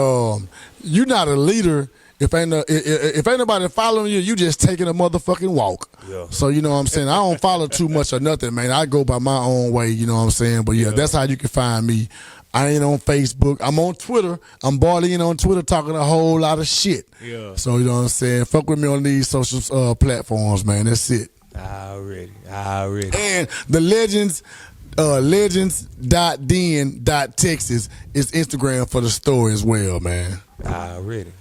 you're not a leader if ain't nobody following you. You just taking a motherfucking walk. Yeah. So you know what I'm saying? I don't follow too much or nothing, man. I go by my own way. You know what I'm saying? But yeah, that's how you can find me. I ain't on Facebook. I'm on Twitter. I'm Barrlean on Twitter talking a whole lot of shit. Yeah. So you know what I'm saying? Fuck with me on these social platforms, man. That's it. Already. And the legends.den.texas is Instagram for the story as well, man. Already.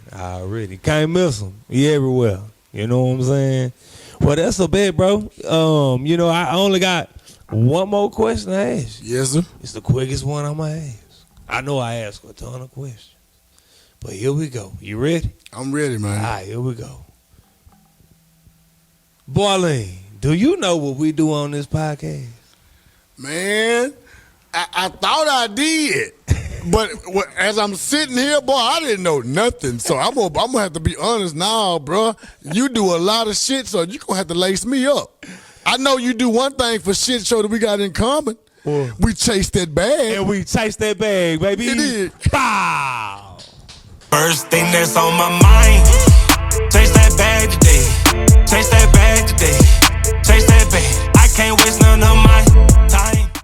Can't miss them. He everywhere. You know what I'm saying? Well, that's a bet, bro. You know, I only got one more question to ask you. Yes, sir. It's the quickest one I'm going to ask. I know I ask a ton of questions. But here we go. You ready? I'm ready, man. All right, here we go. Barrlean, do you know what we do on this podcast? Man, I thought I did. But as I'm sitting here, boy, I didn't know nothing. So I'm gonna have to be honest now, bro. You do a lot of shit, so you're gonna have to lace me up. I know you do one thing for shit show that we got in common. We chase that bag. And we chase that bag, baby. You did. Bow. First thing that's on my mind. Chase that bag today. Chase that bag today. Chase that bag. I can't waste none of my